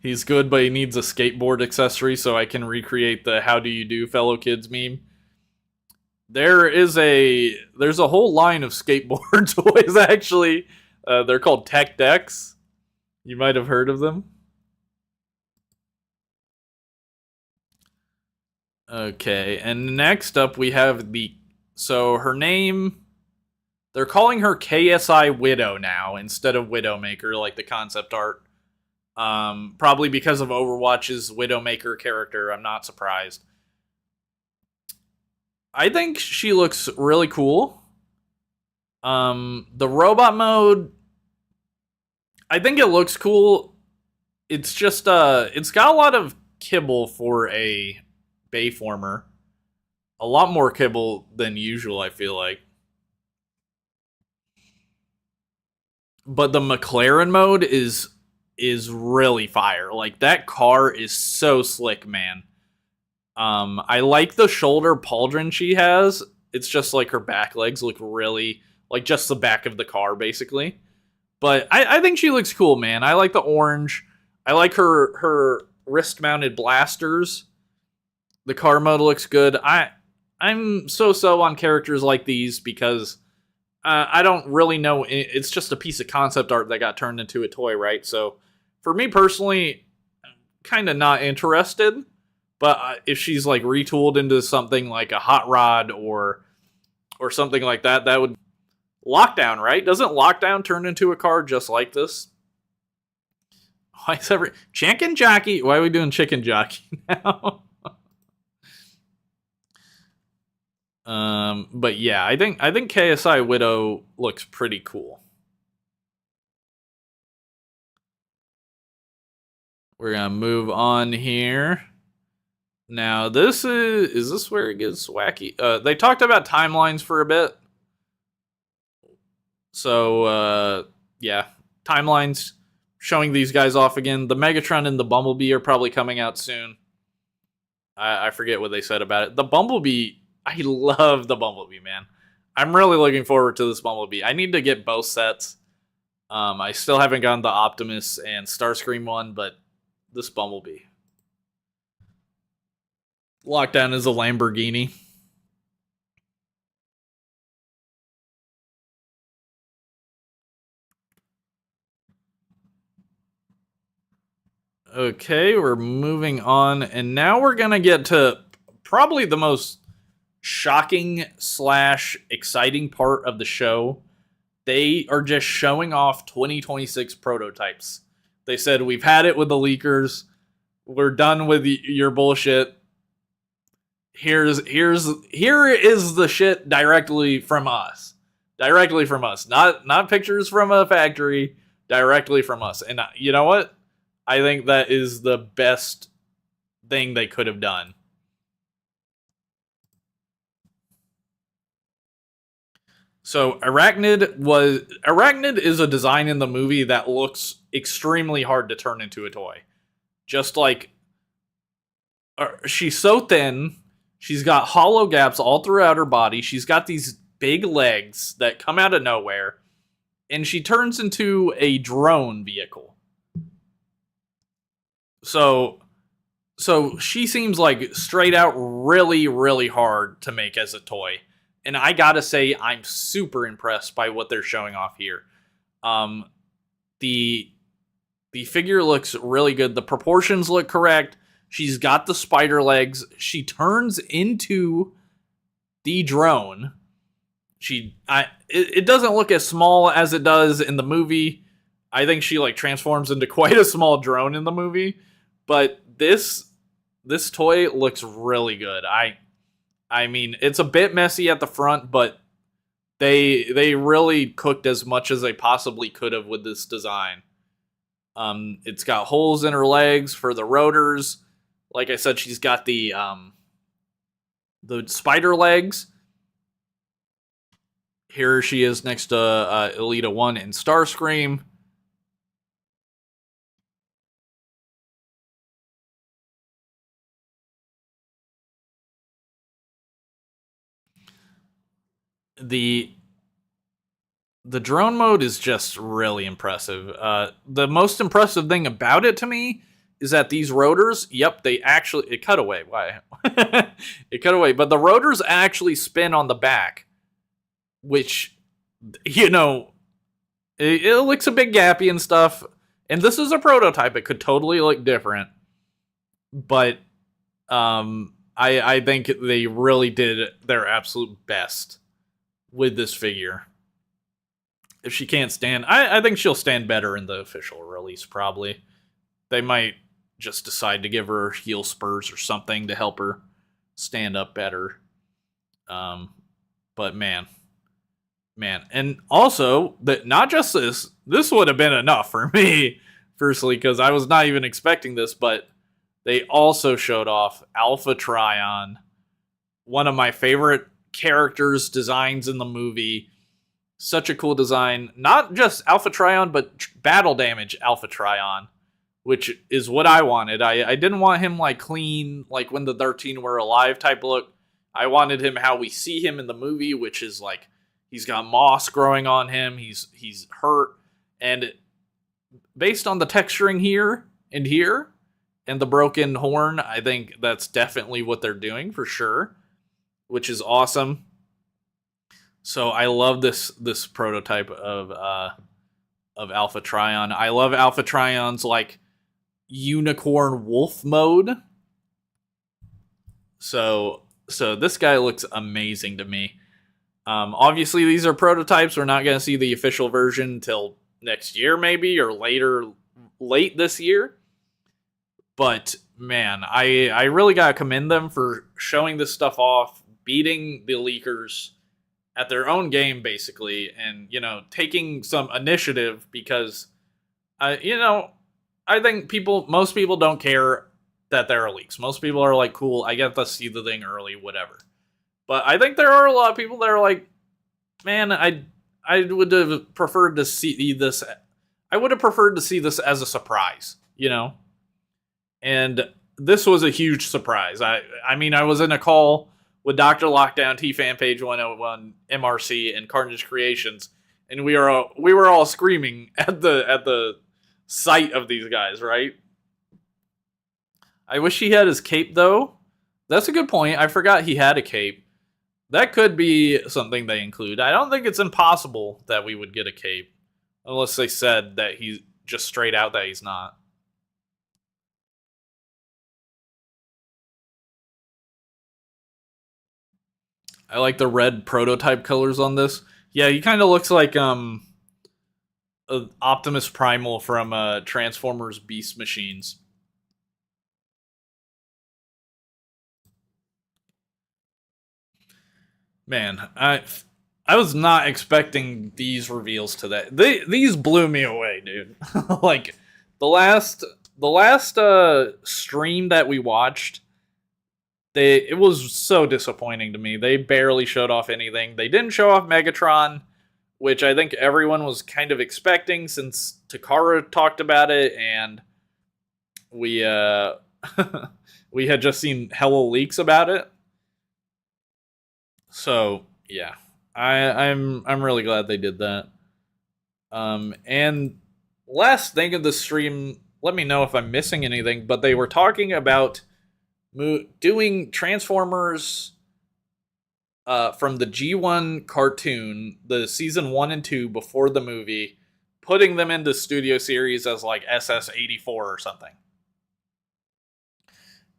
He's good, but he needs a skateboard accessory so I can recreate the "How do you do, fellow kids" meme. There's a whole line of skateboard toys, actually. They're called Tech Decks. You might have heard of them. Okay, and next up we have so her name, they're calling her KSI Widow now instead of Widowmaker, like the concept art. Probably because of Overwatch's Widowmaker character, I'm not surprised. I think she looks really cool. The robot mode, I think it looks cool. It's just, it's got a lot of kibble for a Bayformer. A lot more kibble than usual, I feel like. But the McLaren mode is really fire. Like, that car is so slick, man. I like the shoulder pauldron she has. It's just like her back legs look really like just the back of the car, basically. But I think she looks cool, man. I like the orange. I like her wrist-mounted blasters. The car mode looks good. I'm so on characters like these because I don't really know. It's just a piece of concept art that got turned into a toy, right? So for me personally, kind of not interested. But if she's like retooled into something like a hot rod or something like that, that would Lockdown, right? Doesn't Lockdown turn into a car just like this? Why is Chicken Jockey? Why are we doing Chicken Jockey now? But yeah, I think KSI Widow looks pretty cool. We're gonna move on here. Now, this is this where it gets wacky? They talked about timelines for a bit. So, yeah, timelines showing these guys off again. The Megatron and the Bumblebee are probably coming out soon. I forget what they said about it. The Bumblebee, I love the Bumblebee, man. I'm really looking forward to this Bumblebee. I need to get both sets. I still haven't gotten the Optimus and Starscream one, but this Bumblebee. Lockdown is a Lamborghini. Okay, we're moving on, and now we're gonna get to probably the most shocking / exciting part of the show. They are just showing off 2026 prototypes. They said, we've had it with the leakers. We're done with your bullshit. Here is the shit directly from us. Directly from us. Not pictures from a factory. Directly from us. And you know what? I think that is the best thing they could have done. So Arachnid is a design in the movie that looks extremely hard to turn into a toy. Just like she's so thin. She's got hollow gaps all throughout her body. She's got these big legs that come out of nowhere. And she turns into a drone vehicle. So she seems like straight out really, really hard to make as a toy. And I gotta say, I'm super impressed by what they're showing off here. The figure looks really good. The proportions look correct. She's got the spider legs. She turns into the drone. It doesn't look as small as it does in the movie. I think she like transforms into quite a small drone in the movie. But this toy looks really good. I mean, it's a bit messy at the front, but they really cooked as much as they possibly could have with this design. It's got holes in her legs for the rotors. Like I said, she's got the spider legs. Here she is next to Elita 1 and Starscream. The drone mode is just really impressive. The most impressive thing about it to me is that these rotors, yep, it cut away. Why? It cut away. But the rotors actually spin on the back, which, you know, it looks a bit gappy and stuff. And this is a prototype. It could totally look different. But I think they really did their absolute best with this figure. If she can't stand, I think she'll stand better in the official release, probably. They might just decide to give her heel spurs or something to help her stand up better. But man. And also, that not just this would have been enough for me, firstly, because I was not even expecting this, but they also showed off Alpha Trion, one of my favorite characters, designs in the movie. Such a cool design. Not just Alpha Trion, but battle damage Alpha Trion, which is what I wanted. I didn't want him like clean, like when the 13 were alive type look. I wanted him how we see him in the movie, which is like he's got moss growing on him. He's hurt, and based on the texturing here and the broken horn, I think that's definitely what they're doing for sure, which is awesome. So I love this prototype of Alpha Trion. I love Alpha Trion's like unicorn wolf mode. So this guy looks amazing to me. Obviously, these are prototypes. We're not going to see the official version until next year, maybe, or late this year. But man, I really got to commend them for showing this stuff off, beating the leakers at their own game, basically, and, taking some initiative because, I think most people don't care that there are leaks. Most people are like, cool, I get to see the thing early, whatever. But I think there are a lot of people that are like, man, I would have preferred to see this. I would have preferred to see this as a surprise, And this was a huge surprise. I mean, I was in a call with Dr. Lockdown, T-Fan Page 101, MRC, and Carnage Creations, and we were all screaming at the sight of these guys, right? I wish he had his cape, though. That's a good point. I forgot he had a cape. That could be something they include. I don't think it's impossible that we would get a cape, unless they said that he's just straight out that he's not. I like the red prototype colors on this. Yeah, he kind of looks like Optimus Primal from Transformers Beast Machines. Man, I was not expecting these reveals today. These blew me away, dude. Like the last stream that we watched, it was so disappointing to me. They barely showed off anything. They didn't show off Megatron, which I think everyone was kind of expecting since Takara talked about it, and we we had just seen hella leaks about it. So yeah, I'm really glad they did that. And last thing of the stream, let me know if I'm missing anything, but they were talking about doing Transformers from the G1 cartoon, the season 1 and 2 before the movie, putting them into studio series as like SS-84 or something.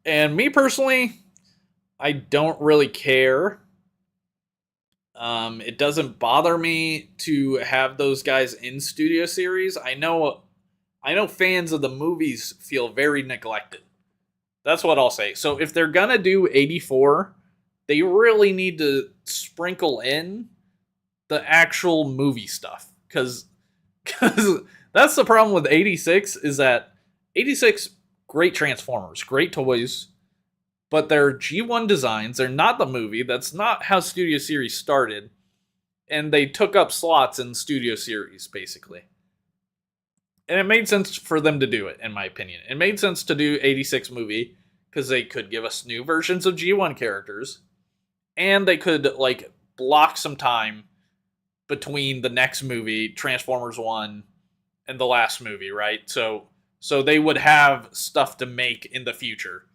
And me personally, I don't really care. It doesn't bother me to have those guys in studio series. I know fans of the movies feel very neglected. That's what I'll say. So if they're gonna do 84, they really need to sprinkle in the actual movie stuff. Because that's the problem with 86, is that 86, great Transformers, great toys, but they're G1 designs. They're not the movie. That's not how Studio Series started. And they took up slots in Studio Series, basically. And it made sense for them to do it, in my opinion. It made sense to do 86 movie, because they could give us new versions of G1 characters. And they could, like, block some time between the next movie, Transformers 1, and the last movie, right? So they would have stuff to make in the future.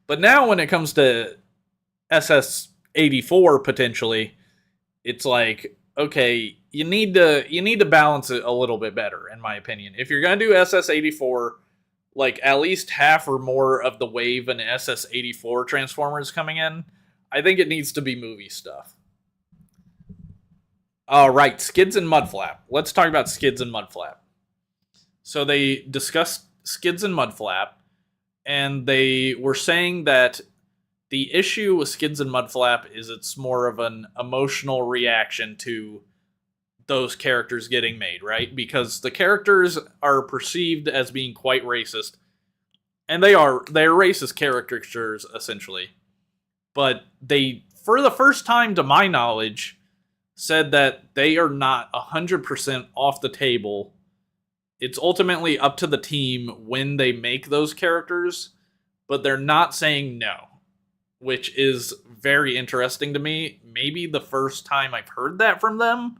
But now when it comes to SS-84 potentially, it's like, okay, you need to balance it a little bit better, in my opinion. If you're gonna do SS-84, like at least half or more of the Wave and SS-84 Transformers coming in, I think it needs to be movie stuff. All right, Skids and Mudflap. Let's talk about Skids and Mudflap. So they discussed Skids and Mudflap, and they were saying that the issue with Skids and Mudflap is it's more of an emotional reaction to those characters getting made, right? Because the characters are perceived as being quite racist. And they're racist caricatures, essentially. But they, for the first time to my knowledge, said that they are not 100% off the table. It's ultimately up to the team when they make those characters, but they're not saying no, which is very interesting to me. Maybe the first time I've heard that from them.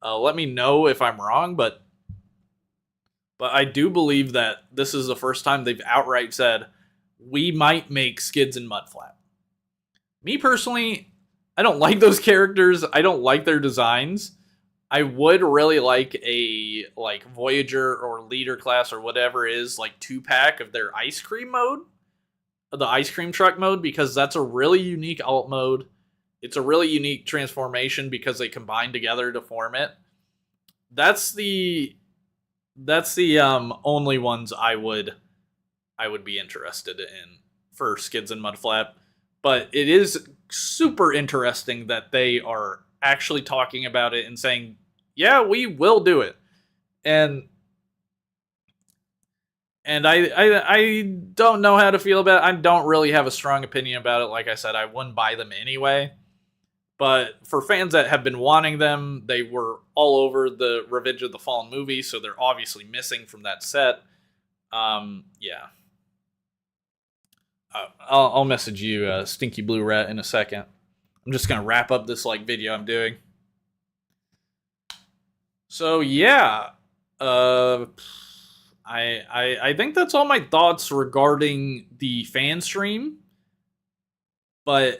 Let me know if I'm wrong, but I do believe that this is the first time they've outright said, we might make Skids and Mudflap. Me personally, I don't like those characters. I don't like their designs. I would really like a Voyager or Leader class or whatever it is, 2-pack of their ice cream mode, the ice cream truck mode, because that's a really unique alt mode. It's a really unique transformation because they combine together to form it. That's the only ones I would be interested in for Skids and Mudflap. But it is super interesting that they are actually talking about it and saying, yeah, we will do it. And I don't know how to feel about it. I don't really have a strong opinion about it. Like I said, I wouldn't buy them anyway. But for fans that have been wanting them, they were all over the Revenge of the Fallen movie, so they're obviously missing from that set. Yeah. I'll message you, Stinky Blue Rat, in a second. I'm just gonna wrap up this video I'm doing. So yeah, I think that's all my thoughts regarding the fan stream. But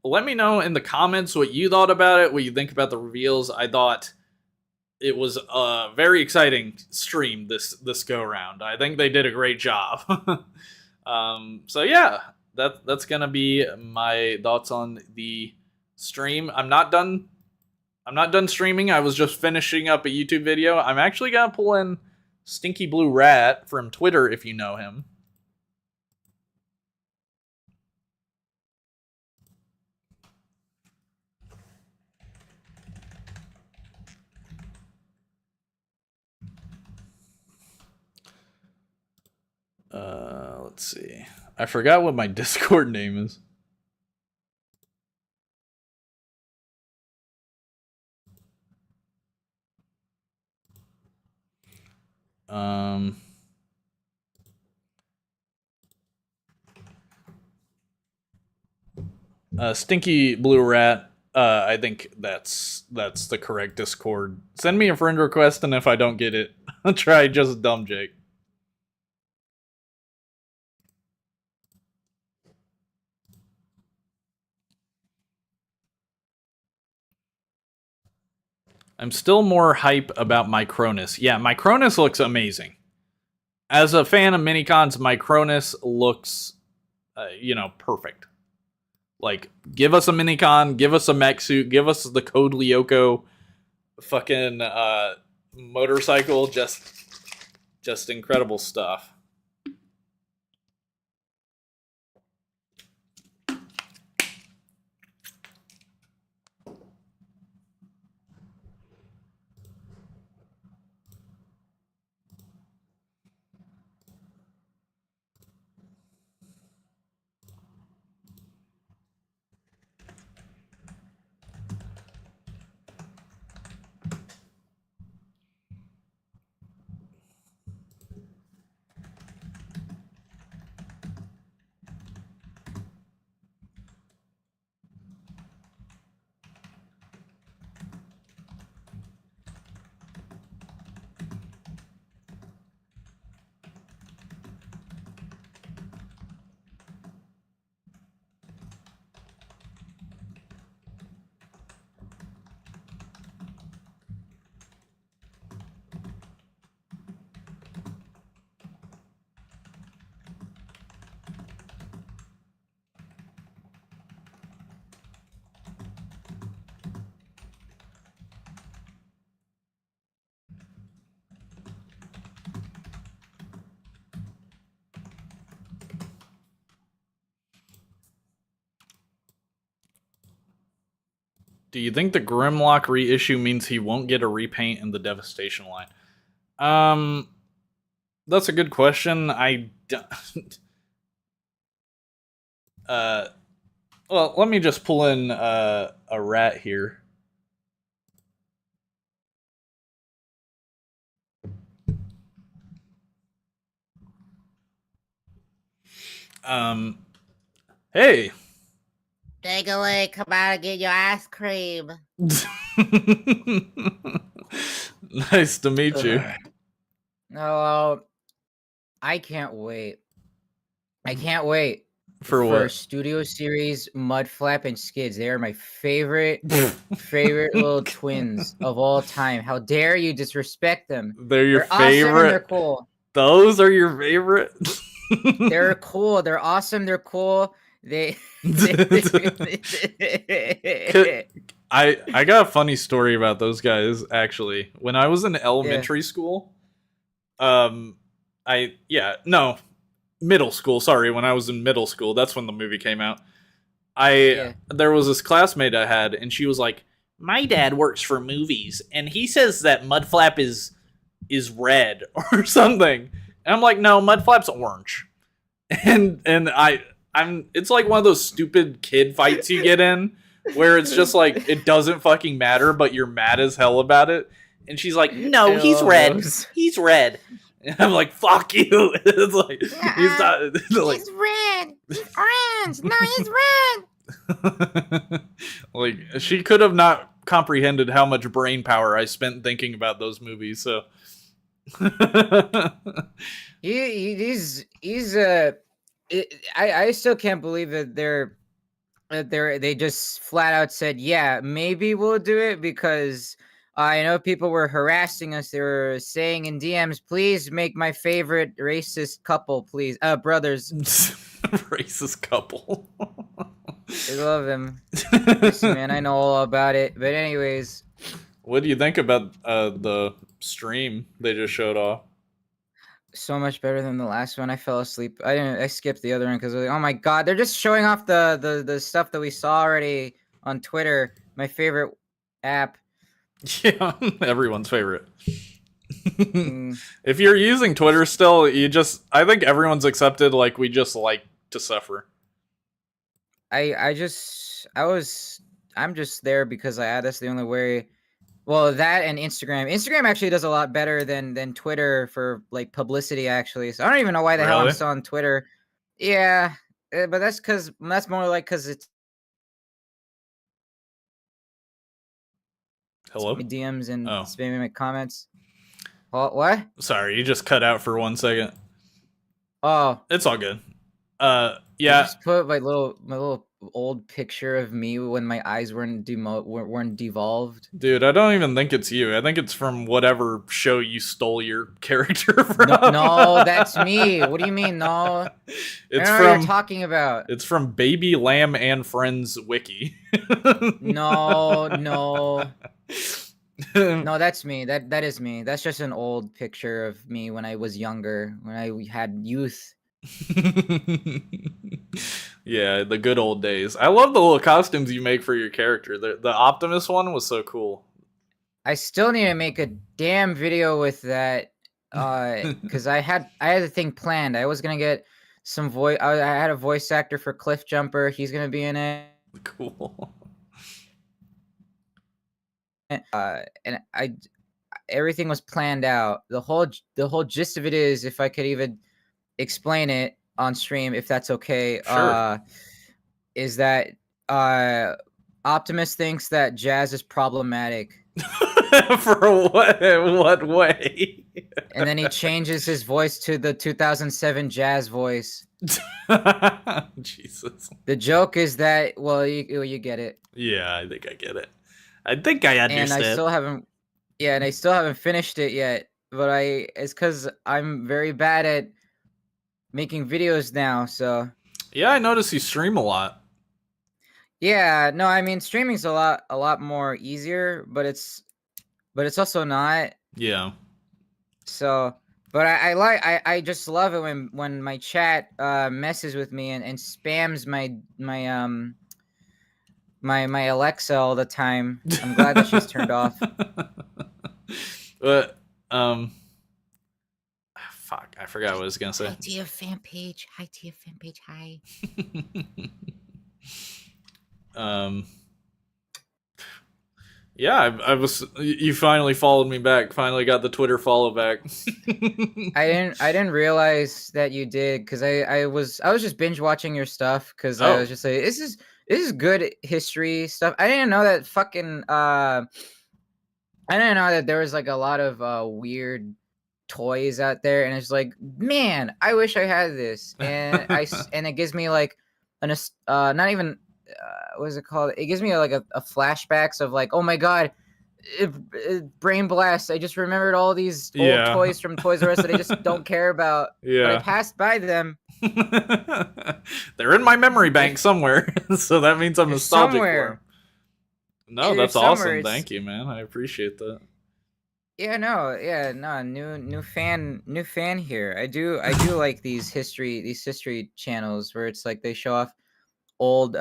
let me know in the comments what you thought about it, what you think about the reveals. I thought it was a very exciting stream this go around. I think they did a great job. So yeah, that's gonna be my thoughts on the stream. I'm not done streaming. I was just finishing up a YouTube video. I'm actually gonna pull in Stinky Blue Rat from Twitter, if you know him. Let's see. I forgot what my Discord name is. Stinky Blue Rat. I think that's the correct Discord. Send me a friend request, and if I don't get it, I'll try just dumbjake. I'm still more hype about Micronus. Yeah, Micronus looks amazing. As a fan of minicons, Micronus looks, perfect. Give us a minicon, give us a mech suit, give us the Code Lyoko fucking motorcycle. Just incredible stuff. Do you think the Grimlock reissue means he won't get a repaint in the Devastation line? That's a good question. Well, let me just pull in a rat here. Hey. Take away, come out and get your ice cream. Nice to meet you. No, I can't wait. I can't wait For what? Studio Series Mudflap and Skids. They are my favorite little twins of all time. How dare you disrespect them? They're your They're awesome and favorite. they're cool. Those are your favorite. They're cool. They're awesome. They're cool. I got a funny story about those guys actually. When I was in elementary school, middle school. Sorry, when I was in middle school, that's when the movie came out. There was this classmate I had, and she was like, "My dad works for movies, and he says that Mudflap is red or something." And I'm like, "No, Mudflap's orange." And it's like one of those stupid kid fights you get in, where it's just like it doesn't fucking matter, but you're mad as hell about it. And she's like, "No, he's red. He's red." And I'm like, "Fuck you!" It's like he's not. Like, He's red. He's orange. No, he's red. like she could have not comprehended how much brain power I spent thinking about those movies. So I still can't believe that they just flat out said, yeah, maybe we'll do it, because I know people were harassing us. They were saying in DMs, please make my favorite racist couple, please. Brothers. Racist couple. I love them. Listen, man, I know all about it. But anyways. What do you think about the stream they just showed off? So much better than the last one. I fell asleep. I skipped the other one because like, oh my god, they're just showing off the stuff that we saw already on Twitter. My favorite app. Yeah, everyone's favorite. If you're using Twitter still, I think everyone's accepted like we just like to suffer. I'm just there because that's the only way. Well, that and Instagram. Instagram actually does a lot better than Twitter for like publicity, actually. So I don't even know why the hell I'm still on Twitter. Yeah, but that's more like because it's hello DMs and spamming my comments. What? Sorry, you just cut out for 1 second. Oh, it's all good. Yeah. I just put my little old picture of me when my eyes weren't devolved. Dude, I don't even think it's you. I think it's from whatever show you stole your character from. No, that's me. What do you mean? No, it's I don't know what you're talking about. It's from Baby Lamb and Friends Wiki. No, that's me. That is me. That's just an old picture of me when I was younger, when I had youth. Yeah, the good old days. I love the little costumes you make for your character. The Optimus one was so cool. I still need to make a damn video with that, because I had the thing planned. I was gonna get some voice. I had a voice actor for Cliff Jumper. He's gonna be in it. Cool. And everything was planned out. The whole gist of it is, if I could even explain it on stream, if that's okay, sure. Is that Optimus thinks that Jazz is problematic. For what way? And then he changes his voice to the 2007 Jazz voice. Jesus. The joke is that, well, you get it. Yeah, I think I get it. I think I understand. And I still haven't finished it yet. But it's because I'm very bad at making videos now, so. Yeah, I notice you stream a lot. Yeah, no, I mean streaming's a lot more easier, but it's also not. Yeah. So, but I just love it when my chat messes with me and spams my my Alexa all the time. I'm glad that she's turned off. But fuck, I forgot what I was gonna say. Hi to your fan page. Hi to your fan page. Hi. Yeah, I was. You finally followed me back. Finally got the Twitter follow back. I didn't realize that you did because I was just binge watching your stuff because I was just like this is good history stuff. I didn't know that fucking I didn't know that there was like a lot of weird toys out there, and it's like, man, I wish I had this, and and it gives me like not even what is it called? It gives me like a flashbacks of like, oh my god, brain blast! I just remembered all these old toys from Toys R Us that I just don't care about. Yeah, but I passed by them. They're in my memory bank somewhere, so that means I'm nostalgic for them. No, that's awesome. Thank you, man. I appreciate that. Yeah, no, new fan here. I do like these history channels where it's like they show off old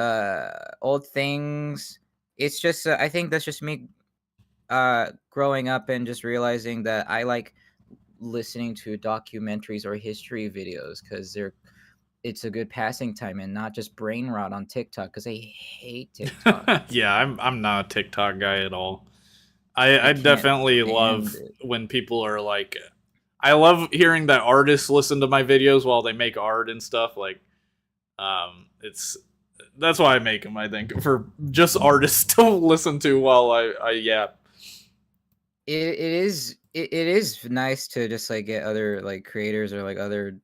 things. It's just I think that's just me growing up and just realizing that I like listening to documentaries or history videos because it's a good passing time and not just brain rot on TikTok because I hate TikTok. Yeah, I'm not a TikTok guy at all. I definitely love when people are like, I love hearing that artists listen to my videos while they make art and stuff. Like, that's why I make them. I think for just artists to listen to while I yap. It is nice to just like get other like creators or like other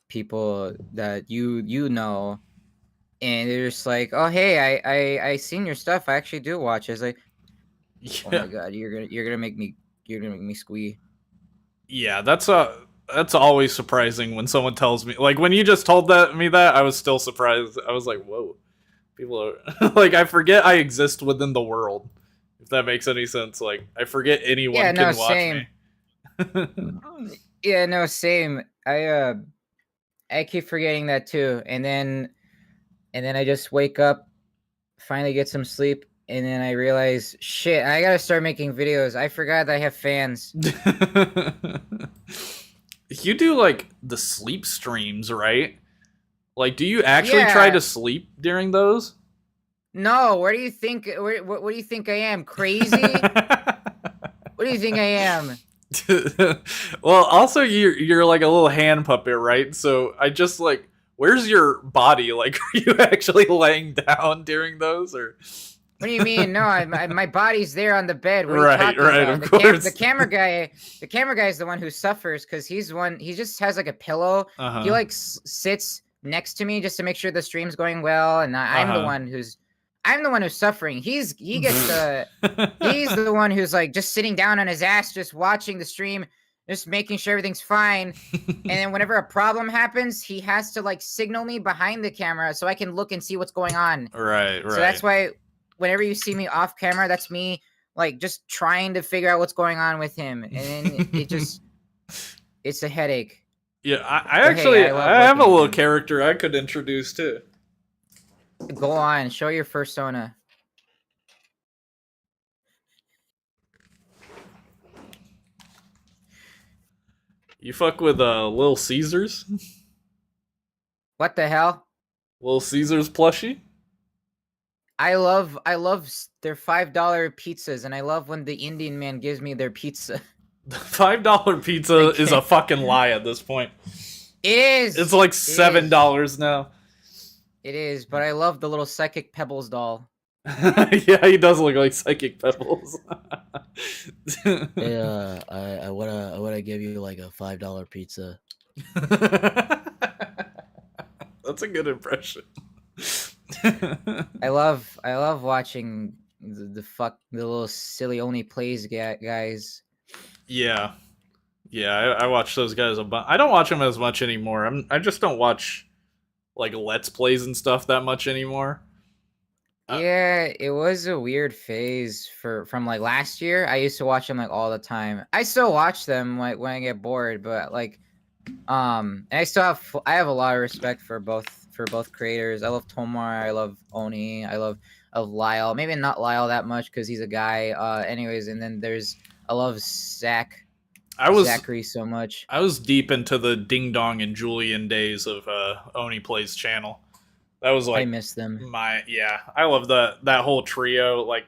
people that you know, and they're just like, oh hey, I seen your stuff. I actually do watch it. It's like, oh my god, you're gonna make me squee. Yeah, that's always surprising when someone tells me. Like when you just told me that, I was still surprised. I was like, whoa, people are like, I forget I exist within the world. If that makes any sense, like I forget anyone can watch me. Yeah, no, same. I keep forgetting that too, and then I just wake up, finally get some sleep. And then I realize, shit, I gotta start making videos. I forgot that I have fans. You do like the sleep streams, right? Like, do you actually try to sleep during those? No. Where do you think? What do you think I am? Crazy? What do you think I am? Well, also you're like a little hand puppet, right? So I just like, where's your body? Like, are you actually laying down during those, or? What do you mean? No, my body's there on the bed. What are right, you talking about? Of course. The camera guy is the one who suffers because he just has like a pillow. He like sits next to me just to make sure the stream's going well, and I'm the one who's suffering. He gets he's the one who's like just sitting down on his ass, just watching the stream, just making sure everything's fine. And then whenever a problem happens, he has to like signal me behind the camera so I can look and see what's going on. Right. So that's why whenever you see me off camera, that's me like just trying to figure out what's going on with him, and then it's a headache. Yeah, I have a little character I could introduce too. Go on, show your persona. You fuck with Little Caesars? What the hell? Little Caesars plushie? I love their $5 pizzas, and I love when the Indian man gives me their pizza. The $5 pizza is a fucking lie at this point. It is. It's like $7 now. It is, but I love the little Psychic Pebbles doll. Yeah, he does look like Psychic Pebbles. Yeah, I wanna give you like a $5 pizza. That's a good impression. I love watching the little silly only plays guys. Yeah, I watch those guys a bunch. I don't watch them as much anymore. I just don't watch like Let's Plays and stuff that much anymore. Yeah, it was a weird phase from like last year. I used to watch them like all the time. I still watch them like when I get bored, but like and I have a lot of respect for both creators. I love Tomar, I love Oni, I love of Lyle. Maybe not Lyle that much because he's a guy. Anyways, and then I love Zachary so much. I was deep into the Ding Dong and Julian days of Oni Plays channel. That was like I miss them. I love that whole trio. Like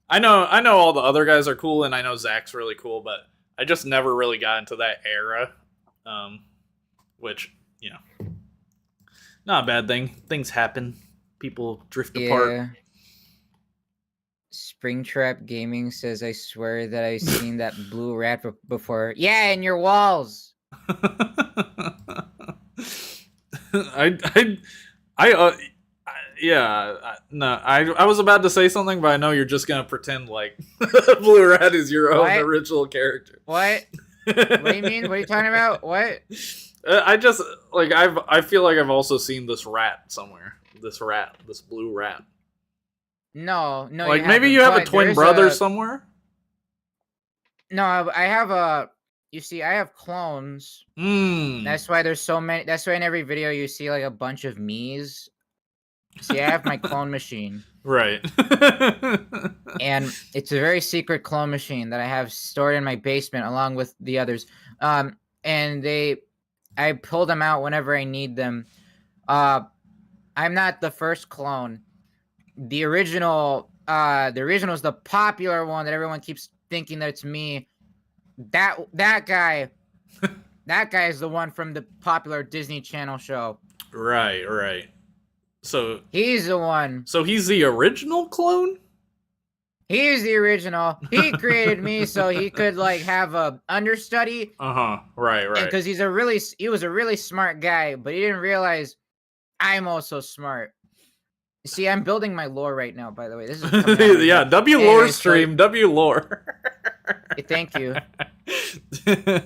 I know all the other guys are cool and I know Zach's really cool, but I just never really got into that era. Which, you know, not a bad thing. Things happen. People drift apart. Springtrap Gaming says, I swear that I've seen that blue rat before. Yeah, in your walls. I was about to say something, but I know you're just gonna pretend like Blue Rat is your own original character. What? What do you mean? What are you talking about? What? I just like I feel like I've also seen this rat somewhere. This blue rat. No. Like maybe you have a twin brother somewhere. No, I have you see, I have clones. That's why there's so many. That's why in every video you see like a bunch of me's. See, I have my clone machine. Right. And it's a very secret clone machine that I have stored in my basement along with the others. And I pull them out whenever I need them. I'm not the first clone. The original is the popular one that everyone keeps thinking that it's me. That guy, that guy is the one from the popular Disney Channel show. Right. So he's the one. So he's the original clone? He's the original. He created me so he could like have a understudy. Right. Because he was a really smart guy, but he didn't realize I'm also smart. See, I'm building my lore right now, by the way. This is yeah, W lore stream, W lore. Thank you.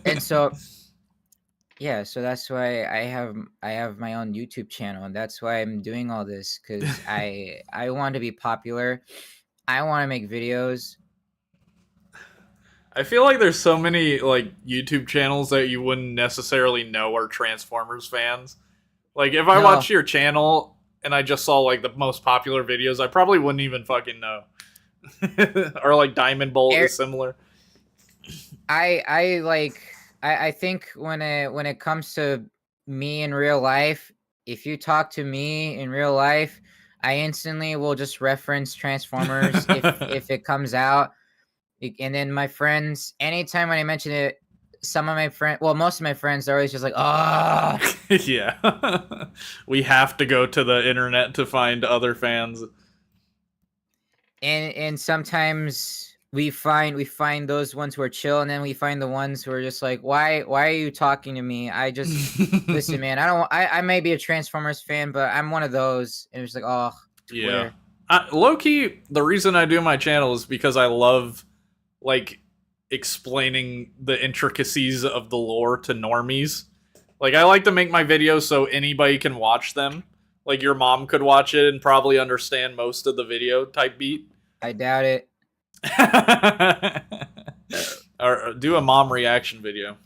And so yeah, so that's why I have my own YouTube channel, and that's why I'm doing all this, because I want to be popular. I want to make videos. I feel like there's so many like YouTube channels that you wouldn't necessarily know are Transformers fans. Like if I watched your channel and I just saw like the most popular videos, I probably wouldn't even fucking know. Or like Diamond Bolt is similar. I think when it comes to me in real life, if you talk to me in real life, I instantly will just reference Transformers if it comes out. And then my friends, anytime when I mention it, most of my friends are always just like, oh. Yeah. We have to go to the internet to find other fans. And sometimes we find those ones who are chill, and then we find the ones who are just like, why are you talking to me? I just listen, man. I may be a Transformers fan, but I'm one of those. And it's like, oh, Twitter. Yeah. Low key, the reason I do my channel is because I love like explaining the intricacies of the lore to normies. Like I like to make my videos so anybody can watch them. Like your mom could watch it and probably understand most of the video type beat. I doubt it. Or do a mom reaction video.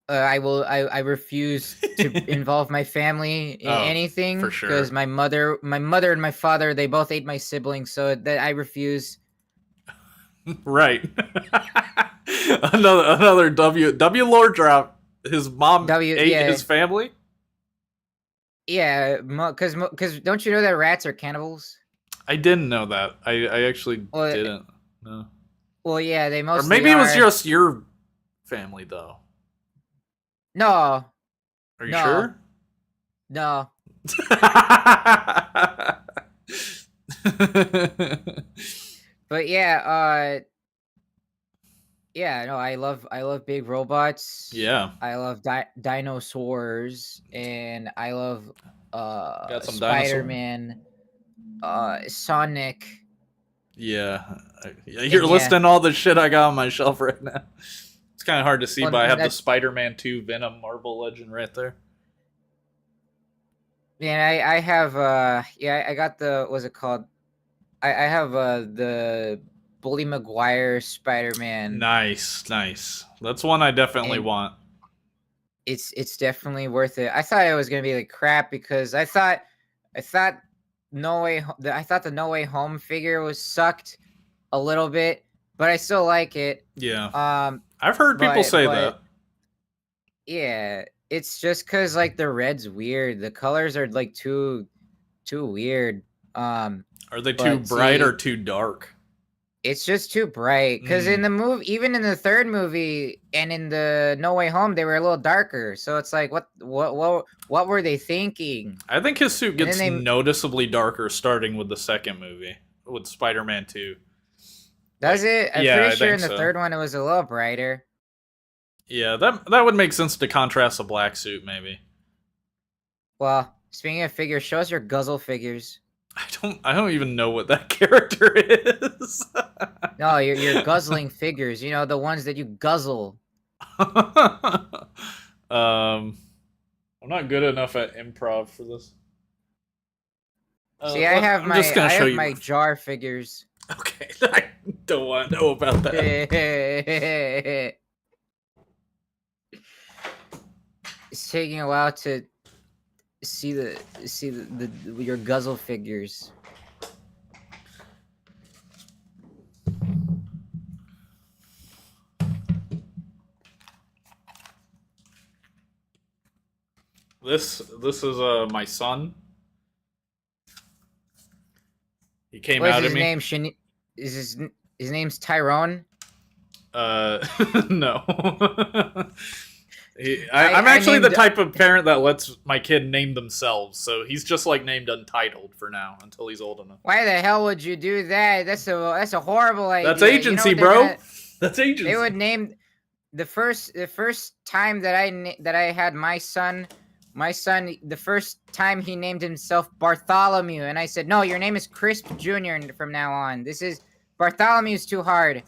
I will. I refuse to involve my family in anything. For sure. Because my mother and my father, they both ate my siblings, so that I refuse. Right. another W lore drop. His mom ate his family. Yeah, because don't you know that rats are cannibals? I didn't know that. I actually didn't. No. Well, yeah, they mostly. Or maybe it was just your family, though. No. Are you sure? No. But yeah, no, I love big robots. Yeah. I love dinosaurs, and I love Got some Spider-Man, Sonic. Yeah. You're listing all the shit I got on my shelf right now. It's kind of hard to see, but I have the Spider-Man 2 Venom Marvel Legend right there. Yeah, I have I got the, what's it called? I have the Bully Maguire Spider-Man. Nice. That's one I definitely want. It's definitely worth it. I thought it was gonna be like crap because I thought I thought the No Way Home figure was sucked a little bit, but I still like it. Yeah. I've heard people say that. Yeah, it's just because like the red's weird. The colors are like too weird. Are they too bright or too dark? It's just too bright. Because in the movie, even in the third movie and in the No Way Home, they were a little darker. So it's like, what were they thinking? I think his suit gets noticeably darker starting with the second movie, with Spider-Man 2. Does it? I'm pretty sure in the third one it was a little brighter. Yeah, that would make sense to contrast a black suit, maybe. Well, speaking of figures, show us your guzzle figures. I don't even know what that character is. No, you're guzzling figures. You know, the ones that you guzzle. I'm not good enough at improv for this. See, I have my jar figures. Okay, I don't want to know about that. It's taking a while to see your guzzle figures. This is my son. He came out at me. Name? His name's Tyrone? No. I'm actually the type of parent that lets my kid name themselves, so he's just like named Untitled for now until he's old enough. Why the hell would you do that? That's a horrible idea. That's agency, bro. That's agency. They would name the first time that I had my son, the first time he named himself Bartholomew, and I said, "No, your name is Crisp Jr. from now on. This is Bartholomew's too hard."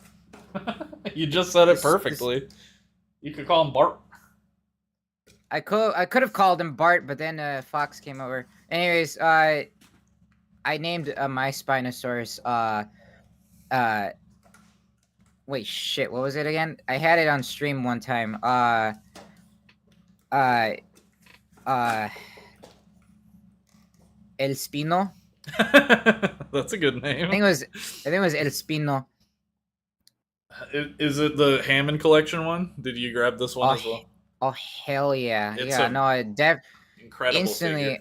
You just said it perfectly. You could call him Bart. I could have called him Bart, but then Fox came over. Anyways, I named my Spinosaurus. Wait, shit, what was it again? I had it on stream one time. El Spino. That's a good name. I think it was El Spino. Is it the Hammond collection one? Did you grab this one as well? Oh hell yeah! Incredible instantly.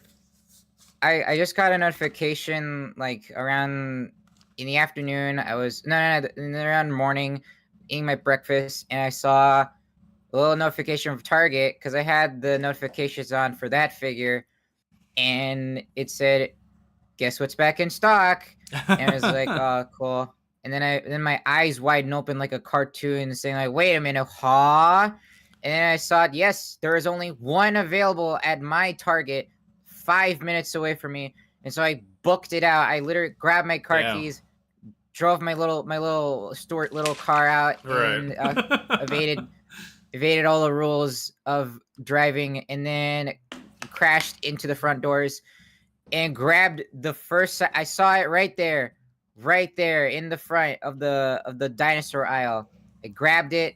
Figure. I just got a notification like around in the afternoon. I was around morning, eating my breakfast, and I saw a little notification from Target because I had the notifications on for that figure, and it said, "Guess what's back in stock?" And I was like, "Oh, cool." And then my eyes widen open like a cartoon, saying like, "Wait a minute, huh?" And then I saw it. Yes, there is only one available at my Target, 5 minutes away from me, and so I booked it out. I literally grabbed my car keys, drove my little car out, and evaded all the rules of driving, and then crashed into the front doors, and grabbed the first. I saw it right there in the front of the dinosaur aisle. I grabbed it.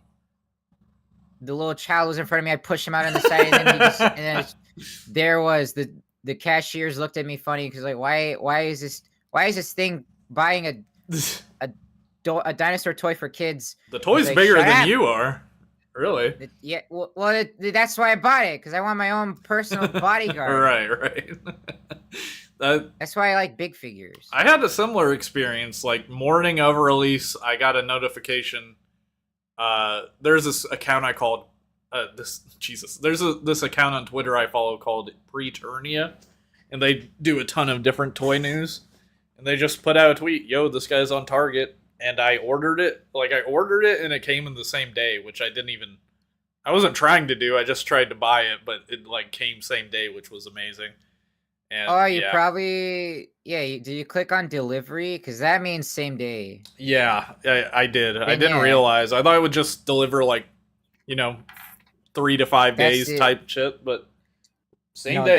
The little child was in front of me. I pushed him out on the side, and then there was the cashiers looked at me funny because like why is this thing buying a dinosaur toy for kids? The toy's like, bigger than you are, really. Yeah, well, that's why I bought it because I want my own personal bodyguard. Right. That's why I like big figures. I had a similar experience. Like morning of release, I got a notification. There's this account I called There's this account on Twitter I follow called Preternia, and they do a ton of different toy news. And they just put out a tweet, "Yo, this guy's on Target," and I ordered it. I ordered it, and it came in the same day, which I wasn't trying to do. I just tried to buy it, but it came same day, which was amazing. And, probably did you click on delivery? Because that means same day. Yeah, I did. I didn't realize. I thought it would just deliver 3 to 5 days type shit, but same day.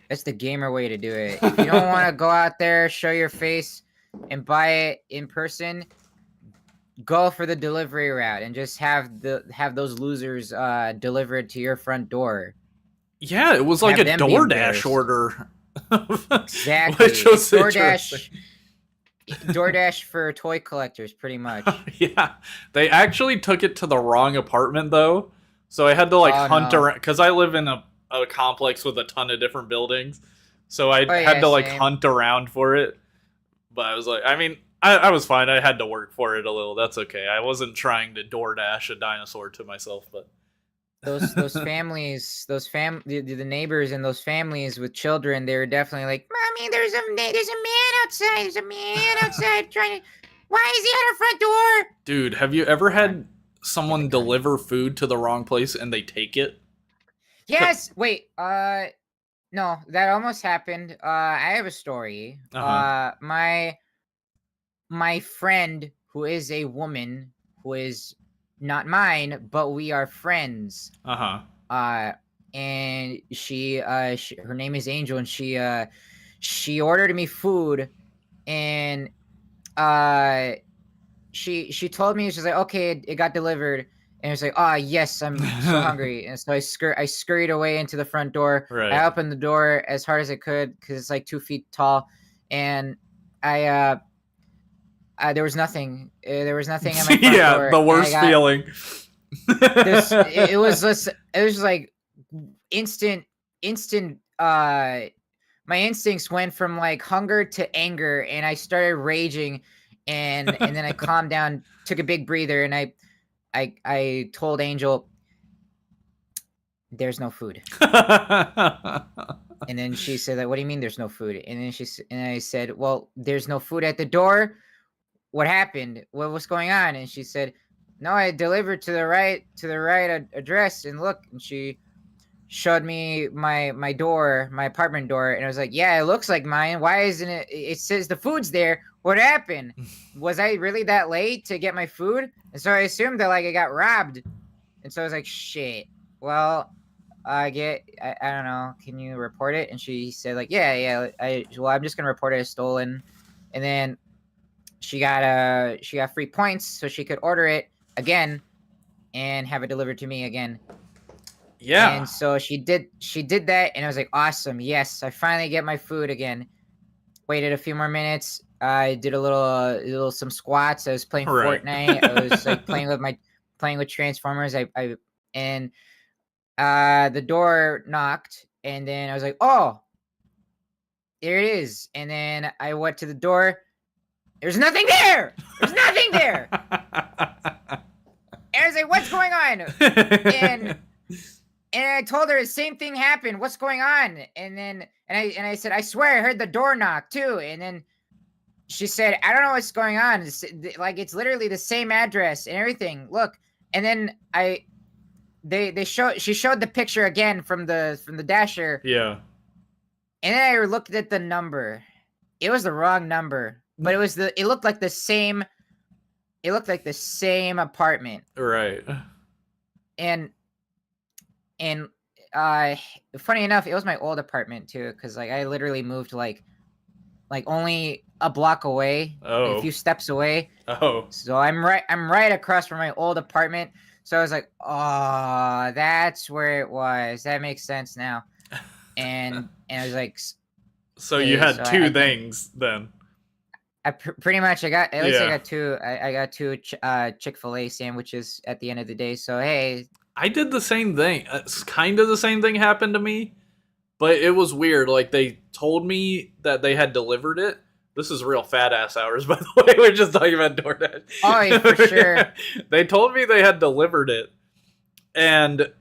That's the gamer way to do it. If you don't want to go out there, show your face, and buy it in person, go for the delivery route and just have those losers delivered to your front door. Yeah, it was like Have a them be DoorDash embarrassed. order. Exactly. Which was DoorDash, interesting. DoorDash for toy collectors, pretty much. Yeah, they actually took it to the wrong apartment though, so I had to like Oh, hunt no. around because I live in a complex with a ton of different buildings, so I Oh, had yeah, to like same. hunt around for it. But I was like, I mean, I was fine. I had to work for it a little. That's okay. I wasn't trying to DoorDash a dinosaur to myself, but Those families, the neighbors and those families with children, they were definitely like, "Mommy, there's a man outside. There's a man outside trying to. Why is he at our front door?" dude, have you ever had someone Get the gun. deliver food to the wrong place and they take it? Yes. Wait. No, that almost happened. I have a story. Uh-huh. My friend, who is a woman, who is not mine, but we are friends. Uh-huh. And her name is Angel, and she ordered me food, and she told me, she's like, okay, it got delivered, and it's like, yes, I'm so hungry, and so I scurried away into the front door. Right. I opened the door as hard as I could because it's like 2 feet tall, and there was nothing. There was nothing in my front Yeah, door. the and worst feeling. it was just like instant. My instincts went from like hunger to anger, and I started raging, and then I calmed down, took a big breather, and I told Angel, "There's no food." And then she said, like, "What do you mean there's no food?" And then I said, "Well, there's no food at the door. What happened? What's going on?" And she said, "No, I delivered to the right address, and look." And she showed me my apartment door, and I was like, "Yeah, it looks like mine. Why isn't it? It says the food's there. What happened? Was I really that late to get my food?" And so I assumed that like I got robbed, and so I was like, "Shit. Well, I don't know. Can you report it?" And she said like, "Yeah. I'm just gonna report it as stolen." And then she got free points, so she could order it again and have it delivered to me again. Yeah. And so she did that, and I was like, awesome, yes, I finally get my food again. Waited a few more minutes. I did a little some squats. I was playing Right. Fortnite. I was like playing with Transformers. And the door knocked, and then I was like, oh, there it is. And then I went to the door. There's nothing there. There's nothing there. And I was like, what's going on? And I told her the same thing happened. What's going on? And I said, I swear I heard the door knock too. And then she said, I don't know what's going on. It's literally the same address and everything. Look. And then she showed the picture again from the dasher. Yeah. And then I looked at the number. It was the wrong number, but it looked like the same apartment. Right. And funny enough, it was my old apartment too, because like I literally moved like only a block away, like a few steps away. Oh. So I'm right across from my old apartment. So I was like, oh, that's where it was. That makes sense now. And I was like, so you had two things then. I pretty much I got two. I got two Chick-fil-A sandwiches at the end of the day. So hey, I did the same thing. It's kind of the same thing happened to me, but it was weird. Like they told me that they had delivered it. This is real fat ass hours, by the way. We're just talking about DoorDash. Oh, yeah, for sure. They told me they had delivered it, and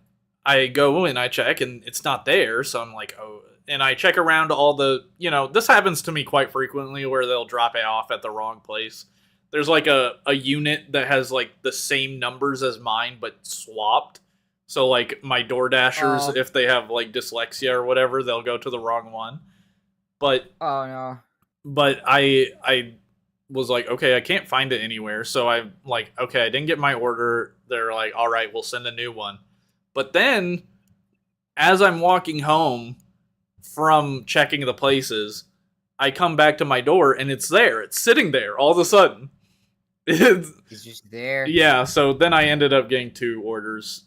I go and I check, and it's not there. So I'm like, oh. And I check around all the, this happens to me quite frequently where they'll drop it off at the wrong place. There's like a unit that has like the same numbers as mine, but swapped. So like my DoorDashers, if they have like dyslexia or whatever, they'll go to the wrong one. But oh no. But I was like, okay, I can't find it anywhere. So I'm like, okay, I didn't get my order. They're like, all right, we'll send a new one. But then as I'm walking home from checking the places, I come back to my door and it's there. It's sitting there all of a sudden. It's just there. Yeah, so then I ended up getting two orders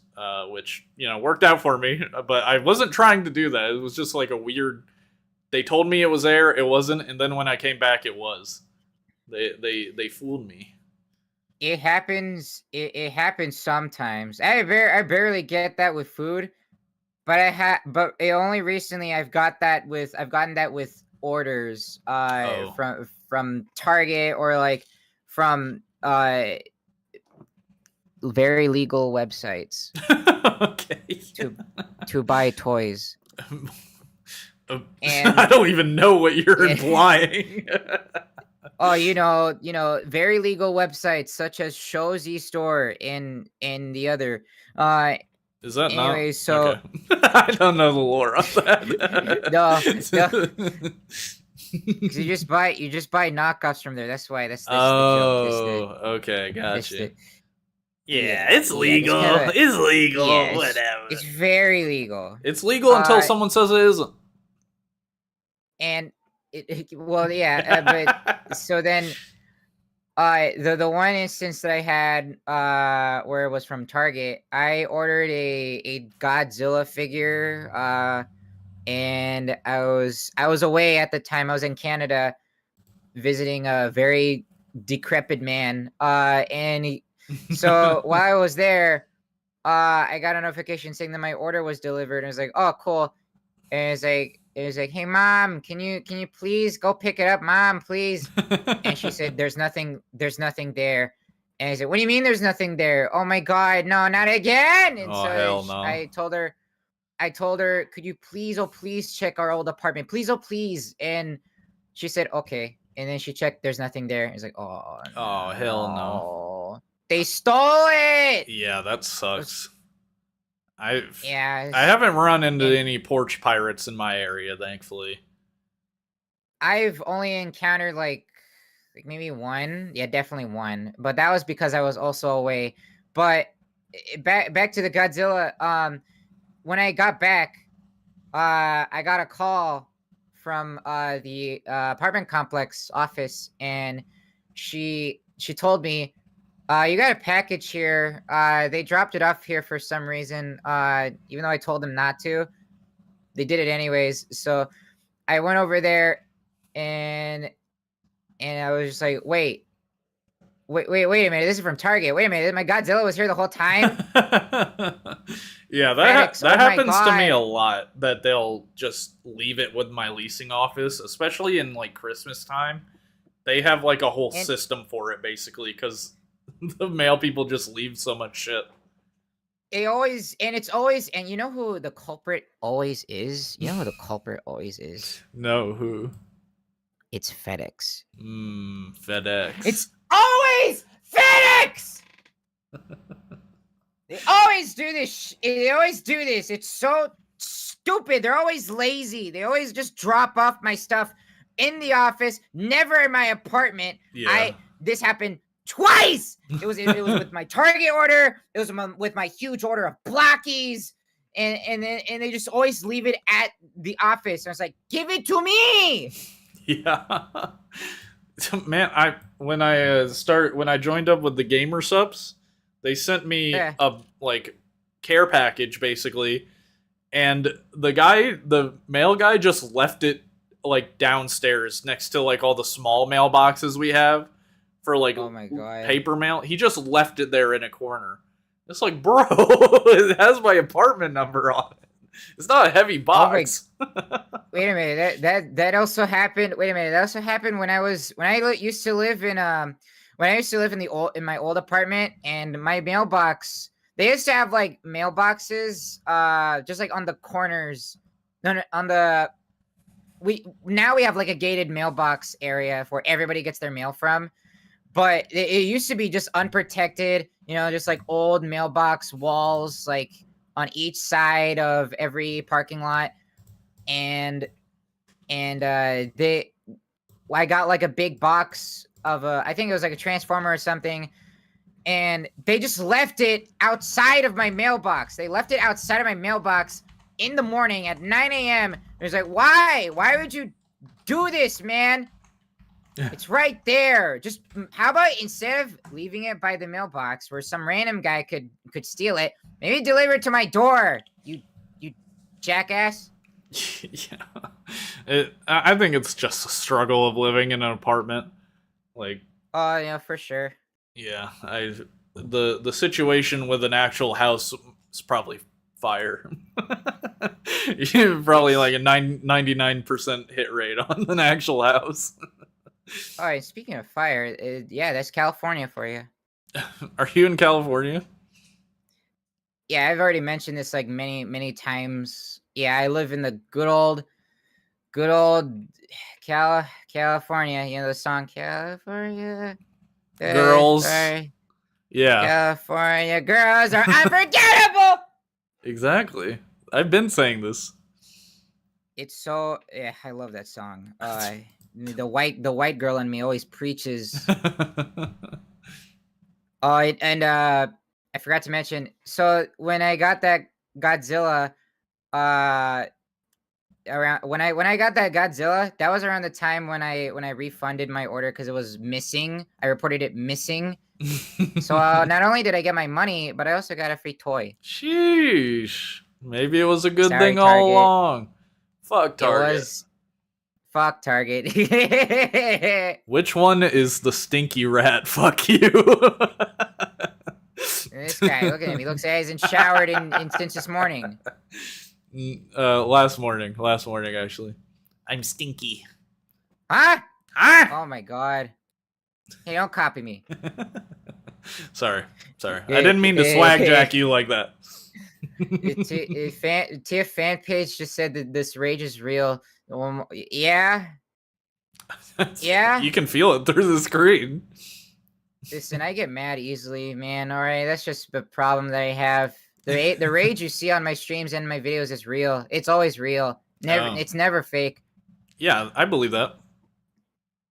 which worked out for me. But I wasn't trying to do that. It was just like a weird. They told me it was there, it wasn't, and then when I came back, it was. They fooled me. It happens. It happens sometimes. I barely get that with food, but but only recently I've gotten that with orders from Target or like from very legal websites. Okay. To buy toys. And I don't even know what you're implying. Oh, very legal websites such as Shozy Store and the other. Is that anyway, not? So okay. I don't know the lore of that. No. You just buy knockoffs from there. That's why. That's the joke. Okay, gotcha. Yeah, it's legal. It's legal. Yeah, whatever. It's very legal. It's legal until someone says it isn't. And but so then, the one instance that I had, where it was from Target, I ordered a Godzilla figure, and I was away at the time. I was in Canada, visiting a very decrepit man, so while I was there, I got a notification saying that my order was delivered. And I was like, oh, cool. And it was like, hey, Mom, can you please go pick it up, Mom, please? And she said, there's nothing there. And I said, what do you mean there's nothing there? Oh my God, no, not again. And hell no. I told her, could you please check our old apartment? Please, oh, please. And she said, okay. And then she checked, there's nothing there. It's like, oh, hell no. They stole it. Yeah, that sucks. I Yeah. haven't run into any porch pirates in my area, thankfully. I've only encountered like maybe one. Yeah, definitely one. But that was because I was also away. But back to the Godzilla. When I got back, I got a call from the apartment complex office, and she told me, you got a package here. They dropped it off here for some reason. Even though I told them not to, they did it anyways. So I went over there, and I was just like, wait a minute. This is from Target. Wait a minute. My Godzilla was here the whole time. Yeah, that happens to me a lot. That they'll just leave it with my leasing office, especially in like Christmas time. They have like a whole system for it, basically, because the mail people just leave so much shit. And you know who the culprit always is? You know who the culprit always is? No, who? It's FedEx. FedEx. It's always FedEx! They always do this. They always do this. It's so stupid. They're always lazy. They always just drop off my stuff in the office, never in my apartment. Yeah. This happened twice. It was with my Target order. It was with my huge order of Blockies, and they just always leave it at the office. And I was like, give it to me. Yeah. Man, when I joined up with the Gamer Subs, they sent me a like care package basically, and the mail guy just left it like downstairs next to like all the small mailboxes we have for like paper mail. He just left it there in a corner. It's like, bro, it has my apartment number on it. It's not a heavy box. Wait a minute. That also happened. Wait a minute. That also happened when I used to live in my old apartment, and my mailbox. They used to have like mailboxes, just like on the corners. We have like a gated mailbox area where everybody gets their mail from, but it used to be just unprotected. Just like old mailbox walls, like on each side of every parking lot, and I got like a big box of I think it was like a transformer or something, and they just left it outside of my mailbox. They left it outside of my mailbox in the morning at 9 a.m. It was like, why would you do this, man? It's right there. Just how about instead of leaving it by the mailbox where some random guy could steal it, maybe deliver it to my door. You jackass. Yeah. I think it's just a struggle of living in an apartment. Like, Oh, yeah, for sure. yeah, the situation with an actual house is probably fire. Probably like a 99% hit rate on an actual house. All right, speaking of fire, yeah, that's California for you. Are you in California? Yeah, I've already mentioned this like many times. Yeah, I live in the good old California. You know the song California. Girls. Sorry. Yeah, California girls are unforgettable. exactly. I've been saying this. It's so yeah, I love that song. The white girl in me always preaches. Oh, and I forgot to mention. So when I got that Godzilla, around when I got that Godzilla, that was around the time when I refunded my order because it was missing. I reported it missing. So not only did I get my money, but I also got a free toy. Sheesh. Maybe it was a good Sorry, thing all Target. along. Fuck Target. It was fuck Target. Which one is the stinky rat? Fuck you. This guy, look at him. He looks like he hasn't showered in since this morning. Last morning actually. I'm stinky. Huh? Ah! Oh my god. Hey, don't copy me. Sorry. I didn't mean to swag jack you like that. TF fan page just said that this rage is real. Yeah. Yeah. You can feel it through the screen. Listen, I get mad easily, man. All right, that's just the problem that I have. The rage you see on my streams and my videos is real. It's always real. It's never fake. Yeah, I believe that.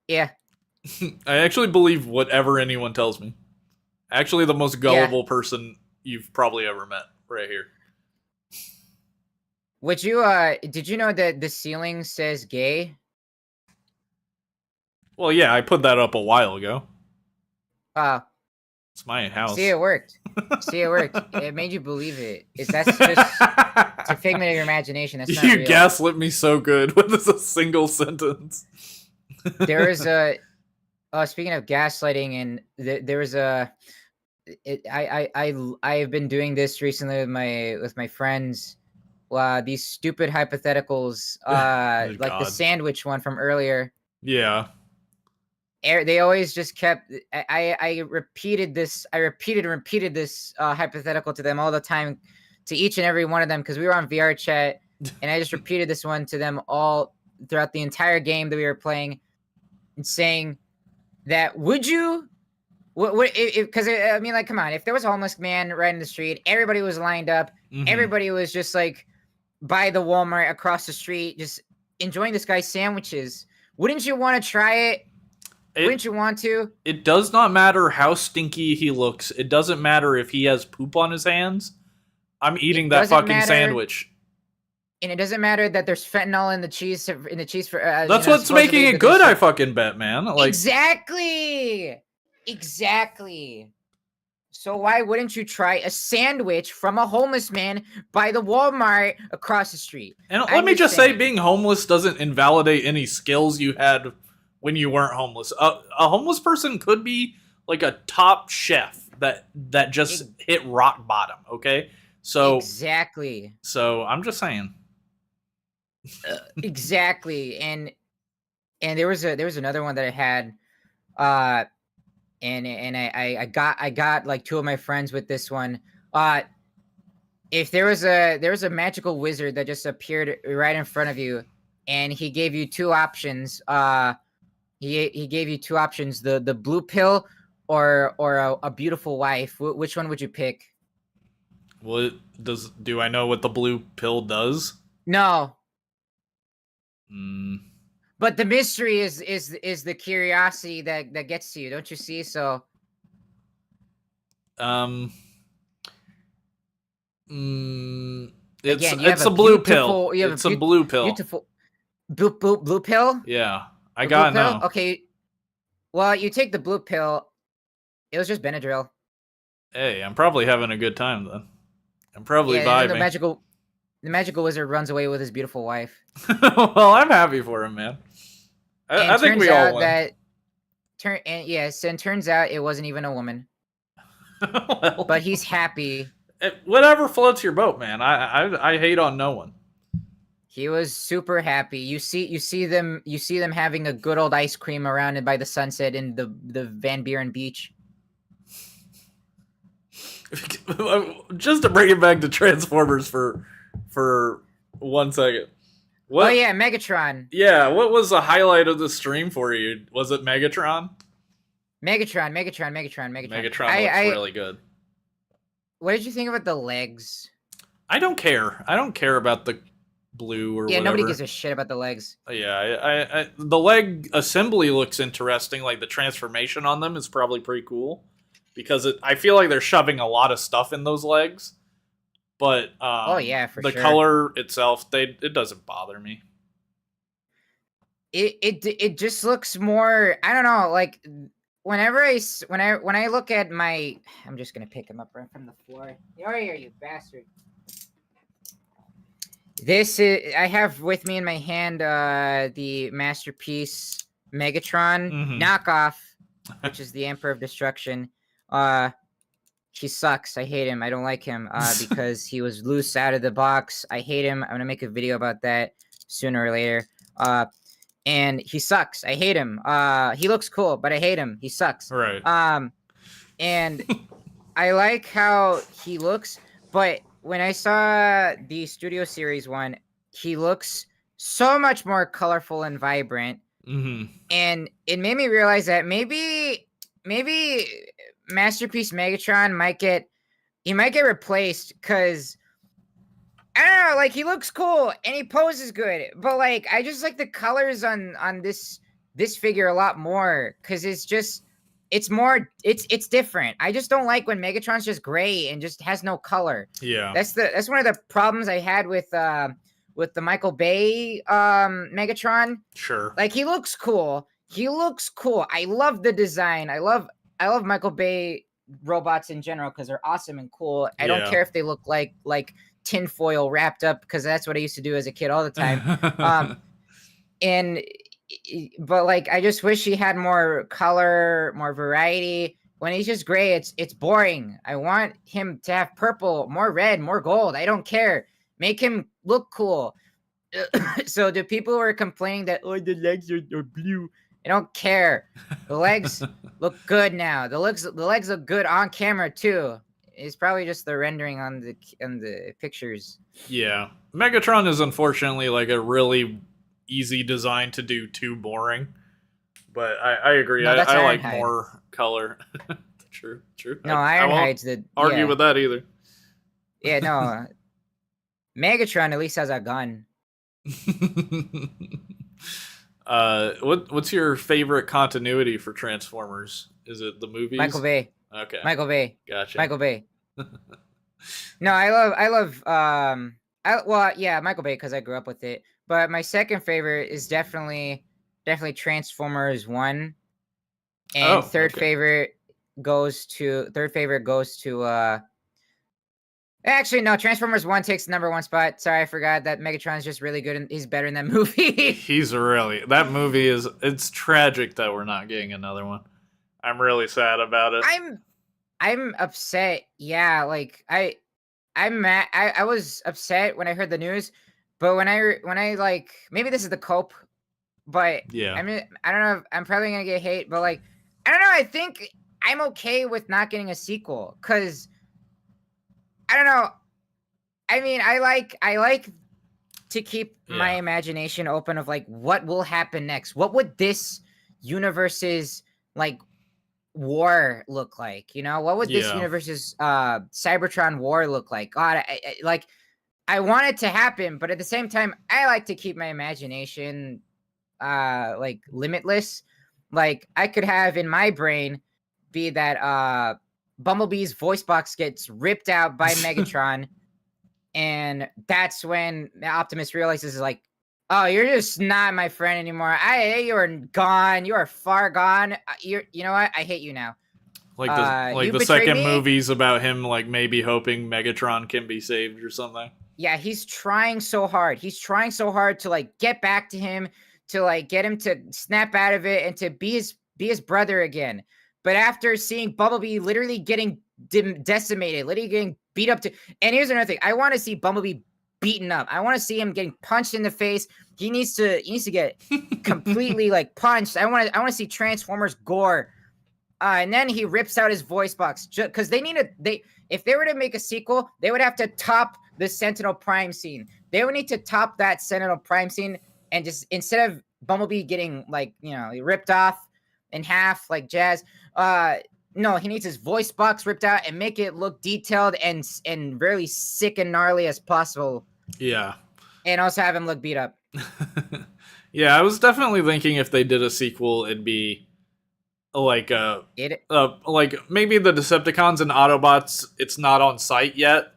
Yeah. I actually believe whatever anyone tells me. Actually, the most gullible person you've probably ever met, right here. Would you did you know that the ceiling says gay? Well, yeah, I put that up a while ago. It's my house. See, it worked. It made you believe it. That's just it's a figment of your imagination. That's not You real. gaslit me so good with this a single sentence. There is a speaking of gaslighting, and there was a I've been doing this recently with my friends. These stupid hypotheticals, like God. the sandwich one from earlier. Yeah. They always just kept. I repeated this hypothetical to them all the time, to each and every one of them, because we were on VR chat, and I just repeated this one to them all throughout the entire game that we were playing, and saying that would you, because I mean, like, come on, if there was a homeless man right in the street, everybody was lined up, everybody was just like by the Walmart across the street, just enjoying this guy's sandwiches. Wouldn't you want to try it? Wouldn't you want to? It does not matter how stinky he looks. It doesn't matter if he has poop on his hands. I'm eating that fucking sandwich. And it doesn't matter that there's fentanyl in the cheese for. That's what's making it good. I fucking bet, man. Like exactly. So why wouldn't you try a sandwich from a homeless man by the Walmart across the street? And let me just say, being homeless doesn't invalidate any skills you had when you weren't homeless. A homeless person could be like a top chef that just hit rock bottom, okay? So exactly. So I'm just saying. Exactly. And there was another one that I had and I got like two of my friends with this one. If there was a magical wizard that just appeared right in front of you, and he gave you two options. He gave you two options: the blue pill or a beautiful wife. Which one would you pick? What do I know what the blue pill does? No. But the mystery is the curiosity that gets to you, don't you see? So it's a blue pill. It's a blue pill. Beautiful blue pill? Yeah. I got no. Okay. Well, you take the blue pill. It was just Benadryl. Hey, I'm probably having a good time then. I'm probably Yeah, and then vibing. the magical wizard runs away with his beautiful wife. Well, I'm happy for him, man. And I think turns we all out win. that and turns out it wasn't even a woman. Well, But he's happy. whatever floats your boat, man. I hate on no one. He was super happy. You see them having a good old ice cream around it by the sunset in the Van Buren beach. Just to bring it back to Transformers for 1 second. What, Oh yeah, Megatron. Yeah, what was the highlight of the stream for you? Was it Megatron? Megatron. Megatron looks I really good. What did you think about the legs? I don't care. I don't care about the blue or Yeah, whatever. nobody gives a shit about the legs. Yeah, I the leg assembly looks interesting. Like the transformation on them is probably pretty cool because I feel like they're shoving a lot of stuff in those legs. But Oh yeah, for the sure. color itself, it doesn't bother me. It just looks more. I don't know. Like whenever when I look at my, I'm just gonna pick him up right from the floor. Here, you bastard. This is I have with me in my hand the masterpiece Megatron knockoff, which is the Emperor of Destruction. He sucks. I hate him. I don't like him because he was loose out of the box. I hate him. I'm gonna make a video about that sooner or later. And he sucks. I hate him. He looks cool, but I hate him. He sucks. Right. And I like how he looks, but when I saw the Studio Series one, he looks so much more colorful and vibrant. And it made me realize that maybe Masterpiece Megatron might get replaced because I don't know, like he looks cool and he poses good, but like I just like the colors on this figure a lot more because it's different. I just don't like when Megatron's just gray and just has no color. Yeah, that's one of the problems I had with the Michael Bay Megatron. Sure. Like he looks cool. I love the design. I love Michael Bay robots in general because they're awesome and cool. I don't care if they look like tinfoil wrapped up because that's what I used to do as a kid all the time. But like I just wish he had more color, more variety. When he's just gray, it's boring. I want him to have purple, more red, more gold. I don't care. Make him look cool. So the people who are complaining that the legs are blue, I don't care. The legs look good now. The legs look good on camera too. It's probably just the rendering on the pictures. Yeah, Megatron is unfortunately like a really easy design to do too boring. But I agree. No, I like Ironhide. more color. True. No, I won't Ironhide's the argue with that either. Yeah, no. Megatron at least has a gun. What's your favorite continuity for Transformers? Is it the movies? Michael Bay. Okay. Michael Bay. Gotcha. Michael Bay. No, I love Michael Bay because I grew up with it. But my second favorite is definitely Transformers 1. And third favorite goes to actually no, Transformers 1 takes the number 1 spot. Sorry, I forgot that Megatron's just really good and he's better in that movie. That movie it's tragic that we're not getting another one. I'm really sad about it. I'm upset. Yeah, like I'm mad. I was upset when I heard the news, but when I like maybe this is the cope, but yeah, I mean I don't know. I'm probably gonna get hate, but like I don't know. I think I'm okay with not getting a sequel because I don't know. I mean, I like to keep my imagination open of like what will happen next. What would this universe's like war look like? You know, what would this universe's Cybertron war look like? God, I want it to happen, but at the same time, I like to keep my imagination like limitless. Like I could have in my brain be that Bumblebee's voice box gets ripped out by Megatron, and that's when Optimus realizes like Oh, you're just not my friend anymore. You are gone. You are far gone. You know what? I hate you now. Like you the betrayed second me? movie's about him like maybe hoping Megatron can be saved or something. Yeah, he's trying so hard. He's trying so hard to like get back to him, to like get him to snap out of it and to be his brother again. But after seeing Bumblebee literally getting decimated, literally getting beat up and here's another thing. I want to see Bumblebee beaten up. I want to see him getting punched in the face. He needs to get completely like punched. I want to see Transformers gore. And then he rips out his voice box because if they were to make a sequel, they would have to top the Sentinel Prime scene. They would need to top that Sentinel Prime scene and just instead of Bumblebee getting like, ripped off in half like Jazz, no, he needs his voice box ripped out and make it look detailed and really sick and gnarly as possible. Yeah. And also have him look beat up. Yeah, I was definitely thinking if they did a sequel, it'd be like like maybe the Decepticons and Autobots. It's not on site yet,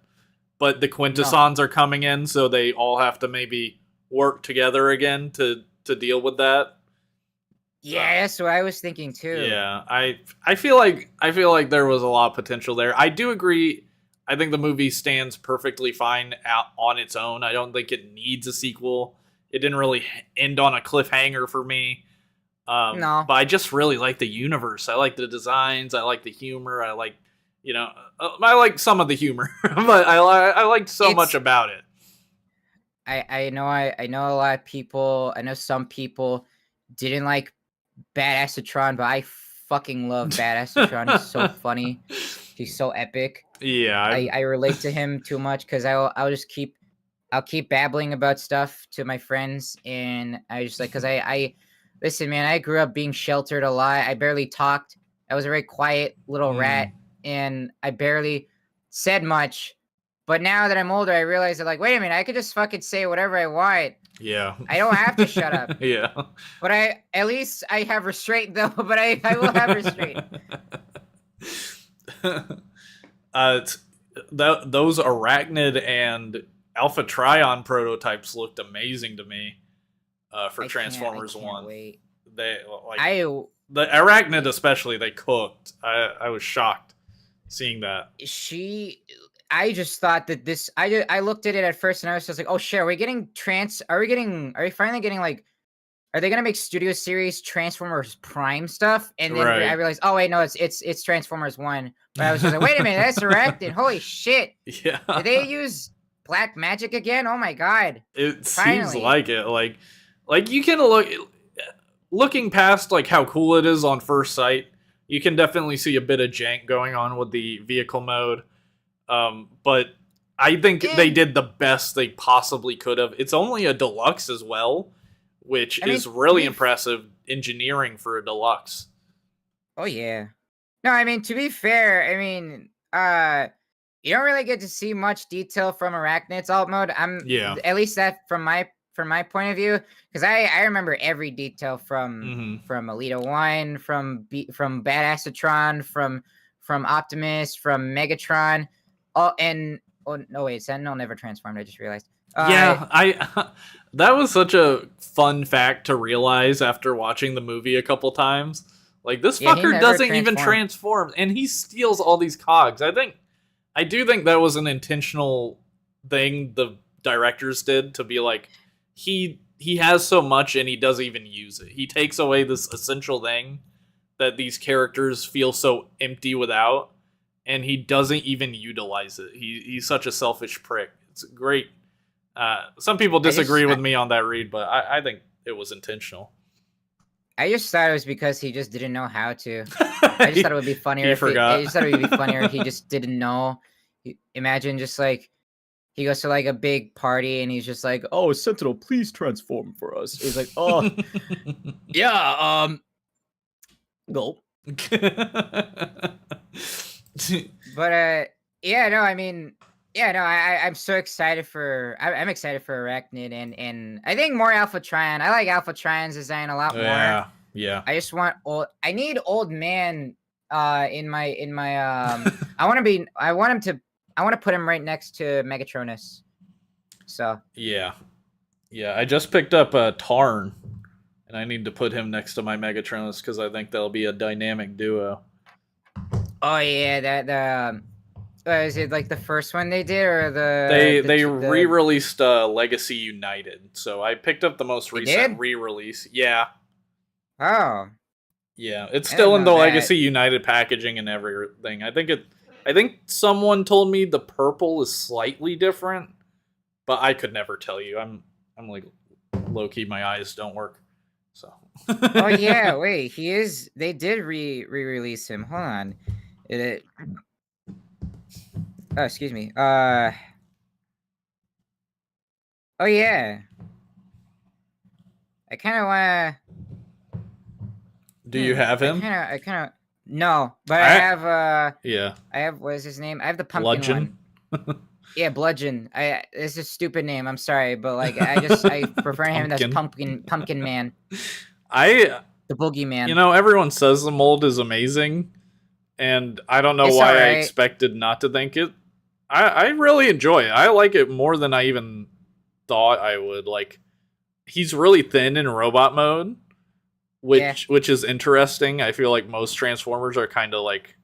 but the Quintessons are coming in, so they all have to maybe work together again to deal with that. Yeah, that's what I was thinking too. Yeah, I feel like there was a lot of potential there. I do agree. I think the movie stands perfectly fine out on its own. I don't think it needs a sequel. It didn't really end on a cliffhanger for me. No, but I just really like the universe. I like the designs. I like the humor. I like, I like some of the humor, but I liked so much about it. I know a lot of people. I know some people didn't like Badassatron, but I fucking love Badassatron. He's so funny. He's so epic. Yeah, I relate to him too much because I'll keep babbling about stuff to my friends, and I just like because I listen, man. I grew up being sheltered a lot. I barely talked. I was a very quiet little rat, and I barely said much. But now that I'm older, I realize that, like, wait a minute, I could just fucking say whatever I want. Yeah. I don't have to shut up. Yeah. But at least I have restraint, though. But I will have restraint. Those Arachnid and Alpha Trion prototypes looked amazing to me. For Transformers 1. Wait. They the Arachnid especially, they cooked. I was shocked seeing that. I just thought that this I looked at it at first and I was just like, oh shit, are we finally getting like, are they gonna make Studio Series Transformers Prime stuff? And then I realized, oh wait, no, it's Transformers 1. But I was just like, wait a minute, that's Arachnid. Holy shit. Yeah. Did they use black magic again? Oh my god. It seems like it. Like you can looking past like how cool it is on first sight, you can definitely see a bit of jank going on with the vehicle mode. But I think they did the best they possibly could have. It's only a deluxe as well, which is really impressive engineering for a deluxe. Oh yeah. No, I mean, to be fair, I mean, you don't really get to see much detail from Arachnid's alt mode. At least that from my point of view, because I remember every detail from Alita 1, from Badassatron, from Optimus, from Megatron. Sentinel never transformed. I just realized. That was such a fun fact to realize after watching the movie a couple times. Like, this fucker doesn't even transform, and he steals all these cogs. I do think that was an intentional thing the directors did to be like, he has so much and he doesn't even use it. He takes away this essential thing that these characters feel so empty without, and he doesn't even utilize it. He's such a selfish prick. It's great. Some people disagree with me on that read, but I think it was intentional. I just thought it was because he just didn't know how to. I just thought it would be funnier. I just thought it would be funnier if he just didn't know. Imagine just like he goes to like a big party and he's just like, "Oh, Sentinel, please transform for us." He's like, "Oh, yeah, go." But yeah, no, I mean, yeah, no, I'm so excited for. I'm excited for Arachnid and I think more Alpha Trion. I like Alpha Trion's design a lot more. Yeah. I just want I need old man in my I want to put him right next to Megatronus. So yeah, Yeah, I just picked up a Tarn, and I need to put him next to my Megatronus because I think they'll be a dynamic duo. Oh yeah, that is it like the first one they did or They re-released Legacy United, so I picked up the most recent re-release. Yeah. Oh. Yeah, it's I still didn't in the know that. Legacy United packaging and everything. I think someone told me the purple is slightly different, but I could never tell you. I'm like low key, my eyes don't work. So. Oh yeah, wait, he is. They did re-release him. Hold on. Oh, excuse me. Oh yeah. I kind of want to. Do you have him? I kind of. No, but I have. Yeah. I have. What is his name? I have the pumpkin one. Yeah, Bludgeon. It's a stupid name. I'm sorry, but like, I prefer him as Pumpkin Man. The Boogeyman. You know, everyone says the mold is amazing, and I don't know why I expected not to think it. I really enjoy it. I like it more than I even thought I would. Like, he's really thin in robot mode, which is interesting. I feel like most Transformers are kind of like,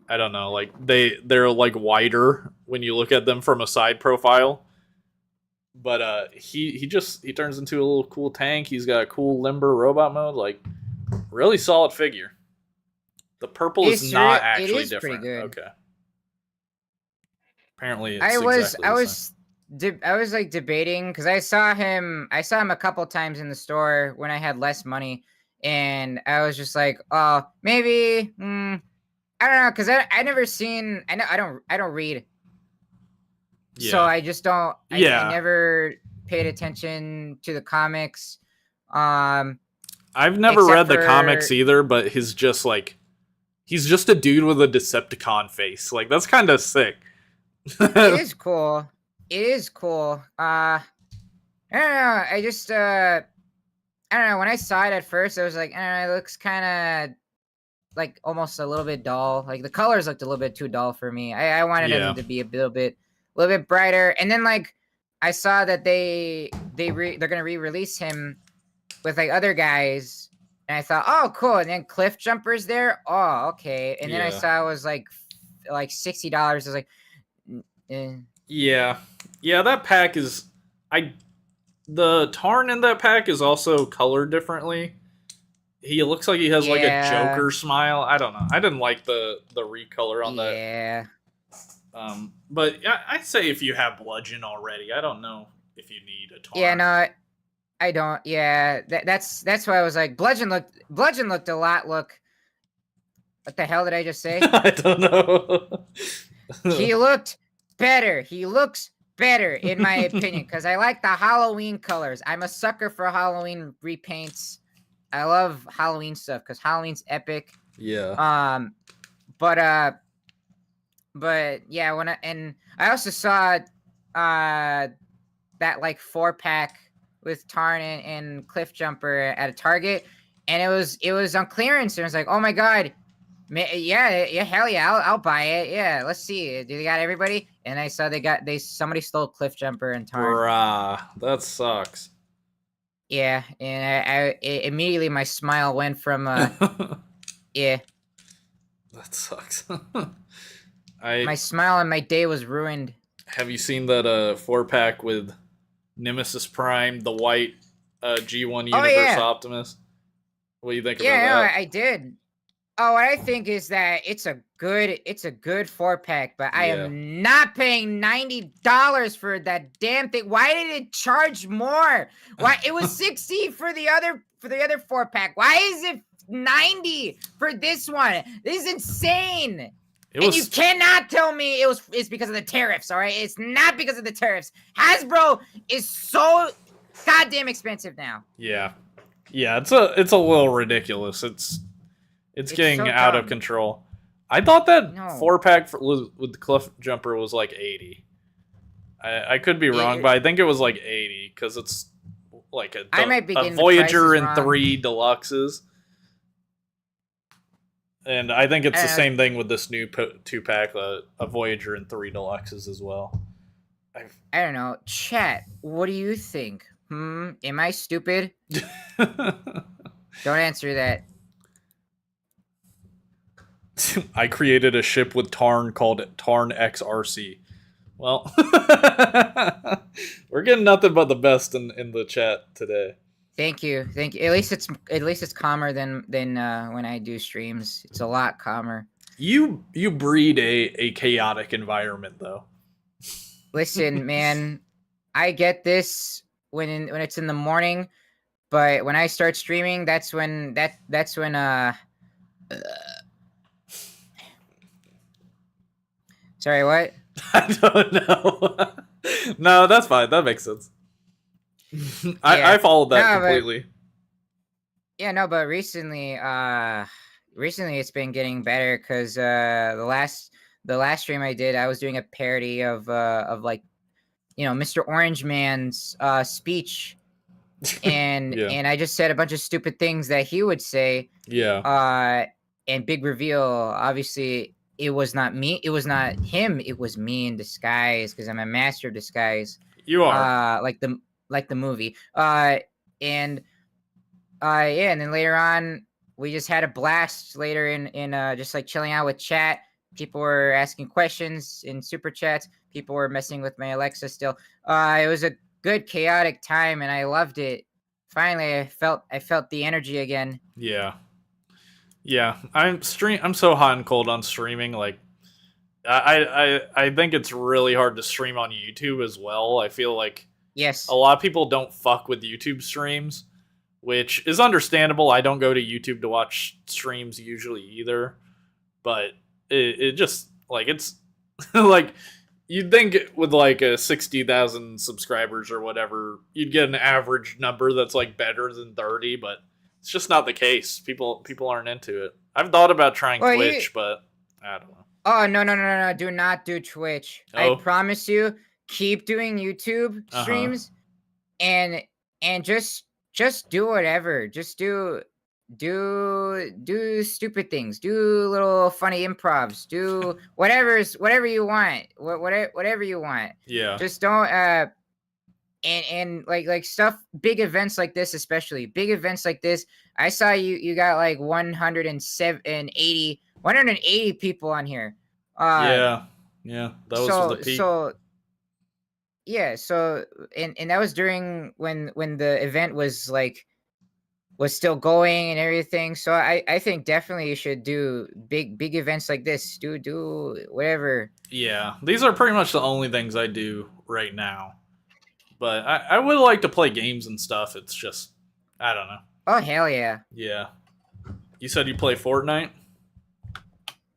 I don't know, like they're like wider when you look at them from a side profile. But he turns into a little cool tank. He's got a cool limber robot mode. Like, really solid figure. The purple is not actually different. Pretty good. Okay. Apparently, it's I was like debating because I saw him a couple times in the store when I had less money, and I was just like, oh, maybe. I don't know, because I never seen. I don't read. Yeah. So I just don't. I never paid attention to the comics. I've never read the comics either, but he's just a dude with a Decepticon face. Like, that's kind of sick. It is cool. It is cool. I don't know. I just I don't know. When I saw it at first, I was like, it looks kind of like almost a little bit dull. Like, the colors looked a little bit too dull for me. I wanted them to be a little bit brighter. And then like I saw that they're gonna re-release him with like other guys, and I thought, oh cool. And then Cliff Jumper's there. Oh okay. And then I saw it was like $60. I was like, yeah, that pack is the Tarn in that pack is also colored differently. He looks like he has like a Joker smile. I don't know. I didn't like the recolor on that. Yeah. But I'd say if you have Bludgeon already, I don't know if you need a Tarn. Yeah, no, I don't. Yeah, that's why I was like, Bludgeon looked a lot. Look, what the hell did I just say? I don't know. He looked better. He looks better in my opinion because I like the Halloween colors. I'm a sucker for Halloween repaints. I love Halloween stuff because Halloween's epic. Yeah. But yeah, I also saw that like 4-pack with Tarn and Cliff Jumper at a Target, and it was on clearance, and I was like, oh my god, yeah, hell yeah, I'll buy it. Yeah, let's see, do they got everybody? And I saw somebody stole Cliff Jumper and Tarn. Bruh, that sucks. Yeah, and I immediately my smile went from yeah. That sucks. My smile and my day was ruined. Have you seen that 4-pack with Nemesis Prime, the white G1 Universe Optimus? What do you think about that? Yeah, I did. Oh, what I think is that it's a good 4-pack, but I am not paying $90 for that damn thing. Why did it charge more? Why it was $60 for the other 4-pack? Why is it $90 for this one? This is insane. And you cannot tell me it's because of the tariffs, all right? It's not because of the tariffs. Hasbro is so goddamn expensive now. Yeah, it's a little ridiculous. It's getting so out of control. I thought that 4-pack with the Cliff Jumper was like $80. I could be wrong, but I think it was like $80 because it's like a Voyager and 3 Deluxes. And I think it's the same thing with this new 2-pack, a Voyager and 3 Deluxes as well. I don't know. Chat, what do you think? Am I stupid? Don't answer that. I created a ship with Tarn called Tarn XRC. Well, we're getting nothing but the best in the chat today. Thank you. At least it's calmer than when I do streams. It's a lot calmer. You breed a chaotic environment, though. Listen, man, I get this when it's in the morning, but when I start streaming, that's when Sorry, what? I don't know. No, that's fine. That makes sense. I followed that completely. But recently it's been getting better because the last stream I did, I was doing a parody of like, Mr. Orange Man's speech, and and I just said a bunch of stupid things that he would say. Yeah. And big reveal, obviously it was not me, it was not him, it was me in disguise because I'm a master of disguise. You are. Like the movie. And then later on we just had a blast later in just like chilling out with chat. People were asking questions in super chats. People were messing with my Alexa still. It was a good chaotic time and I loved it. Finally, I felt the energy again. Yeah. I'm so hot and cold on streaming. Like, I think it's really hard to stream on YouTube as well. I feel like a lot of people don't fuck with YouTube streams, which is understandable. I don't go to YouTube to watch streams usually either, but it just like it's like you'd think with like a 60,000 subscribers or whatever, you'd get an average number that's like better than 30, but it's just not the case. People aren't into it. I've thought about trying Twitch, but I don't know. Oh no! Do not do Twitch. I promise you. Keep doing YouTube streams, and just do whatever. Just do stupid things. Do little funny improvs. Do whatever you want. Whatever you want. Yeah. Just don't and like stuff, big events like this, especially big events like this. I saw you got like 180 people on here. Yeah, that was the peak. So and that was during when the event was still going and everything. So I think definitely you should do big events like this. Do whatever. Yeah, these are pretty much the only things I do right now. But I would like to play games and stuff. It's just, I don't know. Oh, hell yeah. Yeah. You said you play Fortnite?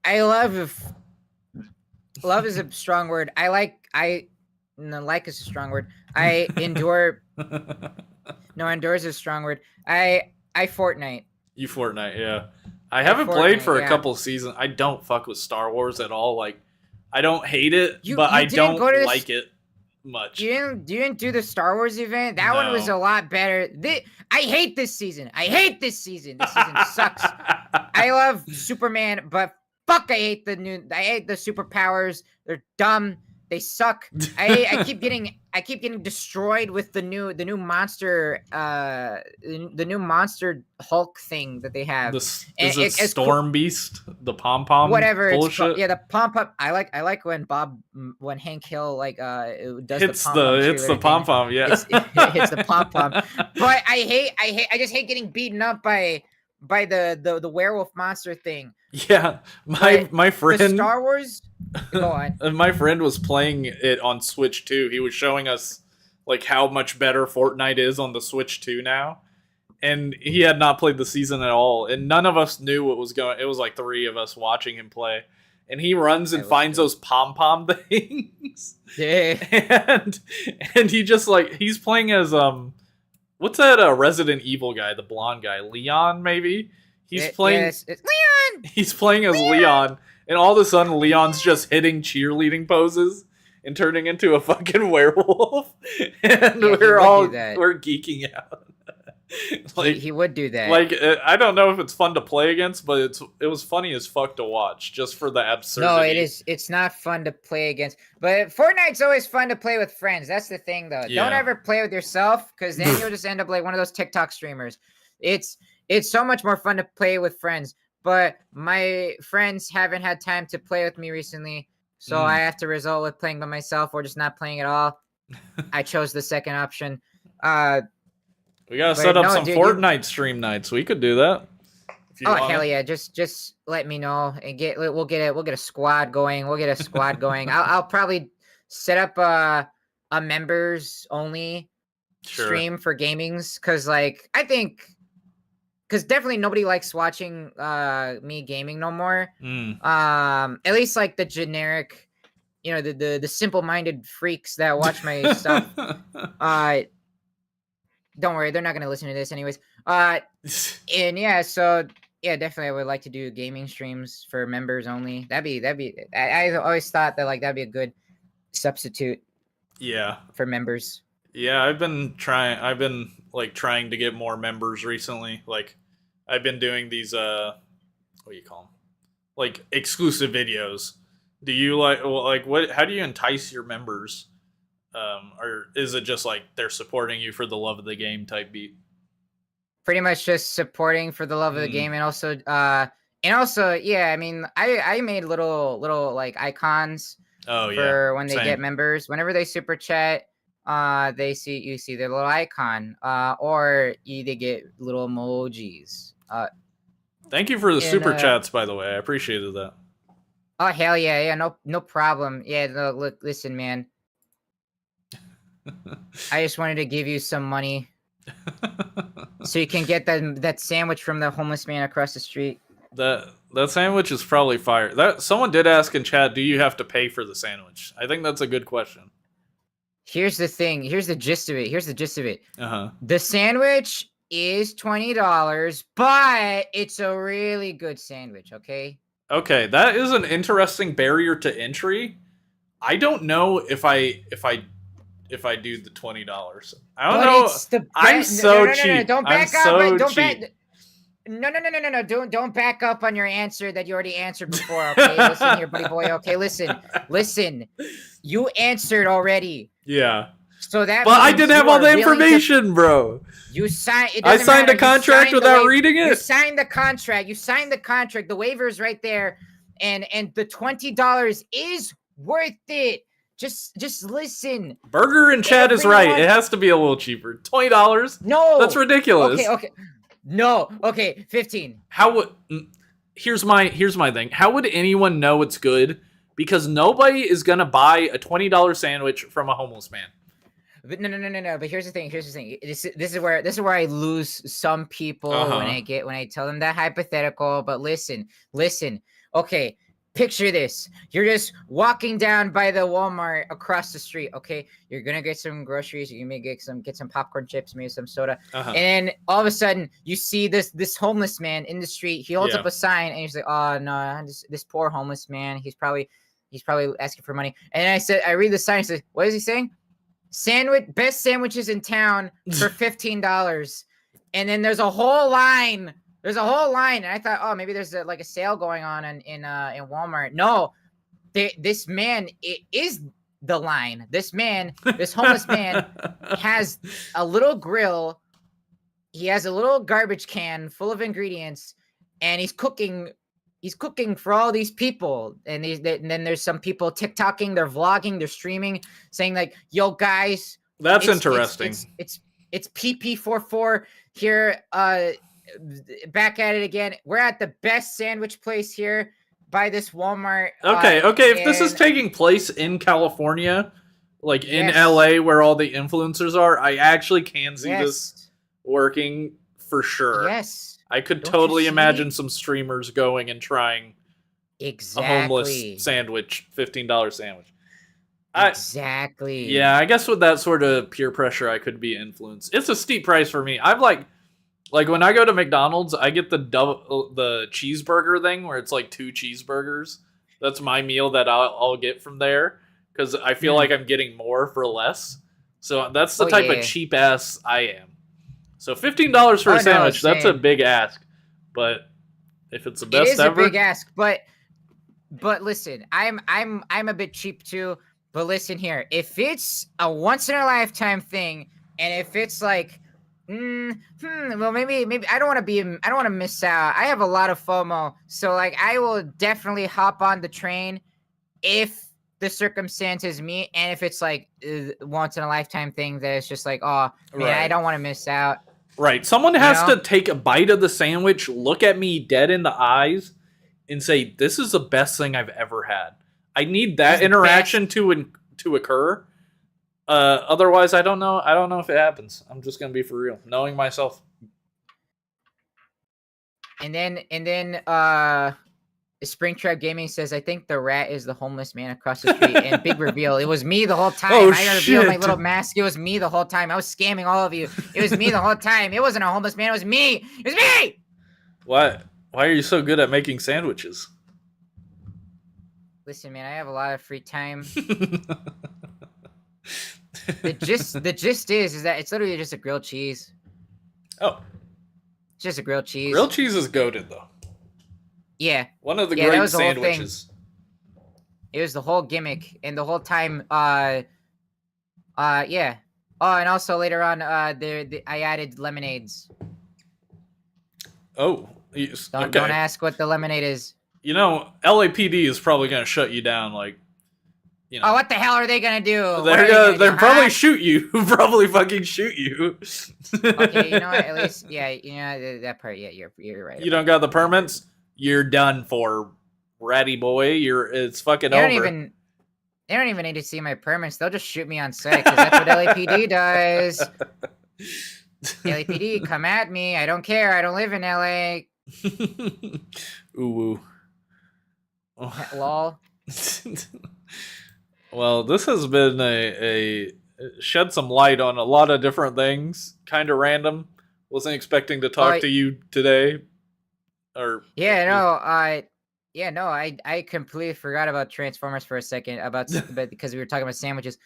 I love is a strong word. Like is a strong word. I endure. No, endure is a strong word. I Fortnite. You Fortnite, yeah. I haven't played for a couple seasons. I don't fuck with Star Wars at all. Like, I don't hate it, but I don't like it much. You didn't do the Star Wars event? That one was a lot better. I hate this season. This season sucks. I love Superman, but fuck, I hate the superpowers. They're dumb. They suck. I keep getting destroyed with the new monster the new monster Hulk thing that they have. Is it Storm Beast? The pom pom? Whatever. Bullshit? The pom pom. I like when Hank Hill does it's the pom pom. Yeah, it's the pom pom. But I just hate getting beaten up by the werewolf monster thing. Yeah, my friend. The Star Wars. Go on. My friend was playing it on Switch 2. He was showing us like how much better Fortnite is on the Switch 2 now, and he had not played the season at all, and none of us knew what was going. It was like 3 of us watching him play, and he runs and finds those pom pom things. Yeah, and he just he's playing as what's that Resident Evil guy, the blonde guy, Leon maybe. He's playing. Yes, it's Leon. He's playing as Leon. And all of a sudden, Leon's just hitting cheerleading poses and turning into a fucking werewolf. And we're geeking out. He would do that. Like, I don't know if it's fun to play against, but it was funny as fuck to watch, just for the absurdity. No, it is. It's not fun to play against. But Fortnite's always fun to play with friends. That's the thing, though. Yeah. Don't ever play with yourself, because then you'll just end up like one of those TikTok streamers. It's so much more fun to play with friends. But my friends haven't had time to play with me recently, so I have to result with playing by myself or just not playing at all. I chose the second option. We gotta set up some Fortnite stream nights. We could do that. Oh hell yeah! Just let me know and we'll get a squad going. We'll get a squad going. I'll probably set up a members only stream for gamings, because like I think definitely nobody likes watching me gaming no more. At least like the generic, the simple-minded freaks that watch my stuff. Don't worry, they're not gonna listen to this anyways. And yeah, so yeah, definitely I would like to do gaming streams for members only. That'd be I always thought that like that'd be a good substitute. Yeah. For members. Yeah, I've been trying to get more members recently. Like I've been doing these what do you call them? Like exclusive videos. Do you what how do you entice your members? Or is it just like they're supporting you for the love of the game type beat? Pretty much just supporting for the love of the game, and also yeah, I mean I made little like icons for when they get members. Whenever they super chat, you see their little icon, or they get little emojis. Thank you for the super chats, by the way. I appreciated that. Oh hell yeah, no problem. Yeah, no, look, listen, man. I just wanted to give you some money so you can get that sandwich from the homeless man across the street. That sandwich is probably fire. That someone did ask in chat, do you have to pay for the sandwich? I think that's a good question. Here's the thing. Here's the gist of it. Uh-huh. The sandwich is $20, but it's a really good sandwich, okay? Okay, that is an interesting barrier to entry. I don't know if I do the $20. I don't know. I'm so cheap. No, don't back up. So Don't cheap. back. No. Don't back up on your answer that you already answered before. Okay, listen here, buddy boy. Okay, listen. You answered already. Yeah. So that. But I didn't have all the information, bro. You signed. I signed a contract without reading it. You signed the contract. The waiver is right there, and the $20 is worth it. Just listen. Burger in chat is right. It has to be a little cheaper. $20? No. That's ridiculous. Okay. No. Okay, 15. Here's my thing. How would anyone know it's good? Because nobody is going to buy a $20 sandwich from a homeless man. But no. But here's the thing. This is where I lose some people when I tell them that hypothetical. But listen. Okay. Picture this. You're just walking down by the Walmart across the street, okay? You're going to get some groceries. You may get some popcorn chips, maybe some soda. And then all of a sudden, you see this homeless man in the street. He holds up a sign, and he's like, oh, no, this poor homeless man. He's probably asking for money. And I read the sign and say, what is he saying? Best sandwiches in town for $15. And then there's a whole line. And I thought, oh, maybe there's a sale going on in Walmart. No, this man is the line. This homeless man, has a little grill. He has a little garbage can full of ingredients, and he's cooking. He's cooking for all these people, and then there's some people TikToking, they're vlogging, they're streaming, saying like, "Yo, guys, that's interesting." It's PP44 here. Back at it again. We're at the best sandwich place here by this Walmart. Okay. If this is taking place in California, like in LA where all the influencers are, I actually can see this working for sure. Yes. I could totally imagine some streamers going and trying a homeless sandwich, $15 sandwich. Exactly. Yeah, I guess with that sort of peer pressure, I could be influenced. It's a steep price for me. I've like when I go to McDonald's, I get the cheeseburger thing where it's like 2 cheeseburgers. That's my meal that I'll get from there because I feel like I'm getting more for less. So that's the type of cheap ass I am. So $15 for Oh, a no, sandwich, that's a same. big ask. But if it's the It best is ever, a big ask, but listen, I'm a bit cheap too. But listen here, if it's a once in a lifetime thing, and if it's like, well, maybe I don't want to miss out. I have a lot of FOMO, so like I will definitely hop on the train if the circumstances meet, and if it's like once in a lifetime thing that it's just like, oh man, I Right. don't want to miss out. right, someone You has know? to take a bite of the sandwich, look at me dead in the eyes, and say, "This is the best thing I've ever had." I need that This is the interaction to occur. Otherwise, I don't know. I don't know if it happens. I'm just gonna be for real, knowing myself. And then Springtrap Gaming says, I think the rat is the homeless man across the street. And big reveal, it was me the whole time. Oh, I revealed my shit. little mask. It was me the whole time. I was scamming all of you. It was me the whole time. It wasn't a homeless man. It was me. It was me. Why are you so good at making sandwiches? Listen, man, I have a lot of free time. The gist is that it's literally just a grilled cheese. Oh, It's just a grilled cheese. grilled cheese is goated though. Yeah. One of the Yeah, that great was the whole thing. sandwiches. It was the whole gimmick, and the whole time, yeah. Oh, and also later on, I added lemonades. Oh, Don't ask what the lemonade is. You know, LAPD is probably gonna shut you down. Like, you know, Oh, what the hell are they gonna do? What are they're they gonna do, they're huh? probably shoot you. Probably fucking shoot you. Okay, you know what? At least, yeah, you know that part. Yeah, you're right. You don't got the permits. You're done for, ratty boy. It's fucking They over. they don't even need to see my permits. They'll just shoot me on sight because that's what LAPD does. LAPD, come at me. I don't care. I don't live in LA. Ooh. Lol. Well, this has been a shed some light on a lot of different things. Kind of random. Wasn't expecting to talk to you today. Or I completely forgot about Transformers for a second but because we were talking about sandwiches.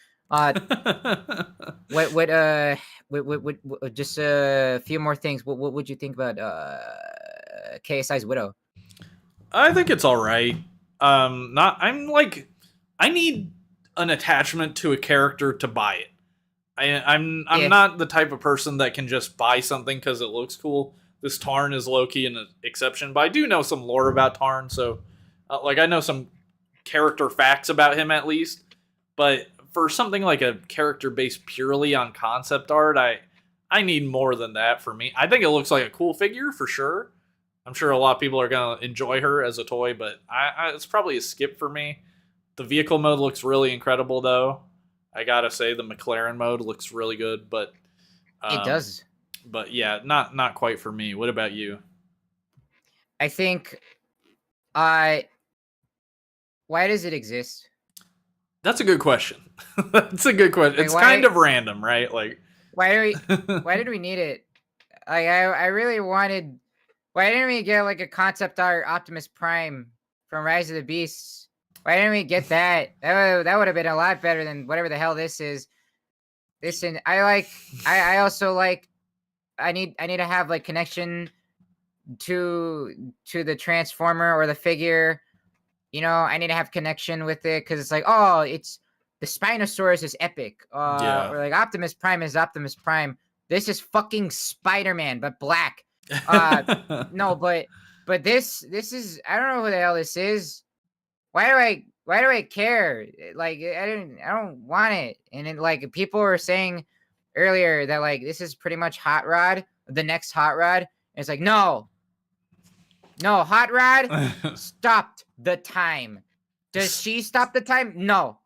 Just a few more things. What would you think about KSI's Widow? I think it's all right. I need an attachment to a character to buy it. I'm not the type of person that can just buy something because it looks cool. This Tarn is low-key an exception, but I do know some lore about Tarn, so I know some character facts about him at least. But for something like a character based purely on concept art, I need more than that for me. I think it looks like a cool figure for sure. I'm sure a lot of people are gonna enjoy her as a toy, but it's probably a skip for me. The vehicle mode looks really incredible, though. I gotta say, the McLaren mode looks really good, but It does. But yeah, not quite for me. What about you? I think, why does it exist? That's a good question. That's a good question. Like, It's kind of random, right? Like, why did we need it? Like, I really wanted. Why didn't we get like a concept art Optimus Prime from Rise of the Beasts? Why didn't we get that? That would have been a lot better than whatever the hell this is. Listen, I also like. I need to have like connection to the Transformer or the figure. You know, I need to have connection with it because it's like, oh, it's the Spinosaurus is epic. Or like Optimus Prime is Optimus Prime. This is fucking Spider-Man, but black. No, but this is, I don't know who the hell this is. Why do I care? Like, I don't want it. And then like people were saying earlier that like this is pretty much Hot Rod, the next Hot Rod. And it's like, no, Hot Rod stopped the time. Does she stop the time? No.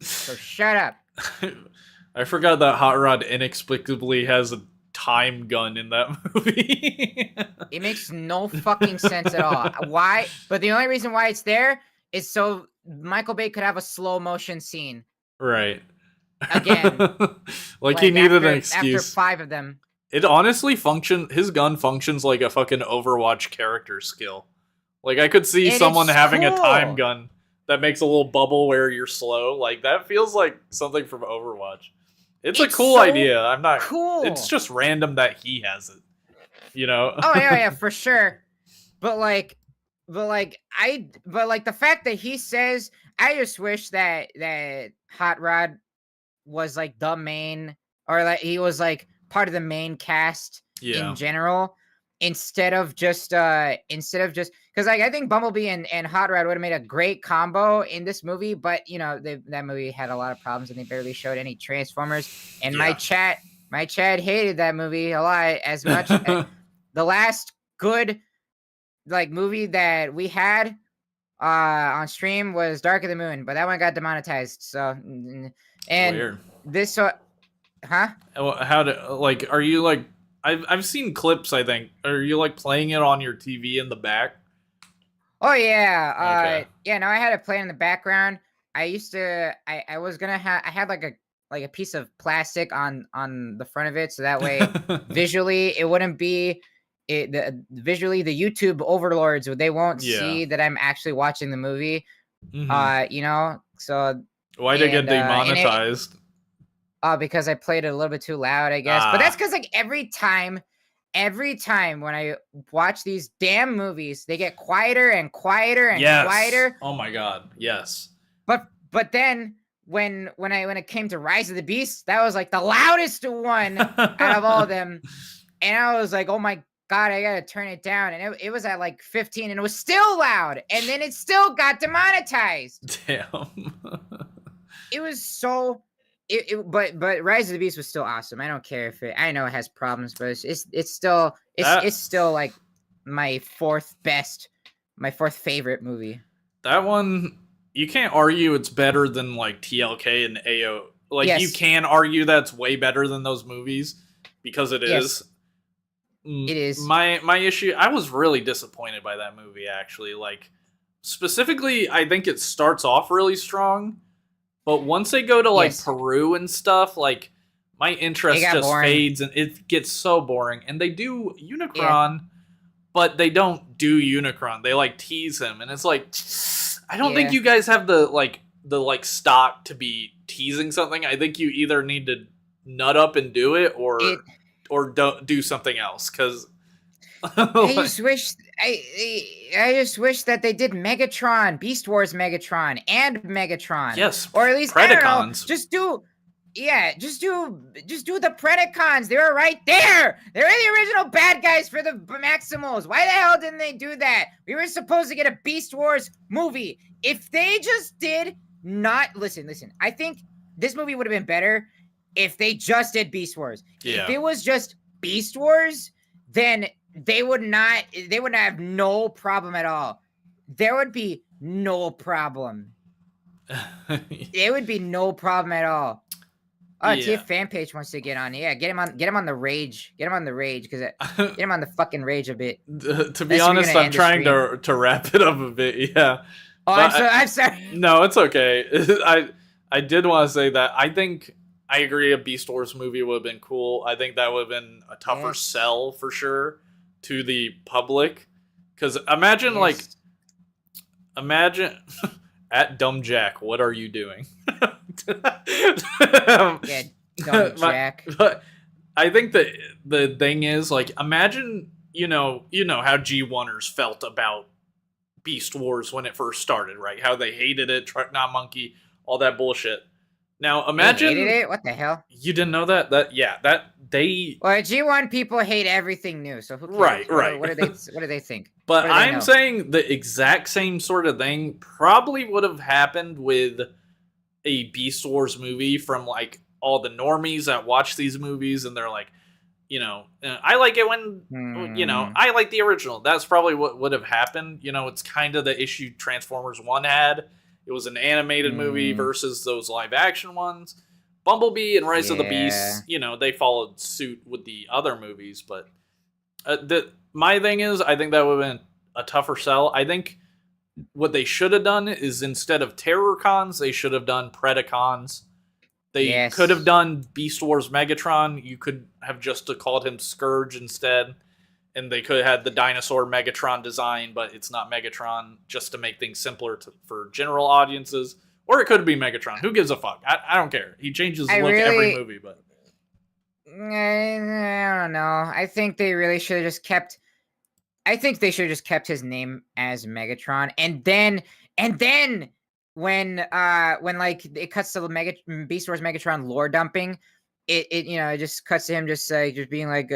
So shut up. I forgot that Hot Rod inexplicably has a time gun in that movie. It makes no fucking sense at all. Why? But the only reason why it's there is so Michael Bay could have a slow motion scene. Right. Again. like he needed an after excuse. 5 of them. It honestly his gun functions like a fucking Overwatch character skill. Like I could see someone having a time gun that makes a little bubble where you're slow. Like that feels like something from Overwatch. It's a It's cool so idea. I'm not. cool. It's just random that he has it. You know. Oh yeah, for sure. But like the fact that he says, I just wish that Hot Rod was like the main, or like he was like part of the main cast Yeah. in general, instead of just because like I think Bumblebee and Hot Rod would have made a great combo in this movie, but you know that movie had a lot of problems and they barely showed any Transformers. And my chat hated that movie a lot, as much. The last good like movie that we had on stream was Dark of the Moon, but that one got demonetized. So and Weird. this huh? How do like? Are you like? I've seen clips. I think. Are you like playing it on your TV in the back? Oh yeah, Okay. yeah. No, I had it playing in the background. I used to. I was gonna have. I had like a piece of plastic on the front of it, so that way visually it wouldn't be. Visually the YouTube overlords, they won't see that I'm actually watching the movie. Mhm. You know. So Why did it get demonetized? Because I played it a little bit too loud, I guess. But that's because like every time when I watch these damn movies, they get quieter and quieter and quieter. Oh my god, yes. But then when it came to Rise of the Beast, that was like the loudest one out of all of them, and I was like, oh my god, I gotta turn it down, and it was at like 15, and it was still loud, and then it still got demonetized. Damn. It was so. But Rise of the Beast was still awesome. I don't care if it. I know it has problems, but it's still like my fourth favorite movie. That one, you can't argue it's better than like TLK and AO. Like you can argue that's way better than those movies because it is. It is. My issue. I was really disappointed by that movie. Actually, like specifically, I think it starts off really strong. But once they go to like Peru and stuff, like my interest just fades and it gets so boring. And they do Unicron, but they don't do Unicron. They like tease him, and it's like I don't think you guys have the stock to be teasing something. I think you either need to nut up and do it, or don't do something else. Because I just wish that they did Megatron, Beast Wars Megatron, and Megatron. Yes, or at least Predacons. I don't know, just do the Predacons. They were right there. They were the original bad guys for the Maximals. Why the hell didn't they do that? We were supposed to get a Beast Wars movie. If they just did not listen. I think this movie would have been better if they just did Beast Wars. Yeah. If it was just Beast Wars, then they would have no problem at all. There would be no problem. It would be no problem at all. Oh, TF fan page wants to get on. Yeah, get him on the rage. Get him on the rage get him on the fucking rage a bit. To be honest, I'm trying to wrap it up a bit. Yeah. Oh, I'm sorry. No, it's okay. I did want to say that I think I agree a Beast Wars movie would have been cool. I think that would have been a tougher sell for sure to the public. Because imagine at dumbjake, what are you doing? Yeah, dumbjake. But I think that the thing is, like, imagine you know how G1ers felt about Beast Wars when it first started, right? How they hated it, Truck Not Monkey, all that bullshit. Now imagine they hated it. What the hell? You didn't know that? Well, G1 people hate everything new, so who cares? Right. What do they think? But I'm saying the exact same sort of thing probably would have happened with a Beast Wars movie from like all the normies that watch these movies and they're like, I like it when, I like the original. That's probably what would have happened. It's kind of the issue Transformers 1 had. It was an animated movie versus those live action ones. Bumblebee and Rise of the Beasts, they followed suit with the other movies. But my thing is, I think that would have been a tougher sell. I think what they should have done is instead of Terrorcons, they should have done Predacons. They could have done Beast Wars Megatron. You could have just called him Scourge instead. And they could have had the dinosaur Megatron design, but it's not Megatron, just to make things simpler for general audiences. Or it could be Megatron. Who gives a fuck? I don't care. He changes I look every really- movie, but I don't know. I think they really should have just kept. I think they should have just kept his name as Megatron, and then when like it cuts to the Beast Wars Megatron lore dumping, it you know it just cuts to him just being like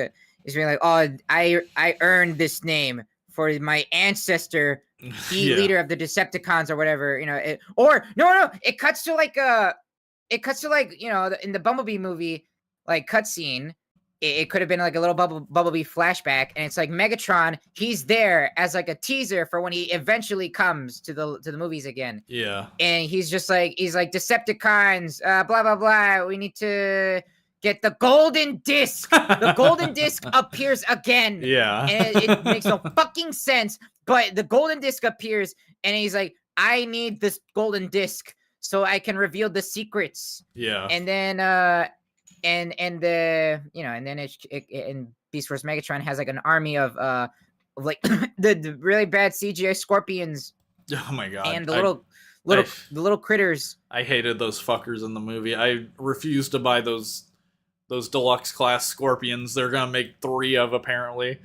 oh I earned this name for my ancestor, the Yeah. leader of the Decepticons or whatever, you know. Or no, it cuts to like you know in the Bumblebee movie like cutscene. It could have been like a little Bumblebee flashback, and it's like Megatron. He's there as like a teaser for when he eventually comes to the movies again. yeah. And he's like Decepticons, blah blah blah. We need to get the golden disc. The golden disc appears again. Yeah. And it makes no fucking sense. But the golden disc appears, and he's like, I need this golden disc so I can reveal the secrets. Yeah. And then and the you know, and then and Beast Wars Megatron has like an army of like the really bad CGI scorpions Oh my god. and the little critters. I hated those fuckers in the movie. I refuse to buy those deluxe class scorpions. They're gonna make 3 of apparently.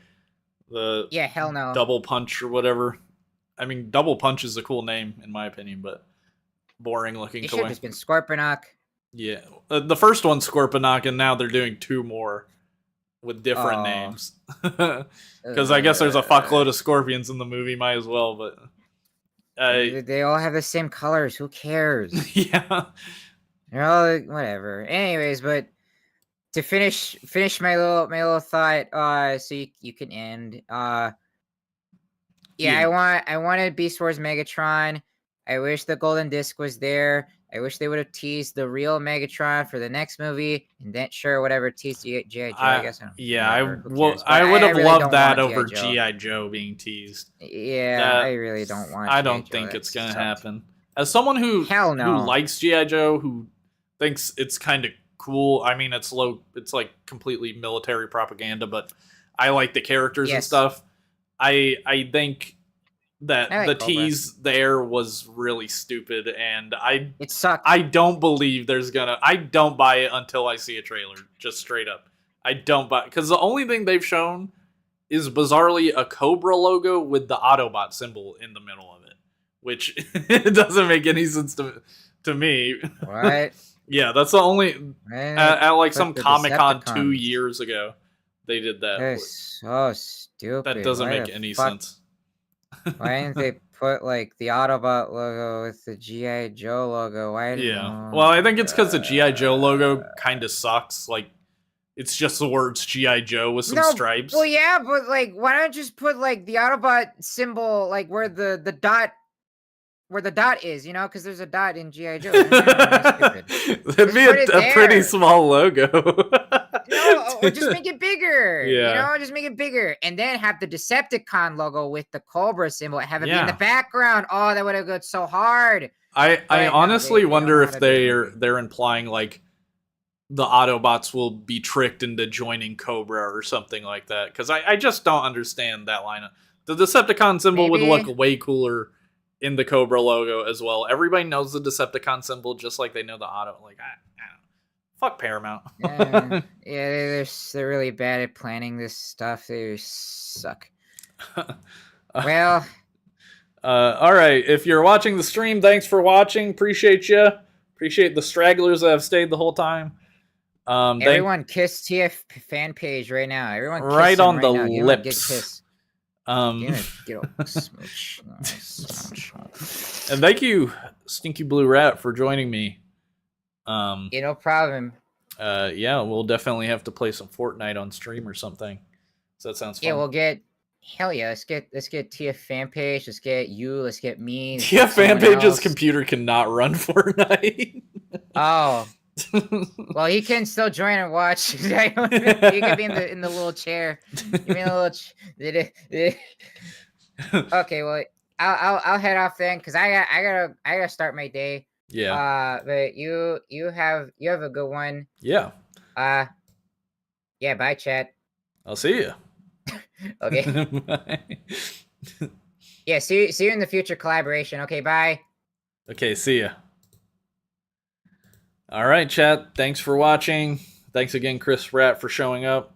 Yeah, hell no. Double Punch or whatever. I mean, Double Punch is a cool name in my opinion, but boring looking It should have toy. just been Scorponok. Yeah, the first one's Scorponok, and now they're doing 2 more with different Oh. names. Because I guess there's a fuckload of scorpions in the movie. Might as well, but They all have the same colors. Who cares? yeah, They're all like, whatever. Anyways, but to finish my little thought, so you can end. Yeah. I wanted Beast Wars Megatron. I wish the golden disc was there. I wish they would have teased the real Megatron for the next movie, and then sure, whatever, teased G.I. Joe. I guess. Whatever, who cares? But I would have really loved don't that want over G.I. GI Joe being teased. Yeah, That- I really don't want. I G.I. don't Joe. think That it's gonna sucks. happen. As someone who Hell no. who likes GI Joe, who thinks it's kind of cool. I mean, it's like completely military propaganda, but I like the characters and Yes. stuff. I think that I like the Cobra. tease there was really stupid, and It sucked. I don't believe I don't buy it until I see a trailer, just straight up. I don't buy, because the only thing they've shown is bizarrely a Cobra logo with the Autobot symbol in the middle of it, which it doesn't make any sense to me. What? Yeah, that's the only at like But some the Comic-Con 2 Decepticons. years ago they did that. They're so stupid. That doesn't Why make the any fuck- sense. Why didn't they put like the Autobot logo with the GI Joe logo? Why? Yeah. Well, I think it's because the GI Joe logo kind of sucks. Like, it's just the words GI Joe with some No, stripes. Well, yeah, but like, why not just put like the Autobot symbol like where the dot is? You know, because there's a dot in GI Joe. That'd Just be put it a pretty there. small logo. No, or just make it bigger. Yeah. You know, just make it bigger, and then have the Decepticon logo with the Cobra symbol. Have it be in Yeah. the background. Oh, that would have gone so hard. I no, honestly they don't wonder know if how to do it. they're implying like the Autobots will be tricked into joining Cobra or something like that. Because I just don't understand that lineup. The Decepticon symbol would Maybe. look way cooler in the Cobra logo as well. Everybody knows the Decepticon symbol just like they know the Auto. Like, I don't know. Fuck Paramount. Yeah, they're really bad at planning this stuff. They suck. Well, All right. If you're watching the stream, thanks for watching. Appreciate you. Appreciate the stragglers that have stayed the whole time. everyone kiss TF fan page right now. Everyone kiss Right him on right the now. Give him a good lips. kiss. Um, Give him a good old smooch. Smooch. and thank you, Stinky Blue Rat, for joining me. Yeah, no problem. Yeah, we'll definitely have to play some Fortnite on stream or something. So that sounds fun. Yeah, we'll get. Hell yeah, let's get TF fan page. Let's get you. Let's get me. let's Yeah, get fan someone page's else. computer cannot run Fortnite. Oh, well, he can still join and watch. He can be in the little chair. You mean the little? Okay, well, I'll head off then because I gotta start my day. Yeah. But you have a good one. Yeah. Yeah. Bye, chat. I'll see you. Okay. Bye. Yeah. See you in the future collaboration. Okay. Bye. Okay, see ya. All right, chat. Thanks for watching. Thanks again, Chris Pratt, for showing up.